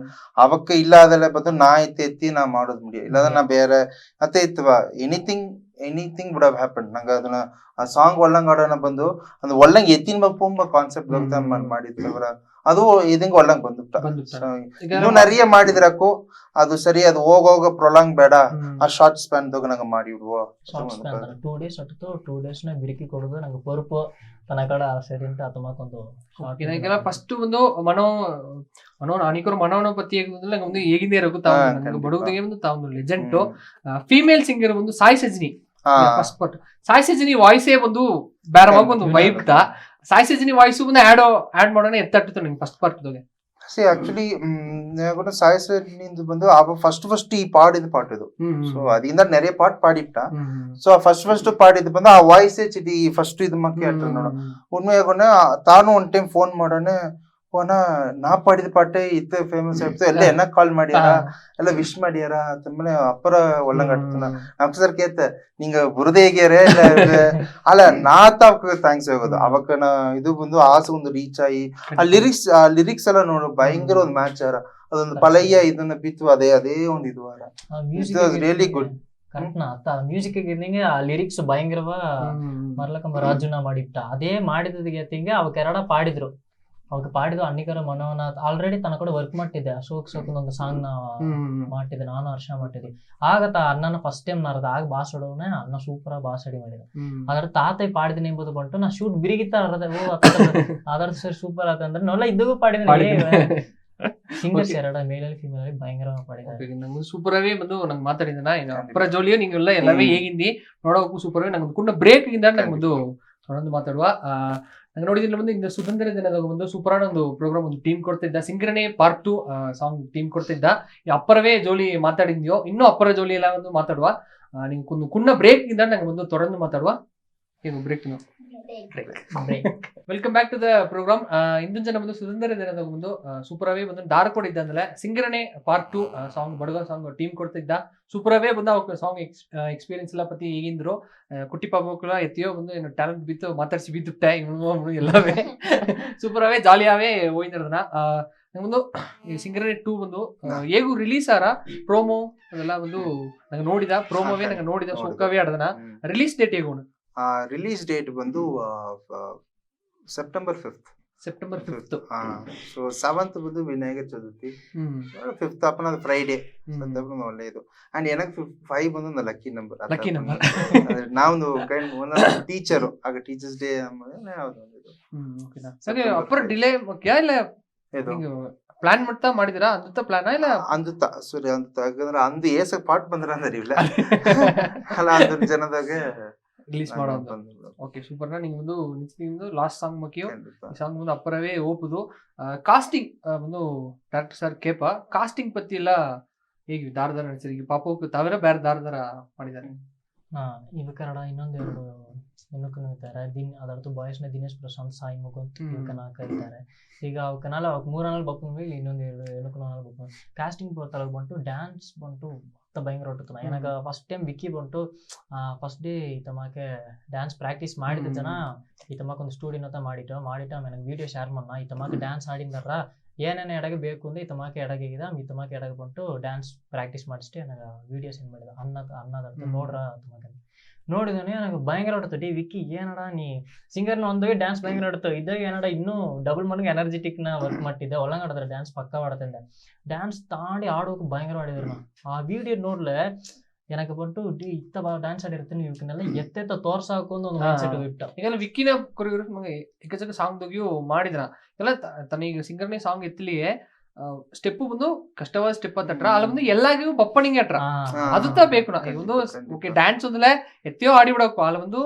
ಅವಕ್ಕ ಇಲ್ಲ ಅದೆಲ್ಲ ಬಂದು ನಾ ಎತ್ತಿ ನಾ ಮಾಡೋದು ಮುಡಿಯ ಇಲ್ಲದ ನಾ ಬೇರೆ ಅತ್ತೆ ಇತ್ತವ ಎನಿಥಿಂಗ್ ವುಡ್ ಹ್ಯಾವ್ ಹ್ಯಾಪನ್ ನಂಗೆ ಅದನ್ನ ಆ ಸಾಂಗ್ ಒಳ್ಳಂಗಾಡೋಣ ಬಂದು ಅದು ಒಳ್ಳಂಗ್ ಎತ್ತಿನ ಬಪ್ಪುಂಬ ಕಾನ್ಸೆಪ್ಟ್ ಮಾಡಿತ್ತವರ ಅದು ಇದಂಗ ಒಳ್ಳಂಗ್ ಬಂದುಬಿಟ್ಟ ಇನ್ನೂ நிறைய ಮಾಡಿದ್ರಕ್ಕೂ ಅದು ಸರಿ ಅದು ಹೋಗೋಗ ಪ್ರೊಲಾಂಗ್ ಬೇಡ ಆ ಶಾರ್ಟ್ ಸ್ಪ್ಯಾನ್ ದಾಗ ನಂಗೆ ಮಾಡಿ ಬಿಡುವ ಶಾರ್ಟ್ ಸ್ಪ್ಯಾನ್ 2 ಡೇಸ್ ಅಟ್ಟಿತು 2 ಡೇಸ್ ನ ಬಿರಿಕಿ ಕೊಡೋದು ನಂಗೆ ಪೊರುಪು ತನ್ನ ಕಡೆ ಸರಿ ಅಂತ ಆತಮಕ್ಕೊಂದು ಇದಕ್ಕೆಲ್ಲ ಫಸ್ಟ್ ಒಂದು ಅನೇಕರು ಮನೋನ ಪತಿ ನಂಗೆ ಒಂದು ಹೇಗಿಂದೇ ಇರಗುತ್ತಾ ಬಡುಗರಿಗೆ ಒಂದು ತಾವು ಲೆಜೆಂಡ್ ಫೀಮೇಲ್ ಸಿಂಗರ್ ಒಂದು ಸಾಯಿ ಸಜ್ನಿ ಫಸ್ಟ್ ಪಾರ್ಟ್ ಸಾಯಿ ಸಜ್ನಿ ವಾಯ್ಸೇ ಒಂದು ಬೇರೆವಾಗಿ ಒಂದು ವೈಬ್ ಸಾಯಿ ಸಜ್ನಿ ವಾಯ್ಸ್ ಒಂದು ಆಡ್ ಮಾಡೋಣ ಎತ್ತಟ್ಟಿತ್ತು ನಿಂಗೆ ಫಸ್ಟ್ ಪಾರ್ಟ್ ಸಿ ಆಕ್ಚುಲಿ ಸಾಯಿ ಸಜ್ನಿಂದ ಬಂದು ಫಸ್ಟ್ ಈ ಪಾಡಿದ ಪಾಟ್ ಇದು ಸೊ ಅದರಿಂದ நிறைய பாட் பாடிட்டா சோ ஃபர்ஸ்ட் பாடிது ಬಂದು ಆ ವಾಯ್ಸ್ ಚಿಟಿ ಫಸ್ಟ್ ಇದು ಮಕ್ಕಿ ಅಟ್ಟ ನೋಡು ಉண்மைಯಾಗನೆ ತಾನು ಒನ್ ಟೈಮ್ ಫೋನ್ ಮಾಡೋಣ ಹೋನ ನಾ ಪಾಡಿದ ಪಾಟೆ ಇತ್ತೆ ಫೇಮಸ್ ಆಯ್ತು ಎಲ್ಲ ಎನ್ನ ಕಾಲ್ ಮಾಡ್ಯಾರ ಎಲ್ಲ ವಿಶ್ ಮಾಡ್ಯಾರ ತಮ್ಮನೆ ಅಪ್ಪರ ಒಳ್ಳಂಗಟ್ಟನ ನಮ್ಮ ಸರ್ ಕೇತ ನಿಂಗ ಬುರದೆ ಹೇಗ್ಯಾರೆ ಅಲ್ಲ ನಾತ ಥ್ಯಾಂಕ್ಸ್ ಆಗೋದು ಅವಕ್ಕನ ಇದು ಬಂದು ಆಸೆ ಒಂದು ರೀಚ್ ಆಗಿ ಆ ಲಿರಿಕ್ಸ್ ಎಲ್ಲ ನೋಡು ಭಯಂಕರ ಒಂದು ಮ್ಯಾಚ್ ಆರ ಅದೊಂದು ಪಳಯ್ಯ ಇದನ್ನ ಬಿತ್ತು ಅದೇ ಒಂದು ಇದು ಆರ ರಿಯಲಿ ಗುಡ್ ಕರೆಕ್ಟ್ನಾ ಮ್ಯೂಸಿಕ್ ಗಿರ್ನಿಂಗೆ ಆ ಲಿರಿಕ್ಸ್ ಭಯಂಕರವ ಮರ್ಲಕಂಬ ರಾಜುನ ಮಾಡಿಟ್ಟ ಅದೇ ಮಾಡಿದದಿಗೆ ತಿಂಗೆ ಅವ ಕೆರಡ ಪಾಡಿದ್ರು ಅವ್ರಿಗೆ ಪಾಡಿದ್ದು ಅನ್ನಿಕರ ಮನೋನಾಥ್ ಆಲ್ರೆಡಿ ತನ್ನ ಕೂಡ ವರ್ಕ್ ಮಾಡ್ತಿದ್ದೆ ಅಶೋಕ್ ಒಂದು ಸಾಂಗ್ ನ ಮಾಡ್ತಿದ್ದೆ ನಾನು ಹರ್ಷ ಮಾಡ್ತಿದ್ದೆ ಆಗ ಅಣ್ಣನ ಫಸ್ಟ್ ಟೈಮ್ ನಾರದ ಆಗ ಬಾಸ್ ಹೊಡೋನೆ ಅಣ್ಣ ಸೂಪರ್ ಬಾಸ್ ಅಡಿ ಮಾಡಿದ ಅದ್ರ ತಾತ ಪಾಡಿದೀನಿ ಎಂಬುದು ಬಂಟು ನಾ ಶೂಟ್ ಬಿರಿಗಿತ್ತ ಅದರ ಸರ್ ಸೂಪರ್ ಆತಂದ್ರೆ ನೋಲ್ಲ ಇದ್ದಗೂ ಪಾಡಿದ ಸಿಂಗರ್ಸ್ ಎರಡ ಮೇಲಲ್ಲಿ ಫೀಮೇಲ್ ಭಯಂಕರವಾಗಿ ಪಾಡಿದ್ದಾರೆ ನಂಗೆ ಸೂಪರ್ ಅವೇ ಬಂದು ನಂಗೆ ಮಾತಾಡಿದನ ಅಪ್ಪರ ಜೋಲಿಯೋ ನಿಂಗೆಲ್ಲ ಎಲ್ಲವೇ ಹೇಗಿಂದಿ ನೋಡೋಕು ಸೂಪರ್ ಅವೇ ನಂಗೆ ಕುಂಡ ಬ್ರೇಕ್ ಇಂದ ನಂಗೆ ಒಂದು தொடர்ந்து ಮಾತಾಡುವ ನಂಗೆ ನೋಡಿದ್ರೆ ಬಂದು ಇಂದ ಸುತಂತ್ರ ದಿನದಾಗ ಒಂದು ಸೂಪರ್ ಆದ ಒಂದು ಪ್ರೋಗ್ರಾಮ್ ಒಂದು ಟೀಮ್ ಕೊಡ್ತಿದ್ದ ಸಿಂಗರಣೆ ಪಾರ್ಟ್ 2 ಸಾಂಗ್ ಟೀಮ್ ಕೊಡ್ತಿದ್ದ ಈ ಅಪ್ಪರವೇ ಜೋಲಿ ಮಾತಾಡಿದ್ಯೋ ಇನ್ನೂ ಅಪ್ಪರ ಜೋಲಿ ಎಲ್ಲ ಒಂದು ಮಾತಾಡುವ ನಿಂಗೆ ಒಂದು ಕುಣ್ಣ ಬ್ರೇಕ್ ಇಂದ ನಂಗೆ ಒಂದು ತೊಡಂದು ಮಾತಾಡುವ ಏನು break welcome back to the programme ಇಂದಿನ ಜನ ಬಂದು ಸುತಂತ್ರ ದಿನದಾಗ ಒಂದು ಸೂಪರ್ ಅವೇ ಬಂದು ದಾರ ಕೊಡಿದ್ದಂದ್ರೆ ಸಿಂಗರಣೆ ಪಾರ್ಟ್ 2 ಸಾಂಗ್ ಬಡಗ ಸಾಂಗ್ ಟೀಮ್ ಕೊಡ್ತಿದ್ದ ಸೂಪರ್ ಅವೇ ಬಂದು ಅವ್ರ ಸಾಂಗ್ ಎಕ್ಸ್ಪೀರಿಯನ್ಸ್ ಎಲ್ಲ ಪತಿ ಹೇಗಿಂದ್ರು ಕುಟ್ಟಿ ಪಾಪಕ್ಕಳ ಎತ್ತಿಯೋ ಬಂದು ಏನು ಟ್ಯಾಲೆಂಟ್ ಬಿತ್ತು ಮಾತಾಡ್ಸಿ ಬಿದ್ದುಬಿಟ್ಟೆ ಇವನು ಎಲ್ಲವೇ ಸೂಪರ್ ಅವೇ ಜಾಲಿಯಾವೇ ಹೋಗಿದ್ರದನ್ನ ನಂಗೊಂದು ಸಿಂಗರಣೆ 2 ಬಂದು ಹೇಗೂ ರಿಲೀಸ್ ಆರ ಪ್ರೋಮೋ ಅದೆಲ್ಲ ಬಂದು ನಂಗೆ ನೋಡಿದ ಪ್ರೋಮೋವೇ ನಂಗೆ ನೋಡಿದ ಸೂಕವೇ ಆಡದನ ರಿಲೀಸ್ ಡೇಟ್ ಹೇಗೋಣ ರಿಲೀಸ್ ಡೇಟ್ ಬಂದು ಸೆಪ್ಟೆಂಬರ್ 5th ಸೊ 7th ಬಂದು ವಿನಾಯಕ ಚತುರ್ಥಿ 5th ಅಪ್ಪನ ಫ್ರೈಡೆ ಒಳ್ಳೆಯದು ಅಂಡ್ ಎನಕ್ 5 ಬಂದು ಒಂದು ಲಕ್ಕಿ ನಂಬರ್ ನಾವೊಂದು ಕೈಂಡ್ ಟೀಚರು ಆಗ ಟೀಚರ್ಸ್ ಡೇ ಅಪ್ಪರ ಡಿಲೇ ಮುಖ್ಯ ಇಲ್ಲ ಪ್ಲಾನ್ ಮಾಡ್ತಾ ಮಾಡಿದಿರಾ ಅಂದುತ್ತಾ ಪ್ಲಾನ್ ಇಲ್ಲ ಅಂದುತ್ತಾ ಸರಿ ಅಂದುತ್ತಾ ಯಾಕಂದ್ರೆ ಅಂದು ಏಸಕ್ ಪಾಟ್ ಬಂದ್ರ ಅಂದ್ರೆ ಇಲ್ಲ ಅಲ್ಲ ಅಂದ್ರ ಜನದಾಗ ರಿಲೀಸ್ ಮಾಡೋದು ಓಕೆ ಸೂಪರ್ ನಿಂಗೆ ಒಂದು ನಿಂದು ಲಾಸ್ಟ್ ಸಾಂಗ್ ಮಕ್ಕಿಯೋ ಈ ಸಾಂಗ್ ಮುಂದೆ ಅಪ್ಪರವೇ ಓಪುದು ಕಾಸ್ಟಿಂಗ್ ಒಂದು ಡೈರೆಕ್ಟರ್ ಸರ್ ಕೇಪ ಕಾಸ್ಟಿಂಗ್ ಪತ್ತಿ ಎಲ್ಲ ಹೇಗೆ ದಾರದಾರ ನಡ್ಸಿರಿ ಪಾಪಕ್ಕೆ ತಾವೆಲ್ಲ ಬೇರೆ ದಾರದಾರ ಮಾಡಿದ್ದಾರೆ ಇವಕ್ಕರಡ ಇನ್ನೊಂದೆರಡು ಹೆಣ್ಣುಕನು ಇದ್ದಾರೆ. ಅದರದ್ದು ಬಾಯ್ಸ್ನ ದಿನೇಶ್ ಪ್ರಶಾಂತ್, ಸಾಯಿ ಮುಗುಂತ್, ಇವಕ್ಕೆ 4 ಇದ್ದಾರೆ. ಈಗ ಅವಕ್ಕನಾಲ ಅವಕ್ಕೆ 3 ಬಪ್ಪು ಇನ್ನೊಂದು 2 ಹೆಣ್ಣುಕನು ಬಪ್ಪು. ಕಾಸ್ಟಿಂಗ್ ತಲಗ ಬಂಟು ಡ್ಯಾನ್ಸ್ ಬಂಟು ಭಯಂಕರ ಹೊಟ್ಟುತ್ತಾನ. ಏನಾಗ ಫಸ್ಟ್ ಟೈಮ್ ವಿಕ್ಕಿ ಬಂಟು ಫಸ್ಟ್ ಡೇ ಈತಮಾಕೆ ಡ್ಯಾನ್ಸ್ ಪ್ರಾಕ್ಟೀಸ್ ಮಾಡಿದ ಜನ ಈತಮಾಕ ಒಂದು ಸ್ಟೂಡಿಯೋನತ್ತ ಮಾಡಿಟ್ಟ ನನಗೆ ವಿಡಿಯೋ ಶೇರ್ ಮಾಡಣ. ಈತಮಾಕೆ ಡ್ಯಾನ್ಸ್ ಆಡಿದಾರ ಏನೇನು ಎಡಗೆ ಬೇಕು ಅಂದ್ರೆ ಈತಮಾಕೆ ಎಡಗಿದೆ ಈತಮಾಕೆ ಎಡಗೆ ಬಂಟು ಡ್ಯಾನ್ಸ್ ಪ್ರಾಕ್ಟೀಸ್ ಮಾಡಿಸ್ಟೆ ನನಗೆ ವಿಡಿಯೋ ಸೆಂಡ್ ಮಾಡಿದ. ಅನ್ನದ ನೋಡ್ರ ತಮಾಕೆ ನೋಡಿದವನೇ ನನಗೆ ಭಯಂಕರ ಹೊಡ್ತದೆ. ವಿಕ್ಕಿ ಏನಡ ನೀ ಸಿಂಗರ್ನ ಒಂದಾಗ ಡ್ಯಾನ್ಸ್ ಭಯಂಕರ ಹೊಡ್ತಾವ ಇದ್ದಾಗ ಏನಡ ಇನ್ನೂ ಡಬಲ್ ಮಡಂಗೆ ಎನರ್ಜೆಟಿಕ್ನ ವರ್ಕ್ ಮಾಡ್ತಿದ್ದೆ. ಒಳಗೆ ಆಡಿದ್ರೆ ಡ್ಯಾನ್ಸ್ ಪಕ್ಕ ಮಾಡ್ತಿದ್ದೆ. ಡ್ಯಾನ್ಸ್ ತಾಂಡಿ ಆಡೋಕೆ ಭಯಂಕರ ಮಾಡಿದ್ರು. ನಾವು ಆ ವಿಡಿಯೋ ನೋಡ್ಲೆ ಏನಕ್ಕೆ ಬಂಟು ಇತ್ತ ಡ್ಯಾನ್ಸ್ ಆಡಿರ್ತೀನಿ ಇವಕ್ಕೆಲ್ಲ ಎತ್ತೆತ್ತ ತೋರ್ಸಾಕು ಒಂದು ಮೈಂಡ್ ಸೆಟ್ ಇಟ್ಟ. ಈಗೆಲ್ಲ ವಿಕ್ಕಿನ ಕೊರಿಯೋಗ್ರಫಿ ನಮಗೆ ಎಕ್ಕಚಕ್ಕ ಸಾಂಗ್ ದೊಗಿಯು ಮಾಡಿದ್ರ ಎಲ್ಲ ತನಗ ಸಿಂಗರ್ನೇ ಸಾಂಗ್ ಎತ್ತಲಿಯೇ ಸ್ಟೆಪ್ ಬಂದು ಕಷ್ಟವಾದ ಸ್ಟೆಪ್ ಅತ್ತಟ್ರ ಅಲ್ಲ ಬಂದು ಎಲ್ಲಾಗಿಯೂ ಬಪ್ಪಣಿಗೆ ಅಟ್ರ ಅದುತ್ತಾ ಬೇಕು ನಾ ಒಂದು ಓಕೆ ಡ್ಯಾನ್ಸ್ ಒಂದಲೇ ಎತ್ತಿಯೋ ಆಡಿ ಬಿಡಬೇಕು ಅಲ್ಲ ಒಂದು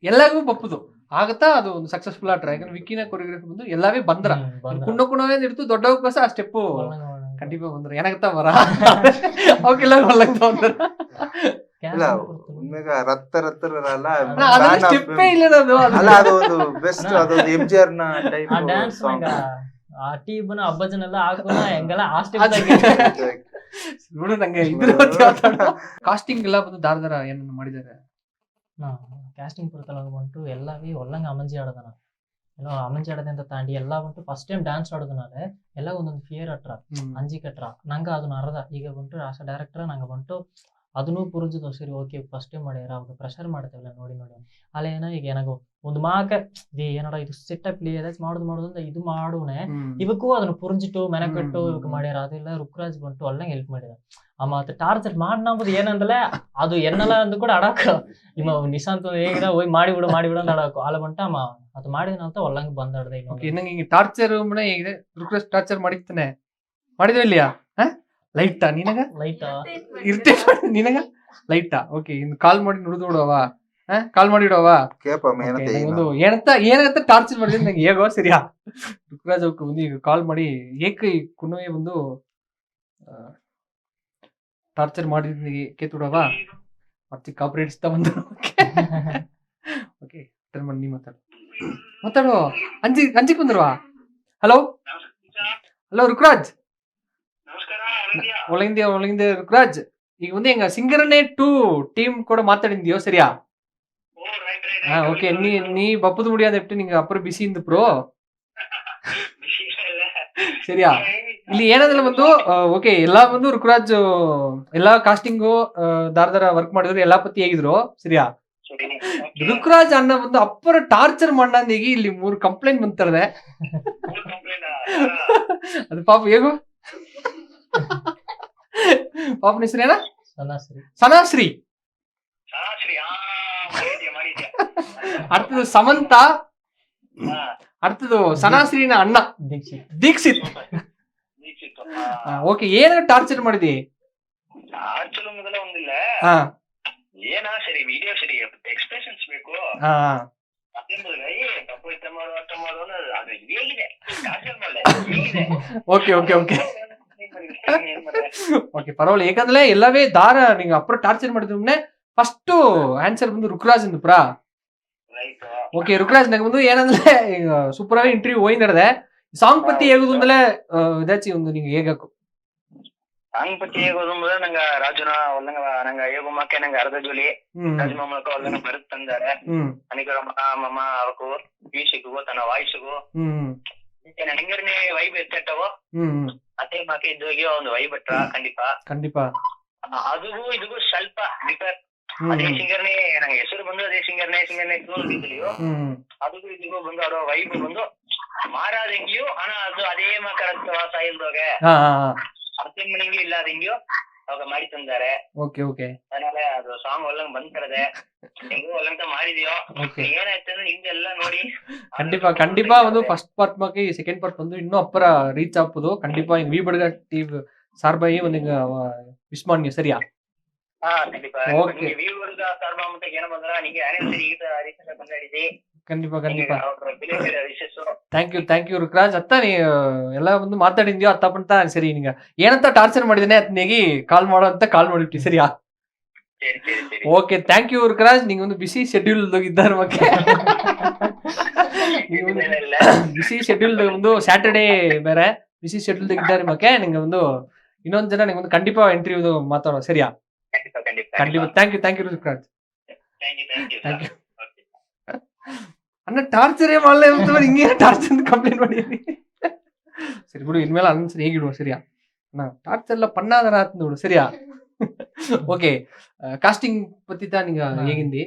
ಎಲ್ಲಾಗಿಯೂ ಬಪ್ಪುದು ಆಗತ್ತಾ ಅದು ಒಂದು ಸಕ್ಸಸ್ಫುಲ್ ಆಟ್ರ. ಯಾಕಂದ್ರೆ ವಿಕ್ಕಿನ ಕೊರಿಯೋಗ್ರಫಿ ಬಂದು ಎಲ್ಲವೇ ಬಂದ್ರ ಕುಣ್ಣವೇ ಇರ್ತು ದೊಡ್ಡ ಅವಕಾಶ ಆ ಸ್ಟೆಪ್ ಕಂಡಿಪಾ ಬಂದ್ರ ಏನಾಗತ್ತ ಬರ ಅವಕ್ಕೆಲ್ಲ ಹೊಲಗ್ತಾ ಬಂದ್ರ ಸ್ಟೆಪ್ಪೇ ಇಲ್ಲ ಅದು ಒಂದು ಬೆಸ್ಟ್ ಅದೊಂದು MGR ನ ಟೈಪ್ ಸಾಂಗ್. ಆ ಟೀಬ್ನ ಹಬ್ಬಜನೆಲ್ಲ ಹಾಕೋಣ ಹೆಂಗೆಲ್ಲ ಆ ಸ್ಟೆಪ್ ನೋಡು ನಂಗೆ ಇದ್ರ ಕಾಸ್ಟಿಂಗ್ ಎಲ್ಲ ಬಂದು ದಾರ ಏನನ್ನ ಮಾಡಿದ್ದಾರೆ. ಕ್ಯಾಸ್ಟಿಂಗ್ ಪುರತಲ್ಲ ಬಂಟು ಎಲ್ಲವೇ ಒಲ್ಲಂಗೆ ಅಮಂಜಿ ಆಡೋದನ ಏನೋ ಅಮಂಜಿ ಆಡೋದೆ ಅಂತ ತಾಂಡಿ ಎಲ್ಲ ಬಂಟು ಫಸ್ಟ್ ಟೈಮ್ ಡ್ಯಾನ್ಸ್ ಆಡೋದನಾಲೆ ಎಲ್ಲ ಒಂದೊಂದು ಫಿಯರ್ ಅಟ್ರ ಅಂಜಿಕಟ್ರ ನಂಗೆ ಅದನ್ನ ಅರ್ಧ ಈಗ ಬಂಟು ಆಸ ಡೈರೆಕ್ಟರ್ ನಂಗೆ ಬಂಟು ಅದನ್ನೂ ಪುರುಜದು ಸರಿ ಓಕೆ ಫಸ್ಟ್ ಟೈಮ್ ಮಾಡ್ಯಾರ ಅವ್ರು ಪ್ರೆಷರ್ ಮಾಡ್ತೇವಲ್ಲ ನೋಡಿ ಅಲ್ಲ ಏನೋ ಈಗ ಏನಾಗೋ ಒಂದು ಮಾಕ ಏನಡ ಇದು ಸೆಟಪ್ ಮಾಡುದು ಅಂತ ಇದು ಮಾಡೋನೆ ಇವಕ್ಕೂ ಅದನ್ನ ಪುರುಂಜಿಟ್ಟು ಮೆನಕಟ್ಟು ಇವಕ್ಕೆ ಮಾಡ್ಯಾರ. ಅದೆಲ್ಲ ರುಕ್ರಾಜ್ ಬಂಟು ಅಲ್ಲಂಗೆ ಹೆಲ್ಪ್ ಮಾಡಿದ. ಮತ್ತೆ ಟಾರ್ಚರ್ ಮಾಡ್ನಂಬುದು ಏನಂದ್ರೆ ಅದು ಎನ್ನಲ್ಲ ಅಂದು ಕೂಡ ಆಡಾಕ ನಿಮ್ಮ ನಿಶಾಂತ್ ಹೇಗಿದ ಹೋಗಿ ಮಾಡಿಬಿಡು ಅಂತ ಆಡಾಕು ಅಲ್ಲ ಬಂಟ ಅದು ಮಾಡಿದ ಅಂತ ಒಲ್ಲಂಗೆ ಬಂದಾಡ್ದೆ. ನಂಗೆ ಟಾರ್ಚರ್ ಮನೆ ಹೇಗಿದೆ ರುಕ್ರಾಜ್ ಟಾರ್ಚರ್ ಮಾಡಿರ್ತಾನೆ ಮಾಡಿದ್ವಿ ಇಲ್ಲಿಯಾ ಲೈಟಾ ನಿನಗ ಇರ್ತೇನೆ ನಿನಗ ಲೈಟಾ ಓಕೆ ಇನ್ನು ಕಾಲ್ ಮಾಡಿ ನುಡಿದೋಡವ ಕಾಲ್ ಮಾಡಿಡವ ಒಂದು ಏನಂತ ಟಾರ್ಚರ್ ಮಾಡಿದ್ರೆ ನಂಗೆ ಹೇಗೋ ಸರಿಯಾ ರುಕ್ರಾಜ್ ಅವಕ್ಕೆ ಬಂದು ಈಗ ಕಾಲ್ ಮಾಡಿ ಏಕ ಕುನ್ನವೇ ಬಂದು ಟಾರ್ಚರ್ ಮಾಡಿದ್ನಿಗೆ ಕೇತುಡವ ಮತ್ತೆ ಕಾಪರೇಟ್ಸ್ತಾ ಬಂದು ಓಕೆ ಟರ್ನ್ ಮಾಡಿ ನೀ ಮಾತಾಡು ಅಂಜಿಕ್ ಬಂದ್ರವಾ. ಹಲೋ ರುಕ್ರಾಜ್ ಒಳಗಿಂದ ರುಕ್ರಾಜ್ ಈಗ ಒಂದು ಹೆಂಗ ಸಿಂಗರ್ನೇ 2 ಟೀಮ್ ಕೂಡ ಮಾತಾಡಿದ್ಯೋ ಸರಿಯಾ ಓಕೆ ನೀ ಬಪ್ಪದ ಮುಡಿಯಾದ ಎಪ್ಟು ನಿಂಗೆ ಅಪ್ಪರ ಬಿಸಿ ಇಂದು ಪ್ರೋ ಸರಿಯಾ ಇಲ್ಲಿ ಏನಂದ್ರೆ ಬಂದು ಓಕೆ ಎಲ್ಲಾ ಬಂದು ರುಕ್ರಾಜ್ ಎಲ್ಲಾ ಕಾಸ್ಟಿಂಗು ದಾರ ವರ್ಕ್ ಮಾಡಿದ್ರು ಎಲ್ಲಾ ಪತಿ ಹೇಗಿದ್ರು ಸರಿಯಾ ರುಕ್ರಾಜ್ ಅನ್ನ ಬಂದು ಅಪ್ಪರ ಟಾರ್ಚರ್ ಮಾಡಂದೀಗ ಇಲ್ಲಿ 3 ಕಂಪ್ಲೇಂಟ್ ಬಂತರದೆ ಅದು ಪಾಪ ಹೇಗೋ ಪಾಪನ ಹೆಸರು ಏನ ಸನಾಶ್ರೀ ಅರ್ಥದು ಸಮಂತ ಅರ್ಥದು ಸನಾಶ್ರೀನ ಅಣ್ಣ ದೀಕ್ಷಿತ್ ಓಕೆ ಏನ ಟಾರ್ಚರ್ ಮಾಡಿದಿ ಏನ ಸರಿ ವಿಡಿಯೋ ಸರಿ ಎಕ್ಸ್ಪ್ರೆಷನ್ಸ್ ಬೇಕು ಓಕೆ ಓಕೆ ಓಕೆ ಓಕೆ ಪರವಾಗಿಲ್ಲ ಯಾಕಂದ್ರೆ ಎಲ್ಲವೇ ದಾರ ನಿಂಗೆ ಅಪ್ರ ಟಾರ್ಚರ್ ಮಾಡಿದ್ರೆ ಫಸ್ಟ್ ಆನ್ಸರ್ ಬಂದು ರುಕ್ರಾಜ್ ಅಂದು ಪ್ರಾ ಓಕೆ ರುಕ್ರಾಜ್ ನಂಗೆ ಬಂದು ಏನಂದ್ರೆ ಈಗ ಸೂಪರ್ ಆಗಿ ಇಂಟರ್ವ್ಯೂ ಹೋಗಿ ನಡೆದೆ ಸಾಂಗ್ ಪತ್ತಿ ಹೇಗುದು ಅಂದಲೇ ಇದಾಚಿ ಒಂದು ನಿಂಗೆ ಹೇಗಕ್ಕು ಸಾಂಗ್ ಪತ್ತಿ ಹೇಗೋದು ಅಂದ್ರೆ ನಂಗೆ ರಾಜುನ ನಂಗೆ ಹೇಗೋ ಮಕ್ಕೆ ನಂಗೆ ಅರ್ಧ ಜೋಲಿ ರಾಜಮ ಮೂಲಕ ಒಳ್ಳೆ ಬರುತ್ ತಂದಾರೆ ನನಗೆ ಮಮ್ಮ ಅವಕು ಮ್ಯೂಸಿಕ್ಗೂ ತನ್ನ ವಾಯ್ಸ್ಗೂ ಹಿಂಗರ್ನೇ ವೈಬ್ ಎತ್ತಟ್ಟವು ಅದೇ ಮಾಕೆ ಇದ್ದೋಗಿ ಒಂದು ವೈಬ್ ಬಿಟ್ರ ಖಂಡಿತ ಅದಗೂ ಇದಗೂ ಸ್ವಲ್ಪ ಡಿಫರ್. ಅದೇ ಸಿಂಗರ್ನೇ ನಂಗೆ ಹೆಸರು ಬಂದು ಅದೇ ಸಿಂಗರ್ನೇ ತೋರಿಸಿದ್ರಿಯೋ ಅದಕ್ಕೂ ಇದಕ್ಕೂ ಬಂದು ಅದೋ ವೈಬ್ ಬಂದು ಮಾರಾದಂಗಿಯೋ ಹಣ ಅದು ಅದೇ ಮಕ್ಕಳ ಸಾಯಿಲ್ದೋಗೆ ಅರ್ಥ ಮನೆಗೂ ಇಲ್ಲ ಅದಂಗಿಯೋ ಅವಾಗ ಮಾಡಿ ತಂದಾರೆ. ಅದನ್ನೆಲ್ಲ ಅದು ಸಾಂಗ್ ಒಳ್ಳಂಗ್ ಬಂದಿರದೆ ಹೆಂಗೋ ಒಳ್ಳಂತ ಮಾಡಿದ್ಯೋ ಏನಾಯ್ತಂದ್ರೆ ನಿಮ್ದೆಲ್ಲ ನೋಡಿ ಖಂಡಿತ ಒಂದು ಫಸ್ಟ್ ಪಾರ್ಟ್ ಮಕ್ಕಿ ಸೆಕೆಂಡ್ ಪಾರ್ಟ್ ಬಂದು ಇನ್ನೂ ಅಪ್ಪರ ರೀಚ್ ಆಗ್ಬೋದು ಖಂಡಿತ ಹಿಂಗ್ ವಿ ಬಡ್ಗ ಟೀಮ್ ಸಾರ್ಬಾಯಿ ಒಂದು ವಿಸ್ಮಾನ್ಯ ಸರಿಯಾ ಖಂಡಿತ ಥ್ಯಾಂಕ್ ಯು ರುಕ್ರಾಜ್ ಅತ್ತ ನೀ ಎಲ್ಲ ಒಂದು ಮಾತಾಡಿದ್ಯೋ ಅತ್ತಪ್ಪಂತ ಸರಿ ನಿಂಗ ಏನಂತ ಟಾರ್ಚರ್ ಮಾಡಿದೇನೆ ಅತ್ನೇಗಿ ಕಾಲ್ ಮಾಡೋ ಅಂತ ಕಾಲ್ ಮಾಡಿಬಿಟ್ಟಿ ಸರಿಯಾ ಸರಿ ಸರಿ ಸರಿ ಓಕೆ ಥ್ಯಾಂಕ್ ಯು ಋಕರಾಜ್ ನಿಂಗೆ ಒಂದು ಬಿಸಿ ಶೆಡ್ಯೂಲ್ ಇದ್ದಾರೆ ಮಕ್ಕೆ ಇದನ್ನೆಲ್ಲ ಬಿಸಿ ಶೆಡ್ಯೂಲ್ ಒಂದು ಸ್ಯಾಟರ್ಡೇ ಬೇರೆ ಬಿಸಿ ಶೆಡ್ಯೂಲ್ ಇದ್ದಾರೆ ಮಕ್ಕೆ ನಿಂಗೆ ಒಂದು ಇನ್ನೊಂದ್ ಜನ ನಿಂಗೆ ಒಂದು ಖಂಡಿತ ಇಂಟರ್ವ್ಯೂ ಮಾತಾಡೋ ಸರಿಯಾ? ಖಂಡಿತ ಖಂಡಿತ ಖಂಡಿತ ಥ್ಯಾಂಕ್ ಯು ಋಕರಾಜ್. ಥ್ಯಾಂಕ್ ಯು ಅಣ್ಣ ಟಾರ್ಚರೇ ಮಾಡಲೇ ಹಿಂಗೆ ಟಾರ್ಚರ್ ಕಂಪ್ಲೇಂಟ್ ಮಾಡಿ ಸರಿ ಬಿಡು ಇನ್ಮೇಲೆ ಅನ್ಸರಿ ಹೇಗಿಡುವ ಸರಿಯಾ? ಟಾರ್ಚರ್ ಎಲ್ಲ ಪಣ್ಣಾದರ ಆತ್ ನೋಡು ಸರಿಯಾ? ಓಕೆ ಕಾಸ್ಟಿಂಗ್ ಪತ್ತಿತ ನಿಂಗೆ ಹೇಗಿಂದಿ?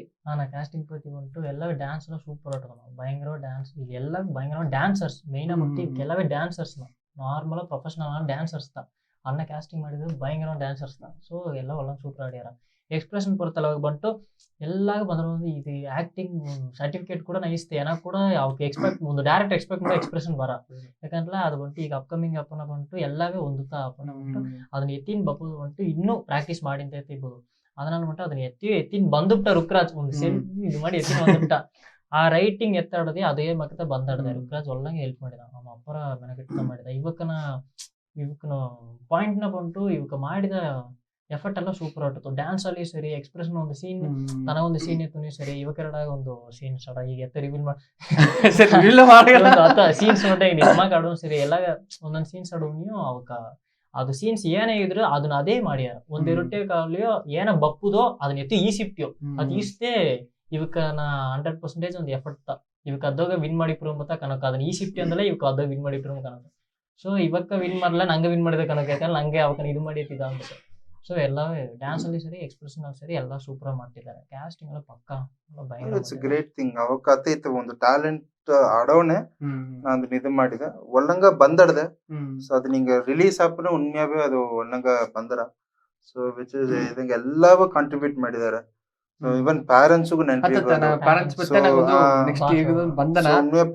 ಕಾಸ್ಟಿಂಗ್ ಪ್ರತಿ ಬಂಟು ಎಲ್ಲವೇ ಡ್ಯಾನ್ಸ್ ಸೂಪರ್ ಆಟ ಭಯಂಕರ ಡ್ಯಾನ್ಸ್ ಎಲ್ಲ ಭಯಂಕರ ಡ್ಯಾನ್ಸರ್ಸ್ ಮೇನ್ ಬಟ್ಟಿ ಕೆಲವೇ ಡ್ಯಾನ್ಸರ್ಸ್ ನಾರ್ಮಲ್ ಪ್ರೊಫೆಷನಲ್ ಡ್ಯಾನ್ಸರ್ಸ್ ಅನ್ನ ಕಾಸ್ಟಿಂಗ್ ಮಾಡಿದ್ರು ಭಯಂಕರ ಡ್ಯಾನ್ಸರ್ಸ್ ಸೊ ಎಲ್ಲ ಒಳ್ಳೆ ಸೂಪರ್ ಆಡ್ಯಾರ. ಎಕ್ಸ್ಪ್ರೆಷನ್ ಪುರತಲ್ಲ ಬಂಟು ಎಲ್ಲಾಗ ಬಂದ್ರು ಇದು ಆಕ್ಟಿಂಗ್ ಸರ್ಟಿಫಿಕೇಟ್ ಕೂಡ ಇಸ್ತೆ ಏನ ಕೂಡ ಅವಕ್ಕೆ ಎಕ್ಸ್ಪೆಕ್ಟ್ ಒಂದು ಡೈರೆಕ್ಟ್ ಎಕ್ಸ್ಪೆಕ್ಟ್ ಮಾಡೋ ಎಕ್ಸ್ಪ್ರೆಷನ್ ಬರ ಯಾಕಂದ್ರೆ ಅದು ಬಂಟು ಈಗ ಅಪ್ಕಮಿಂಗ್ ಅಪ್ಪನ ಬಂಟು ಎಲ್ಲವೇ ಹೊಂದುತ್ತಾ ಅಪ್ಪನ ಬಂಟು ಅದನ್ನ ಎತ್ತಿನ ಬಪ್ಪದು ಬಂಟು ಇನ್ನೂ ಪ್ರಾಕ್ಟೀಸ್ ಮಾಡಿ ಅಂತ ಎತ್ತಿಬೋದು ಅದನ್ನ ಬಂಟು ಅದನ್ನ ಎತ್ತಿನ ಬಂದುಬಿಟ್ಟ ಋಕರಾಜ್ ಒಂದು ಸೇರಿ ಇದು ಮಾಡಿ ಎತ್ತಿನ ಬಂದುಬಿಟ್ಟ ಆ ರೈಟಿಂಗ್ ಎತ್ತಾಡದೆ ಅದೇ ಮಕ್ಕತ ಬಂದಾಡ್ದೆ ಋಕರಾಜ್ ಒಳ್ಳಂಗೆ ಹೆಲ್ಪ್ ಮಾಡಿದ ನಮ್ಮ ಅಪ್ಪರ ಮೆನಕೆಟ್ಟ ಮಾಡಿದ ಇವಕ್ಕನ ಪಾಯಿಂಟ್ ನ ಬಂಟು ಇವಕ್ಕ ಮಾಡಿದ ಎಫರ್ಟ್ ಎಲ್ಲ ಸೂಪರ್ ಆಟಿತ್ತು ಡ್ಯಾನ್ಸ್ ಅಲ್ಲಿ ಸರಿ ಎಕ್ಸ್ಪ್ರೆಷನ್ ಒಂದು ಸೀನ್ ತನ ಒಂದು ಸೀನ್ ಎತ್ತು ಸರಿ ಇವಕ್ಕೆರಡಾಗ ಒಂದು ಸೀನ್ ಸ್ಟಾರ್ಟ್ ಈಗ ಎತ್ತ ರಿವೀಲ್ ಮಾಡಿ ಸೀನ್ಸ್ ನೋಡ್ದೆ ನಿಜಮಾಗ ಆಡೋನು ಸರಿ ಎಲ್ಲ ಒಂದೊಂದು ಸೀನ್ಸ್ ಆಡೋ ನೀವು ಅವಕ್ಕ ಅದು ಸೀನ್ಸ್ ಏನೇ ಇದ್ರು ಅದನ್ನ ಅದೇ ಮಾಡ್ಯಾರ ಒಂದೆರೊಟ್ಟೆ ಕಾಲಿಯೋ ಏನ ಬಪ್ಪುದೋ ಅದನ್ನ ಎತ್ತಿ ಈಸಿಪ್ಟಿಯೋ ಅದು ಈಸ್ತೆ ಇವಕ್ಕ ನಾ 100% ಒಂದು ಎಫರ್ಟ್ ಇವಕ್ಕ ಅದಾಗ ವಿನ್ ಮಾಡಿ ಪ್ರೋಂಬತ್ತ ಕನಕ ಅದನ್ನ ಈಸಿಪ್ಟಿ ಅಂದಲ್ಲ ಇವಕ್ಕ ಅದಾಗ ವಿನ್ ಮಾಡಿ ಪ್ರೋಮ್ ಕನಕ ಸೊ ಇವಕ್ಕ ವಿನ್ ಮಾಡಲ್ಲ ನಂಗೆ ವಿನ್ ಮಾಡಿದ ಕನಕ ಯಾಕಂದ್ರೆ ನಂಗೆ ಅವಕ್ಕ ಇದು ಮಾಡಿ ಎತ್ತಿದ ಅಂತ ಸೊ ಎಲ್ಲ ಡ್ಯಾನ್ಸ್ ಅಲ್ಲಿ ಸರಿ ಎಕ್ಸ್ಪ್ರೆಷನ್ ಅಲ್ಲಿ ಸರಿ ಎಲ್ಲ ಸೂಪರ್ ಮಾಡ್ತಿದ್ದಾರೆ ಕ್ಯಾಸ್ಟಿಂಗ್ ಎಲ್ಲ ಪಕ್ಕ ಇಟ್ಸ್ ಗ್ರೇಟ್ ಥಿಂಗ್ ಅವ ಕತೆ ಇತ್ತು ಒಂದು ಟ್ಯಾಲೆಂಟ್ ಆಡೋನೆ ನಾನು ಇದು ಮಾಡಿದೆ ಒಳ್ಳಂಗ ಬಂದಡ್ದೆ ಸೊ ಅದು ನಿಂಗೆ ರಿಲೀಸ್ ಆಪನೆ ಉಣ್ಮ್ಯಾವೆ ಅದು ಒಳ್ಳಂಗ ಬಂದರ ಸೊ ವಿಚ್ ಇಸ್ ಇದಂಗೆ ಎಲ್ಲವೂ ಕಾಂಟ್ರಿಬ್ಯೂಟ್ ಮಾಡಿದ್ದಾರೆ ಸೊ ಇವನ್ ಪ್ಯಾರೆಂಟ್ಸ್ಗೂ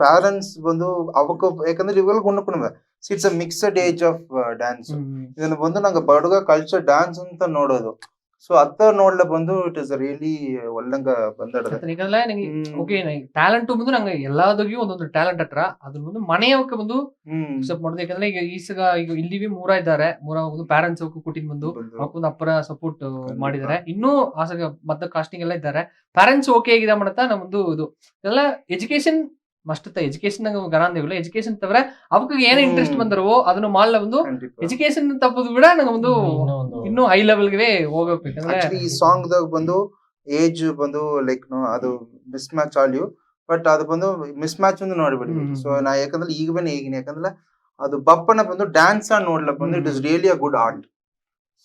ಪ್ಯಾರೆಂಟ್ಸ್ ಬಂದು ಅವಕ್ಕ ಯಾಕಂದ್ರೆ ಇವೆಲ್ಲ ಕೊಂಡ್ಕೊಂಡ್ವೆ it's a mixed age of dance ಇದನ್ನ ಬಂದು ನಂಗೆ ಬಡುಗ ಕಲ್ಚರ್ ಡ್ಯಾನ್ಸ್ ಅಂತ ನೋಡೋದು ಸೊ ಅತ್ತ ನೋಡ್ಲೆ ಬಂದು ಇಟ್ ಇಸ್ ರಿಯಲಿ ಒಳ್ಳಂಗ ಬಂದಡದೆ ಓಕೆ ಟ್ಯಾಲೆಂಟ್ ಬಂದು ನಂಗೆ ಎಲ್ಲದಕ್ಕೂ ಒಂದೊಂದು ಟ್ಯಾಲೆಂಟ್ ಹತ್ರ ಅದ್ರ ಬಂದು ಮನೆಯವಕ್ಕೆ ಬಂದು ಸಪೋರ್ಟ್ ಮಾಡೋದು ಯಾಕಂದ್ರೆ ಈಗ ಈಗ ಇಲ್ಲಿ ಮೂರ ಇದ್ದಾರೆ ಮೂರ ಒಂದು ಪ್ಯಾರೆಂಟ್ಸ್ ಕುಟಿನ್ ಬಂದು ಅವಕ್ಕೊಂದು ಅಪ್ಪರ ಸಪೋರ್ಟ್ ಮಾಡಿದ್ದಾರೆ ಇನ್ನೂ ಆಸಗ ಮತ್ತೆ ಕಾಸ್ಟಿಂಗ್ ಎಲ್ಲ ಇದ್ದಾರೆ ಪ್ಯಾರೆಂಟ್ಸ್ ಓಕೆ ಆಗಿದೆ ಮಾಡತ್ತಾ ನಮ್ದು ಇದು ಎಲ್ಲ ಎಜುಕೇಶನ್ ಮಸ್ಟ್ ಎಜುಕೇಶನ್ ಗರಾಂದಿಲ್ಲ ಎಜುಕೇಶನ್ ತವರ ಅವಕ್ಕೆ ಏನೇ ಇಂಟ್ರೆಸ್ಟ್ ಬಂದರವೋ ಅದನ್ನ ಮಾಡಲ ಒಂದು ಎಜುಕೇಶನ್ ತಪ್ಪದು ಬಿಡ ನಂಗೆ ಒಂದು ಇನ್ನೂ ಹೈ ಲೆವೆಲ್ಗೆ ಹೋಗಬೇಕಂದ್ರೆ ಈ ಸಾಂಗ್ ದಾಗ ಬಂದು ಏಜ್ ಬಂದು ಲೈಕ್ ಅದು ಮಿಸ್ ಮ್ಯಾಚ್ ಆಲ್ಯೂ ಬಟ್ ಅದು ಬಂದು ಮಿಸ್ ಮ್ಯಾಚ್ ಒಂದು ನೋಡ್ಬಿಡಿ ಸೊ ನಾ ಯಾಕಂದ್ರೆ ಈಗ ಬನ್ನಿ ಈಗಿನ ಯಾಕಂದ್ರೆ ಅದು ಬಪ್ಪನ ಬಂದು ಡ್ಯಾನ್ಸ್ ನೋಡ್ಲ ಬಂದು it is really a good art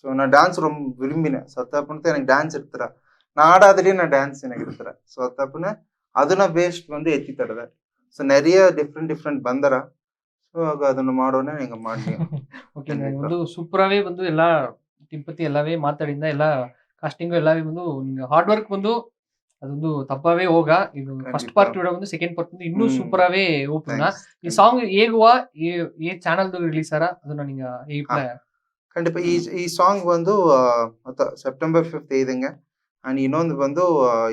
so ನಾ ಡ್ಯಾನ್ಸ್ ವಿರುಂಬಿನ ಸತ್ತಪ್ಪನ ನನಗೆ ಡ್ಯಾನ್ಸ್ ಇರ್ತಾರ ನಾ ಆಡಾದ್ರಿ ನಾ ಡ್ಯಾನ್ಸ್ ಏನಾಗಿರ್ತಾರ ಸೊ ಅತ್ತಪ್ಪನ ಅದನ್ನ ಬೇಸ್ಟ್ ಬಂದು ಎತ್ತಿ ತಡದ ಸೊ நிறைய ಡಿಫ್ರೆಂಟ್ ಬಂದರ ಸೊ ಆಗ ಅದನ್ನ ಮಾಡೋಣ ಹಿಂಗ ಮಾಡಿ ಓಕೆ ಒಂದು ಸೂಪರಾವೇ ಬಂದು ಎಲ್ಲ ತಿಂಪತಿ ಎಲ್ಲವೇ ಮಾತಾಡಿಂದ ಎಲ್ಲ ಕಾಸ್ಟಿಂಗು ಎಲ್ಲವೇ ಬಂದು ಹಾರ್ಡ್ ವರ್ಕ್ ಬಂದು ಅದೊಂದು ತಪ್ಪವೇ ಹೋಗ ಇದು ಫಸ್ಟ್ ಪಾರ್ಟ್ ಬಂದು ಸೆಕೆಂಡ್ ಪಾರ್ಟ್ ಬಂದು ಇನ್ನೂ ಸೂಪರಾವೇ ಓಪನ್ ಈ ಸಾಂಗ್ ಹೇಗುವ ಏ ಚಾನಲ್ ರಿಲೀಸ್ ಆರ ಅದನ್ನ ನಿಂಗ ಖಂಡಿತ ಈ ಸಾಂಗ್ ಬಂದು ಸೆಪ್ಟೆಂಬರ್ 5 ಇದಂಗೆ ಅಂಡ್ ಇನ್ನೊಂದು ಬಂದು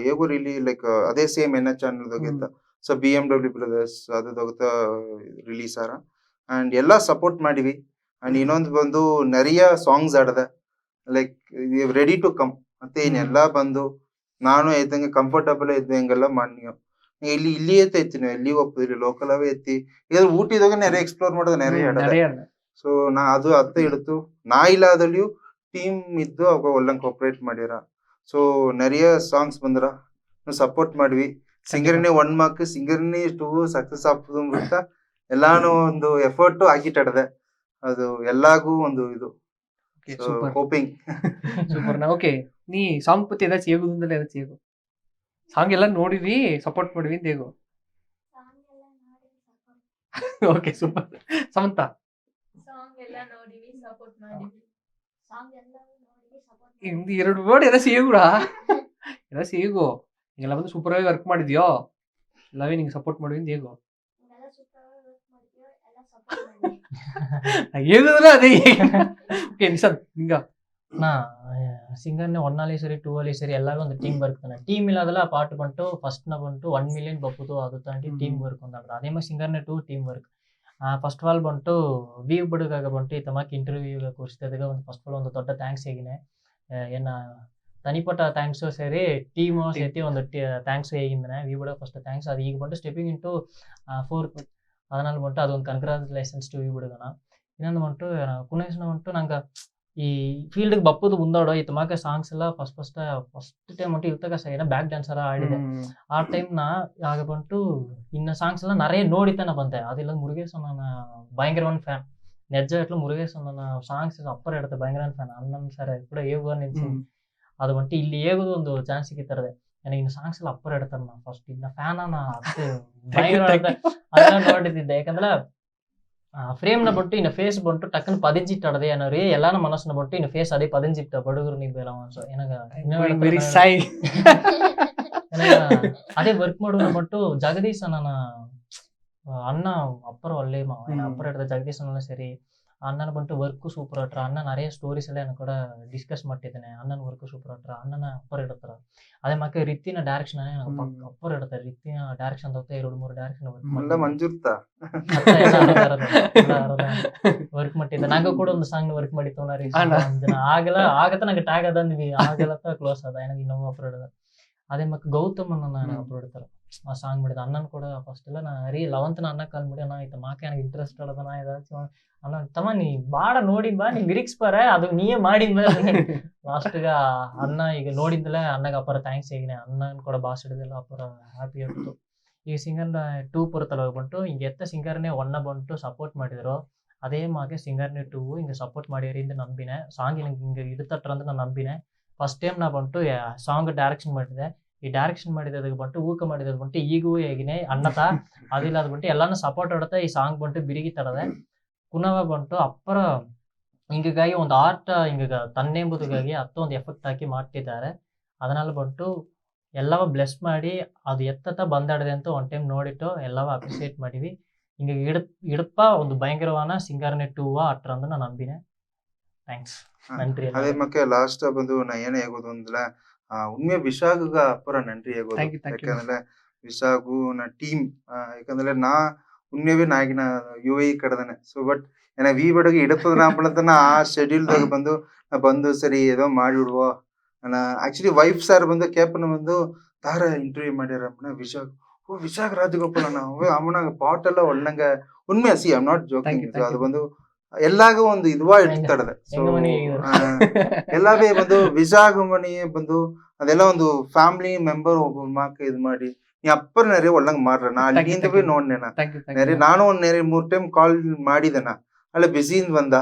ಹೇಗೂ ರಿಲಿ ಲೈಕ್ ಅದೇ ಸೇಮ್ ಎನ್ ಚಾನಲ್ ಸೊ BMW ಬ್ರದರ್ಸ್ ಅದು ರಿಲೀಸ್ ಆರ ಅಂಡ್ ಎಲ್ಲ ಸಪೋರ್ಟ್ ಮಾಡಿವಿ ಅಂಡ್ ಇನ್ನೊಂದು ಬಂದು நிறைய ಸಾಂಗ್ಸ್ ಆಡದೆ ಲೈಕ್ ರೆಡಿ ಟು ಕಮ್ ಮತ್ತೆ ಇನ್ನೆಲ್ಲ ಬಂದು ನಾನು ಇದ್ದಂಗೆ ಕಂಫರ್ಟಬಲ್ ಇದ್ದಂಗೆಲ್ಲ ಮಾಡಿ ಇಲ್ಲಿ ಎತ್ತೀನಿ ಎಲ್ಲಿ ಒಪ್ಪಿದ್ರಿ ಲೋಕಲ್ ಅವೇ ಎತ್ತಿ ಇದ್ರ ಊಟಿದಾಗ ನೆರೆ ಎಕ್ಸ್ಪ್ಲೋರ್ ಮಾಡೋದು ನೆರೆ ಸೊ ನಾ ಅದು ಅತ್ತ ಹಿಡಿತು ನಾ ಇಲ್ಲಾದಲ್ಲಿಯೂ ಟೀಮ್ ಇದ್ದು ಅವಾಗ ಒಳ್ಳಂಗೆ ಕೋಪರೇಟ್ ಮಾಡ್ಯಾರ ಸೊ நிறைய ಸಾಂಗ್ಸ್ ಬಂದ್ರ ಸಪೋರ್ಟ್ ಮಾಡ್ವಿ ಸಿಂಗರ್ನೇ 1 ಮಾರ್ಕ್ ಸಿಂಗರ್ನೇ 2 ಸಕ್ಸಸ್ ಆಗ್ತದ ಅಂತ ಎಲ್ಲಾನು ಒಂದು ಎಫರ್ಟ್ ಆಗಿಟ್ಟದೆ ಅದು ಎಲ್ಲಾಗೂ ಒಂದು ಇದು ಹೋಪಿಂಗ್ ಸೂಪರ್ ಓಕೆ ನೀ ಸಾಂಗ್ ಪತಿ ಎಲ್ಲ ಸೇಗುದಿಂದಲೇ ಎಲ್ಲ ಸೇಗು ಸಾಂಗ್ ಎಲ್ಲ ನೋಡಿವಿ ಸಪೋರ್ಟ್ ಮಾಡಿವಿ ಅಂತ ಹೇಗೋ ಓಕೆ ಸೂಪರ್ ಸಮಂತ ಸಾಂಗ್ ಎಲ್ಲ ನೋಡಿವಿ ಸಪೋರ್ಟ್ ಮಾಡಿವಿ ಇಂದು 2 ವರ್ಡ್ ಎಲ್ಲ ಸೇಗುರಾ ಎಲ್ಲ ಸೇಗು ಎಲ್ಲ ಬಂದು ಸೂಪರ್ ಆಗಿ ವರ್ಕ್ ಮಾಡಿದ್ಯೋ ಎಲ್ಲವೇ ನಿಂಗೆ ಸಪೋರ್ಟ್ ಮಾಡಿವಿ ಹೇಗೋ ಹೇಗಿದ್ರೆ ಅದೇ ಓಕೆ ನಿಶಾಂತ್ ನಿಂಗ ನಾ ಸಿಂಗರ್ನೇ 1 ಅಲ್ಲಿ ಸರಿ 2 ಅಲ್ಲಿ ಸರಿ ಎಲ್ಲಾಗ ಒಂದು ಟೀಮ್ ವರ್ಕ್ ತಾನೆ ಟೀಮ್ ಇಲ್ಲದಲ್ಲ ಪಾರ್ಟ್ ಬಂಟು ಫಸ್ಟ್ ನ ಬಂಟು 1 ಮಿಲಿಯನ್ ಬಪ್ಪುದು ಅದು ತಾಂಡಿ ಟೀಮ್ ವರ್ಕ್ ಒಂದಾಗ್ತದೆ ಅದೇ ಮೇಲೆ ಸಿಂಗರ್ನೇ 2 team work first of all ಬಂಟು ವೀವ್ ಬಡುಗಾಗ ಬಂಟು ಈ ತಮಕ್ ಇಂಟರ್ವ್ಯೂಗೆ ಕೂರಿಸಿದಾಗ ಒಂದು ಫಸ್ಟ್ ಆಫ್ ಆಲ್ ಒಂದು ದೊಡ್ಡ ಥ್ಯಾಂಕ್ಸ್ ಹೇಗಿನೇ ಏನ ತನಿಪಟ ಥ್ಯಾಂಕ್ಸು ಸೇರಿ ಟೀಮು ಸೇರಿ ಒಂದು ಥ್ಯಾಂಕ್ಸ್ ಹೇಗಿಂದಾನೆ ವಿ ಬಿಡೋ ಫಸ್ಟ್ ಥ್ಯಾಂಕ್ಸ್. ಅದು ಈಗ ಬಂದು ಸ್ಟೆಪ್ಪಿಂಗ್ ಇಂಟು 4th அதனால மட்டும் அது ಒಂದು ಕಂಗ್ರಾಚುಲೇಷನ್ಸ್ ಟು ವಿ ಬಿಡುಗಣ. ಇನ್ನೊಂದು ಬಂಟು ಕುನೇಶ್ನ ಬಂಟು ನಂಗೆ ಈ ಫೀಲ್ಡ್ಗೆ ಬಪ್ಪದು ಮುಂದಾಡೋ ಈ ತಮಾಕೆ ಸಾಂಗ್ಸ್ ಎಲ್ಲ ಫಸ್ಟ್ ಟೈಮ್ ಬಂಟು ಇವಾಗ ಸೈನ ಬ್ಯಾಕ್ ಡ್ಯಾನ್ಸರ ಆಡಿದೆ. ಆ ಟೈಮ್ನ ಆಗ ಬಂಟು ಇನ್ನು ಸಾಂಗ್ಸ್ ಎಲ್ಲ நிறைய ನೋಡಿತಾನೆ ಬಂದೆ. அதில் முருகேஷ் அண்ணன் பயங்கரமான ஃபேன். நெஜாட்டில் முருகேஷ் அண்ணன் சாங்ஸ் அப்பறம் எடுத்த பயங்கரமான ஃபேன். அண்ணன் சார் கூட ஏகுவான்னு நினச்சி அது வந்துட்டு ಇಲ್ಲಿ ಹೇಗೋದು ಒಂದು ಚಾನ್ಸ್ ಸಿಕ್ಕಿರ್ತದೆ. ನನಗೆ ಇನ್ನು ಸಾಂಗ್ಸ್ ಎಲ್ಲ ಅಪ್ಪರ ಇಡ್ತಾರೆ. ನಾನು ಫಸ್ಟ್ ಇನ್ನ ಫ್ಯಾನ ಅದು ಭಯಂಕರ ಅದನ್ನ ನೋಡಿದ್ದೆ. ಯಾಕಂದ್ರೆ ಫ್ರೇಮ್ನ ಬಂಟು ಇನ್ನು ಫೇಸ್ ಬಂಟು ಟಕ್ಕನ್ ಪದಿಂಜಿಟ್ಟಡದೆ ಏನೋ ರೀ ಎಲ್ಲಾನ ಮನಸ್ಸನ್ನ ಬಂಟು ಇನ್ನು ಫೇಸ್ ಅದೇ ಪದಿಂಜಿಟ್ಟ ಬಡುಗರು ನೀವು ಬೇಲ ಅನ್ಸೋ ಅದೇ ವರ್ಕ್ ಮಾಡೋಣ ಬಂಟು ಜಗದೀಶ್ ನನ್ನ ಅಣ್ಣ ಅಪ್ಪರು ಅಲ್ಲೇ ಅಪ್ಪರ ಹಿಡ್ದ ಜಗದೀಶ್ ಅಣ್ಣ ಸೇರಿ ಅಣ್ಣನ ಬಂಟು ವರ್ಕ್ ಸೂಪರ್ ಆಟ್ರ. ಅಣ್ಣ நிறைய ಸ್ಟೋರೀಸ್ ಎಲ್ಲ ನಾನು ಕೂಡ ಡಿಸ್ಕಸ್ ಮಾಡ್ತಿದ್ದೇನೆ. ಅಣ್ಣನ ವರ್ಕ್ ಸೂಪರ್ ಆಟ್ರ, ಅಣ್ಣನ ಅಪ್ಪರ ಇಡ್ತಾರ. ಅದೇ ಮಕ್ಕ ರಿತ್ತಿನ ಡೈರೆಕ್ಷನ್ ಅಪ್ಪರ ಇಡ್ತಾರೆ. ರಿತ್ತಿನ ಡೈರೆಕ್ಷನ್ ತಗೋತ 2-3 ಡೈರೆಕ್ಷನ್ ವರ್ಕ್ ಮಾಡಿದ್ದೆ. ನಂಗೆ ಕೂಡ ಒಂದು ಸಾಂಗ್ ವರ್ಕ್ ಮಾಡಿತ್ತು ಆಗತ್ತ ನಂಗೆ ಟ್ಯಾಗ್ ಅದಂದ್ವಿ ಆಗಲತ್ತ ಕ್ಲೋಸ್ ಅದ ನನಗೆ ಇನ್ನೊಬ್ಬ ಅಪ್ಪರ ಹಿಡ್ದ. ಅದೇ ಮಕ್ಕ ಗೌತಮ್ ಅನ್ನ ಅಪ್ಪರ ಇಡ್ತಾರ. ಆ ಸಾಂಗ್ ಮಾಡಿದ ಅಣ್ಣನ ಕೂಡ ಫಸ್ಟ್ ಎಲ್ಲ ನಾ ರೀ 11th ಅಣ್ಣ ಕಾಲ್ ಮಾಡಿ ಅಣ್ಣ ಆಯ್ತು ಮಾಕೆ ನನಗೆ ಇಂಟ್ರೆಸ್ಟ್ ಅಡದನ ಇದಾಚು ಅಣ್ಣ ತಮ್ಮ ನೀ ಬಾಡ ನೋಡಿ ಬಾ ನೀ ಲಿರಿಕ್ಸ್ ಬರ ಅದು ನೀಯೇ ಮಾಡಿದ ಲಾಸ್ಟ್ಗ ಅಣ್ಣ ಈಗ ನೋಡಿದ್ದಲೇ ಅಣ್ಣಗೆ ಅಪ್ಪರ ಥ್ಯಾಂಕ್ಸ್ ಹೇಗಿನೇ ಅಣ್ಣನ ಕೂಡ ಬಾಸ್ ಹಿಡಿದಿಲ್ಲ ಅಪ್ಪರ ಹ್ಯಾಪಿ ಆಗಿತ್ತು. ಈಗ ಸಿಂಗರ್ 2 ಪುರತಲ್ಲ ಬಂಟು ಹಿಂಗೆ ಎತ್ತ ಸಿಂಗರ್ನೇ ಒನ್ನ ಬಂಟು ಸಪೋರ್ಟ್ ಮಾಡಿದ್ರು. ಅದೇ ಮಾಗೆ ಸಿಂಗರ್ನೇ 2 ಹಿಂಗೆ ಸಪೋರ್ಟ್ ಮಾಡಿರಿಂದ ನಂಬಿನೇ ಸಾಂಗ್ ಹಿಂಗೆ ಇಡ್ತಟ್ರ ಅಂತ ನಾನು ನಂಬಿನೇ. ಫಸ್ಟ್ ಟೈಮ್ ನಾ ಬಂಟು ಸಾಂಗ್ ಡೈರೆಕ್ಷನ್ ಮಾಡಿದೆ. ಈ ಡೈರೆಕ್ಷನ್ ಮಾಡಿದ್ದಕ್ಕೆ ಬಂಟು ಊಕ ಮಾಡಿದ್ದು ಬಂಟು ಈಗೂ ಹೇಗಿನೇ ಅಣ್ಣತ ಅದಿಲ್ಲ ಅದು ಬಂಟು ಎಲ್ಲಾನು ಸಪೋರ್ಟ್ ಹೊಡುತ್ತಾ ಈ ಸಾಂಗ್ ಬಂಟು ಬಿರಿಗಿ ತಡದೆ ಕುನವ ಬಂಟು ಅಪ್ಪರ ಹಿಂಗಾಗಿ ಒಂದು ಆರ್ಟ್ ಹಿಂಗ ತನ್ನೆಂಬುದಾಗಿ ಒಂದು ಎಫೆಕ್ಟ್ ಹಾಕಿ ಮಾಡ್ತಿದ್ದಾರೆ. ಅದನ್ನೆಲ್ಲ ಬಂಟು ಎಲ್ಲವ ಬ್ಲೆಸ್ ಮಾಡಿ ಅದು ಎತ್ತತ ಬಂದಾಡಿದೆ ಅಂತ ಒಂದು ಟೈಮ್ ನೋಡಿಟ್ಟು ಎಲ್ಲವ ಅಪ್ರಿಸಿಯೇಟ್ ಮಾಡಿವಿ. ಹಿಂಗೆ ಇಡಪ್ಪ ಒಂದು ಭಯಂಕರವಾನ ಸಿಂಗರ್ನೆ 2 ಅಟ್ರ ಅಂತ ನಾನು ನಂಬಿನೆ. ಥ್ಯಾಂಕ್ಸ್ நன்றி. அதே மக்கள் லாஸ்டா வந்து நான் ஏன் ಹೇಗೋದು ಅಂದ್ರೆ ಉண்ಮೆ ವಿಶಾಖಗ ಅಪ್ಪರ ನನ್ರಿ ಹೇಗೋದು. ಯಾಕಂದ್ರೆ ವಿಶಾಖು ನಾ ಟೀಮ್ ಯಾಕಂದ್ರೆ ನಾ ಉಣ್ಮೆವೇ ನಾಗಿನ UAE ಕಡದನೆ. ಸೊ ಬಟ್ ಏನ ವಿ ಬಡಗೆ ಇಡಪದ ನಾಪಳತನ ಆ ಶೆಡ್ಯೂಲ್ದಾಗ ಬಂದು ಸರಿ ಏದೋ ಮಾಡಿಬಿಡುವ. ಆಕ್ಚುಲಿ ವೈಫ್ ಸಾರ್ ಬಂದು ಕೇಪನ ಬಂದು ತಾರ ಇಂಟರ್ವ್ಯೂ ಮಾಡ್ಯಾರ ವಿಶಾಖ ರಾಜಗೋಪಾಲ್ ಅಣ್ಣ ಅವನಾಗ ಪಾಟ್ ಎಲ್ಲ ಒಳ್ಳಂಗ ಉಣ್ಮೆ ಸಿ ಐಮ್ ನಾಟ್ ಜೋಕಿಂಗ್. ಅದು ಬಂದು ಎಲ್ಲಾಗ ಒಂದು ಇದುವಾ ಇಡ್ತಾಡದೆ. ಸೊ ಎಲ್ಲವೇ ಬಂದು ವಿಶಾಖಮಣಿ ಬಂದು ಅದೆಲ್ಲ ಒಂದು ಫ್ಯಾಮಿಲಿ ಮೆಂಬರ್ ಒಬ್ಬ ಮಾಕ ಇದ್ ಮಾಡಿ ನೀ ಅಪ್ಪರ ನೆರೆ ಒಳ್ಳಂಗ್ ಮಾಡ್ರ. ನಾ ಅಲ್ಲಿಂದ ಬಿ ನೋಡ್ನೇನ ನೆರೆ ನಾನು ಒಂದ್ ನೆರೆ 3 ಟೈಮ್ ಕಾಲ್ ಮಾಡಿದೆನ ಅಲ್ಲ ಬಿಸಿಯಿಂದ ಬಂದ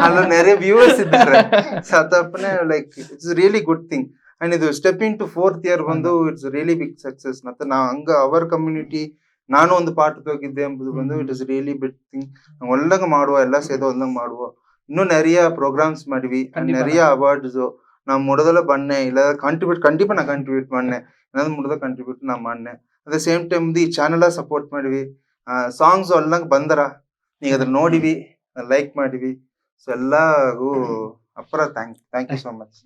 ಅಲ್ಲ ನೆರೆ ವ್ಯೂವರ್ಸ್ ಇದ್ದಾರೆ. ಸತಪ್ಪನೆ like it's really good thing. And ಇದು ಸ್ಟೆಪಿಂಗ್ ಟು 4th ಇಯರ್ ಬಂದು ಇಟ್ಸ್ ರಿಯಲಿ ಬಿಗ್ ಸಕ್ಸಸ್. ಮತ್ತೆ ನಾ ಹಂಗ ಅವರ್ ಕಮ್ಯುನಿಟಿ ನಾನು ಒಂದು ಪಾಠ ಹೋಗಿದ್ದೆ ಎಂಬುದು ಬಂದು it is really big thing. ಒಳ್ಳಂಗ ಮಾಡುವ ಎಲ್ಲ ಸೇದೋ ಒಳ್ಳಂಗ ಮಾಡುವ. ಇನ್ನೂ நிறைய ಪ್ರೋಗ್ರಾಮ್ಸ್ ಮಾಡಿವಿ, நிறைய ಅವಾರ್ಡ್ಸ್ ನಾವು ಮುಡದಲ್ಲ ಬಣ್ಣೆ ಇಲ್ಲ ಕಂಟಿಪ್ಯೂಟ್ ನಾ ಕಂಟ್ರಿಬ್ಯೂಟ್ ಮಾಡನೆ ಏನಾದ್ರು ಮುಡದ ಕಂಟ್ರಿಬ್ಯೂಟ್ ನಾ ಮಾಡನೆ. ಅದೇ ಸೇಮ್ ಟೈಮ್ ಈ ಚಾನಲ್ ಸಪೋರ್ಟ್ ಮಾಡಿವಿ. ಸಾಂಗ್ಸ್ ಒಳ್ಳಂಗ ಬಂದರ ಈಗ ಅದ್ರ ನೋಡಿವಿ ಲೈಕ್ ಮಾಡಿವಿ. ಸೊ ಎಲ್ಲಾಗೂ ಅಪ್ಪರ thank you so much.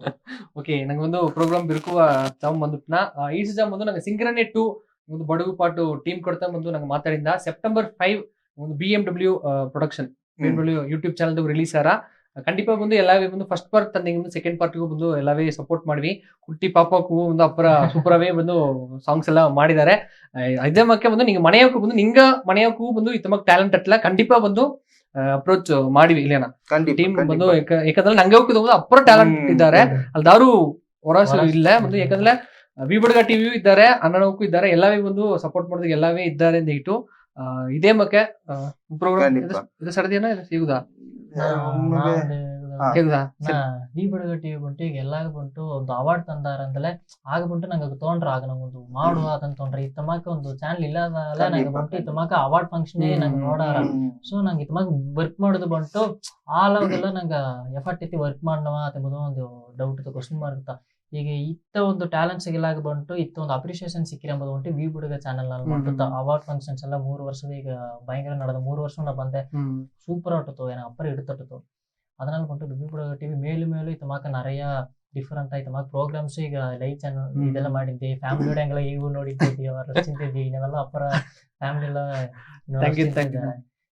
Okay ನಂಗೆ ಒಂದು ಪ್ರೋಗ್ರಾಮ್ ಬಿರುಕುವ ಜಾಮ್ ಬಂದುಟ್ನ ಈ ಜಾಮ್ ಬಂದು ನಂಗೆ ಸಿಂಗರನೆ 2 ಒಂದು ಬಡಗು ಪಾಟು ಟೀಮ್ ಕೊಡ್ತಾ ಬಂದು ನಂಗೆ ಮಾತಾಡಿದ September 5 ಒಂದು BMW production YouTube channel release ಆರ. கண்டிப்பா வந்து எல்லாவே வந்து ஃபர்ஸ்ட் பார்ட் தந்தீங்க வந்து செகண்ட் பார்ட்டுக்கு வந்து எல்லாவே ಸಪೋರ್ಟ್ ಮಾಡ್ವಿ. ಕುಟ್ಟಿ ಪಾಪಕ್ಕೂ ಒಂದು ಅಪ್ಪರ ಸೂಪರಾವೇ ಬಂದು ಸಾಂಗ್ಸ್ ಎಲ್ಲ ಮಾಡಿದ್ದಾರೆ. ಇದೇ ಮಕ್ಕೆ ಬಂದು ನಿಂಗೆ ಮನೆಯಕ್ಕೂ ಬಂದು ನಿಂಗ ಮನೆಯಕ್ಕೂ ಬಂದು ಇತ್ತಮಕ್ ಟ್ಯಾಲೆಂಟ್ ಅಟ್ಲ ಕಂಡಿಪಾ ಬಂದು ಅಪ್ರೋಚ್ ಮಾಡಿವಿ ಇಲ್ಲೇನಾ ಟೀಮ್ ಬಂದು ಯಾಕಂದ್ರೆ ನಂಗೆ ಹೋಗ್ತಿದ್ದು ಅಪ್ಪರ ಟ್ಯಾಲೆಂಟ್ ಇದ್ದಾರೆ ಅಲ್ಲಿ ಯಾರು ಹೊರಸ ಇಲ್ಲ ಬಂದು ಯಾಕಂದ್ರೆ ವಿ ಬುಡ್ಗ ಟಿವಿಯೂ ಇದ್ದಾರೆ ಅಣ್ಣನಕ್ಕೂ ಇದ್ದಾರೆ ಎಲ್ಲವೇ ಬಂದು ಸಪೋರ್ಟ್ ಮಾಡೋದಕ್ಕೆ ಎಲ್ಲವೇ ಇದ್ದಾರೆ ಅಂತ ಇಟ್ಟು ಇದೇ ಮಕ್ಕೆ ಪ್ರೋಗ್ರಾಮ್ ಇದು ಸಡದಿನ ಸಿಗುದಾ ವಿ ಬುಡ್ಗ ಟಿವಿ ಬಂಟು ಈಗ ಎಲ್ಲಾಗ ಬಂಟು ಒಂದು ಅವಾರ್ಡ್ ತಂದಾರ ಅಂತಲೇ ಆಗ ಬಂಟು ನಂಗೆ ತೊಗೊಂಡ್ರ ಆಗ ನಂಗೊಂದು ಮಾಡುವ ಅದನ್ನ ತೊಗೊಂಡ್ರೆ ಈ ತಮಾಕ ಒಂದು ಚಾನಲ್ ಇಲ್ಲದಲ್ಲ ನಂಗೆ ಬಂಟು ಈ ತಮಾಕ ಅವಾರ್ಡ್ ಫಂಕ್ಷನ್ ನಂಗೆ ನೋಡಾರ. ಸೊ ನಂಗೆ ಈ ತಮಾಕ ವರ್ಕ್ ಮಾಡೋದು ಬಂಟು ಆಲಾಗೆಲ್ಲ ನಂಗೆ ಎಫರ್ಟ್ ಐತಿ ವರ್ಕ್ ಮಾಡವ ಅಂತಂಬುದು ಒಂದು ಡೌಟ್ ಇತ್ತು, ಕ್ವಶನ್ ಮಾರ್ಕ್ ಇತ್ತ. ಈಗ ಇತ್ತ ಒಂದು ಟ್ಯಾಲೆಂಟ್ ಸಿಗಲಾಗ ಬಂಟು ಇತ್ತ ಒಂದು ಅಪ್ರಿಸಿಯೇಷನ್ ಸಿಕ್ಕಿರಂಬುದು ಬಂಟು ವಿ ಬುಡ್ಗ ಚಾನಲ್ ನಲ್ಲಿ ಬಂಟು ಅವಾರ್ಡ್ ಫಂಕ್ಷನ್ಸ್ ಎಲ್ಲ 3 ವರ್ಷದ ಈಗ ಭಯಂಕರ ನಡೆದ 3 ವರ್ಷ ನಾ ಬಂದೆ ಸೂಪರ್ ಆಟತ್ತು ಏನ ಅಪ್ಪರ ಹಿಡಿತಟ್ಟು. அதனால மட்டும் வி ಬುಡ್ಗ ಟಿವಿ ಮೇಲು ತಮಾಕ நிறைய ಡಿಫರೆಂಟ್ ಆಯ್ತು ತಮಾಕ ಪ್ರೋಗ್ರಾಮ್ಸ್ ಈಗ ಲೈವ್ ಚಾನಲ್ ಇದೆಲ್ಲ ಮಾಡಿದ್ದೆ ಫ್ಯಾಮಿಲಿ ಹೆಂಗೆಲ್ಲ ಈಗ ನೋಡಿದ್ವಿ ಅವರ ಚಿಂತಿದ್ವಿ ನಾವೆಲ್ಲ ಅಪ್ಪರ ಫ್ಯಾಮಿಲಿ ಎಲ್ಲ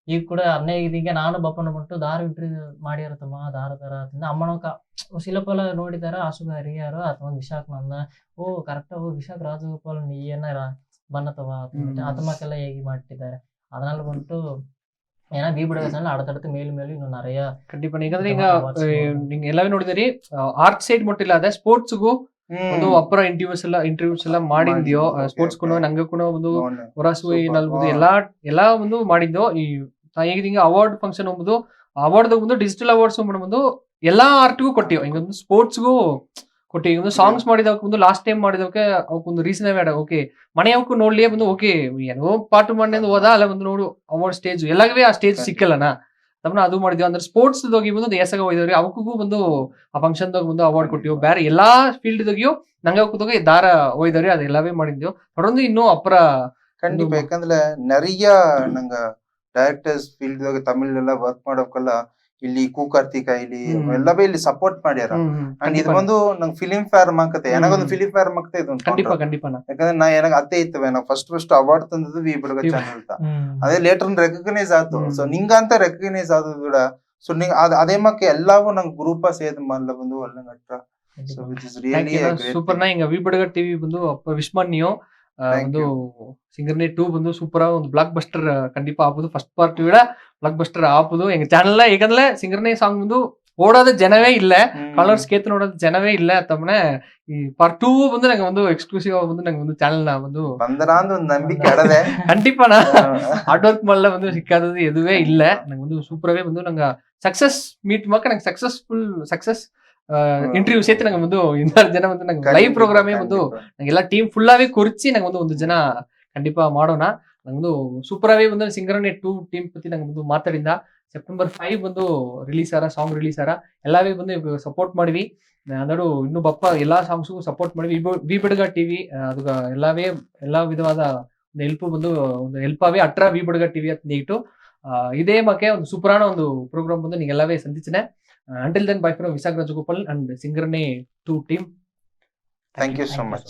ಈಗ ಕೂಡ ಅನ್ನೇ ಇದೀಗ ನಾನು ಬಪ್ಪನ ಬಿಟ್ಟು ದಾರ ಇಂಟರ್ವ್ಯೂ ಮಾಡಿರತ್ತಮ್ಮ ದಾರ ಅಮ್ಮನಕ ಶಿಲಪಲ ನೋಡಿದಾರ ಆಸುಗ ಹರಿಯಾರು ಅಥವಾ ವಿಶಾಖ ನನ್ನ ಓ ಕರೆಕ್ಟ್ ವಿಶಾಖ ರಾಜಗೋಪಾಲ್ ನೀ ಏನಾರ ಬನ್ನತವ ಆತಮಕ್ಕೆಲ್ಲ ಹೇಗೆ ಮಾಡ್ತಿದ್ದಾರೆ ಅದನ್ನೆಲ್ಲ ಬಂತು ஏன்னா வீபடகசன்ல அடுத்தடுத்து மேலும் மேலும் இன்னும் நிறைய கண்டிப்பா நீங்க எல்லாமே ನೋಡಿದಿರಿ ಆರ್ಟ್ ಸೈಡ್ ಮುಟ್ಟಿಲ್ಲ ಸ್ಪೋರ್ಟ್ಸ್ಗೂ ಒಂದು ಅಪ್ಪರ ಇಂಟರ್ವ್ಯೂಸ್ ಎಲ್ಲ ಮಾಡಿದ್ಯೋ ಸ್ಪೋರ್ಟ್ಸ್ ಕೂಡ ನಂಗೆ ಕೂಡ ಒಂದು ಹೊರಸು ನಲ್ಬೋದು ಎಲ್ಲಾ ಒಂದು ಮಾಡಿದ್ದು ಈ ಈಗ ಅವಾರ್ಡ್ ಫಂಕ್ಷನ್ ಹೋಗ್ಬೋದು ಅವಾರ್ಡ್ ಒಂದು ಡಿಜಿಟಲ್ ಅವಾರ್ಡ್ಸ್ ಒಂದು ಎಲ್ಲಾ ಆರ್ಟ್ಗೂ ಕೊಟ್ಟಿವ್ ಈಗ ಒಂದು ಸ್ಪೋರ್ಟ್ಸ್ಗೂ ಕೊಟ್ಟಿ ಒಂದು ಸಾಂಗ್ಸ್ ಮಾಡಿದವಕ್ಕೆ ಒಂದು ಲಾಸ್ಟ್ ಟೈಮ್ ಮಾಡಿದವಕ್ಕೆ ಅವಕ್ಕೊಂದು ರೀಸನ್ ಬೇಡ ಓಕೆ ಮನೆ ಅವಕ್ಕೂ ನೋಡ್ಲಿ ಒಂದು ಓಕೆ ಏನೋ ಪಾಠ ಮಾಡಿ ಹೋದ ಅಲ್ಲ ಒಂದು ನೋಡು ಅವಾರ್ಡ್ ಸ್ಟೇಜ್ ಎಲ್ಲವೇ ಆ ಸ್ಟೇಜ್ ಸಿಕ್ಕಲ್ಲನಾ ತಮ್ಮನ ಅದು ಮಾಡಿದ್ವಿ ಅಂದ್ರೆ ಸ್ಪೋರ್ಟ್ಸ್ ಹೋಗಿ ಬಂದು ಎಸಗ ಹೋಯ್ದವ್ರಿ ಅವಕ್ಕೂ ಬಂದು ಆ ಫಂಕ್ಷನ್ ದಾಗ ಒಂದು ಅವಾರ್ಡ್ ಕೊಟ್ಟಿವ್ ಬೇರೆ ಎಲ್ಲಾ ಫೀಲ್ಡ್ ದಾಗಿಯೂ ನಂಗೆ ಅವಕ್ಕೂ ದಾರ ಹೋಯ್ದವ್ರಿ ಅದು ಎಲ್ಲವೇ ಮಾಡಿದ್ವಿ தொடர்ந்து இன்னும் அப்புற ಖಂಡಿತ ಯಾಕಂದ್ರೆ நிறைய ನಂಗ ಡೈರೆಕ್ಟರ್ಸ್ ಫೀಲ್ಡ್ ದಾಗ ತಮಿಳ್ ಎಲ್ಲ ವರ್ಕ್ ಮಾಡೋಕಲ್ಲ ಇಲ್ಲಿ ಕೂಕಾರ್ತಿಕ ಇಲ್ಲಿ ಎಲ್ಲವೇ ಇಲ್ಲಿ ಸಪೋರ್ಟ್ ಮಾಡ್ಯಾರ ಅಂಡ್ ಇದು ಒಂದು ನಂಗೆ ಫಿಲಿಂ ಫೇರ್ ಮಾಕತೆ ನನಗೊಂದು ಫಿಲಿಂ ಫೇರ್ ಮಾಕತೆ ಇದು கண்டிப்பா ಯಾಕಂದ್ರೆ ನಾ ಏನಾಗ ಅತ್ತೆ ಇತ್ತವೆ ನಾ ಫಸ್ಟ್ ಅವಾರ್ಡ್ ತಂದದ್ದು ವಿ ಬಿಡುಗ ಚಾನಲ್ ಅದೇ ಲೇಟರ್ ರೆಕಗ್ನೈಸ್ ಆಯ್ತು ಸೊ ನಿಂಗಂತ ರೆಕಗ್ನೈಸ್ ಆದದು ಕೂಡ ಸೊ ನಿಂಗ ಅದೇ ಮಕ್ಕ ಎಲ್ಲವೂ ನಂಗೆ ಗ್ರೂಪ್ ಸೇದ್ ಮಾಡ್ಲ ಬಂದು ಒಳ್ಳೆ ನಟ್ರ so which is really super ನಾ ಹಿಂಗ ವಿ ಬಿಡುಗ ಟಿವಿ ಬಂದು ವಿಶ್ಮನ್ಯೋ ಒಂದು சிங்கர்னே 2 வந்து சூப்பரா ಒಂದು ಬ್ಲಾಕ್ ಬಸ್ಟರ್ கண்டிப்பா ஆகுது ஃபர்ஸ்ட் பார்ட் விட ಬ್ಲಾಕ್ ಬಸ್ಟರ್ ஆகுது எங்க சேனல்ல ஏகன்ல சிங்கர்னே சாங் வந்து ஓடாத ಜನವೇ ಇಲ್ಲ கலர்ஸ் கேத்து ನೋಡೋದ ಜನವೇ ಇಲ್ಲ ತಮ್ಮನೆ ಈ பார்ட் 2 வந்து நாங்க வந்து எக்ஸ்க்ளூசிவா வந்து நாங்க வந்து சேனல்ல வந்து ಬಂದರಾಂದ ಒಂದು ನಂಬಿಕೆ ಅಡದೆ கண்டிப்பா நான் ஹார்ட் ஒர்க் ಮಾಡல வந்து ಸಿಕ್ಕಾದது எதுவே இல்ல நாங்க வந்து சூப்பராவே வந்து நாங்க சக்சஸ் மீட் மாக்க நாங்க சக்சஸ்ஃபுல் சக்சஸ் ಇಂಟರ್ವ್ಯೂ ಸೇತಿ ನಂಗೆ ಒಂದು ಇನ್ನೂರು ಜನ ಒಂದು ನಂಗೆ ಲೈವ್ ಪ್ರೋಗ್ರಾಮೇ ಒಂದು ನಂಗೆಲ್ಲ ಟೀಮ್ ಫುಲ್ಲಾವೇ ಕೊರಿಚಿ ನಂಗೆ ಒಂದು ಜನ ಕಂಡಿಪಾ ಮಾಡೋಣ ನಂಗೆ ಸೂಪರಾಗೇ ಒಂದು ಸಿಂಗರನೆ 2 ಟೀಮ್ ಪತಿ ನಂಗೆ ಒಂದು ಮಾತಾಡಿಂದ ಸೆಪ್ಟೆಂಬರ್ 5 ಒಂದು ರಿಲೀಸ್ ಆರ ಸಾಂಗ್ ರಿಲೀಸ್ ಆರ ಎಲ್ಲವೇ ಬಂದು ಸಪೋರ್ಟ್ ಮಾಡಿವಿ ಅದೂ ಇನ್ನು ಬಪ್ಪ ಎಲ್ಲಾ ಸಾಂಗ್ಸ್ಗೂ ಸಪೋರ್ಟ್ ಮಾಡಿವಿ ವಿ ಬಿಡುಗ ಟಿವಿ ಅದು ಎಲ್ಲಾ ವಿಧವಾದ ಒಂದು ಹೆಲ್ಪ್ ಬಂದು ಒಂದು ಹೆಲ್ಪ್ ಅವೇ ಅಟ್ರ ವಿ ಬಿಡುಗ ಟಿವಿ ಅಂತ ನೀಟು ಇದೇ ಮಕ್ಕೆ ಒಂದು ಸೂಪರಾನ ಒಂದು ಪ್ರೋಗ್ರಾಮ್ ಬಂದು ನಿಂಗೆ ಎಲ್ಲವೇ ಸಂಧಿಸಿನೆ until then bye from Visakh Rajagopal and Singarane 2 team. Thank you so much.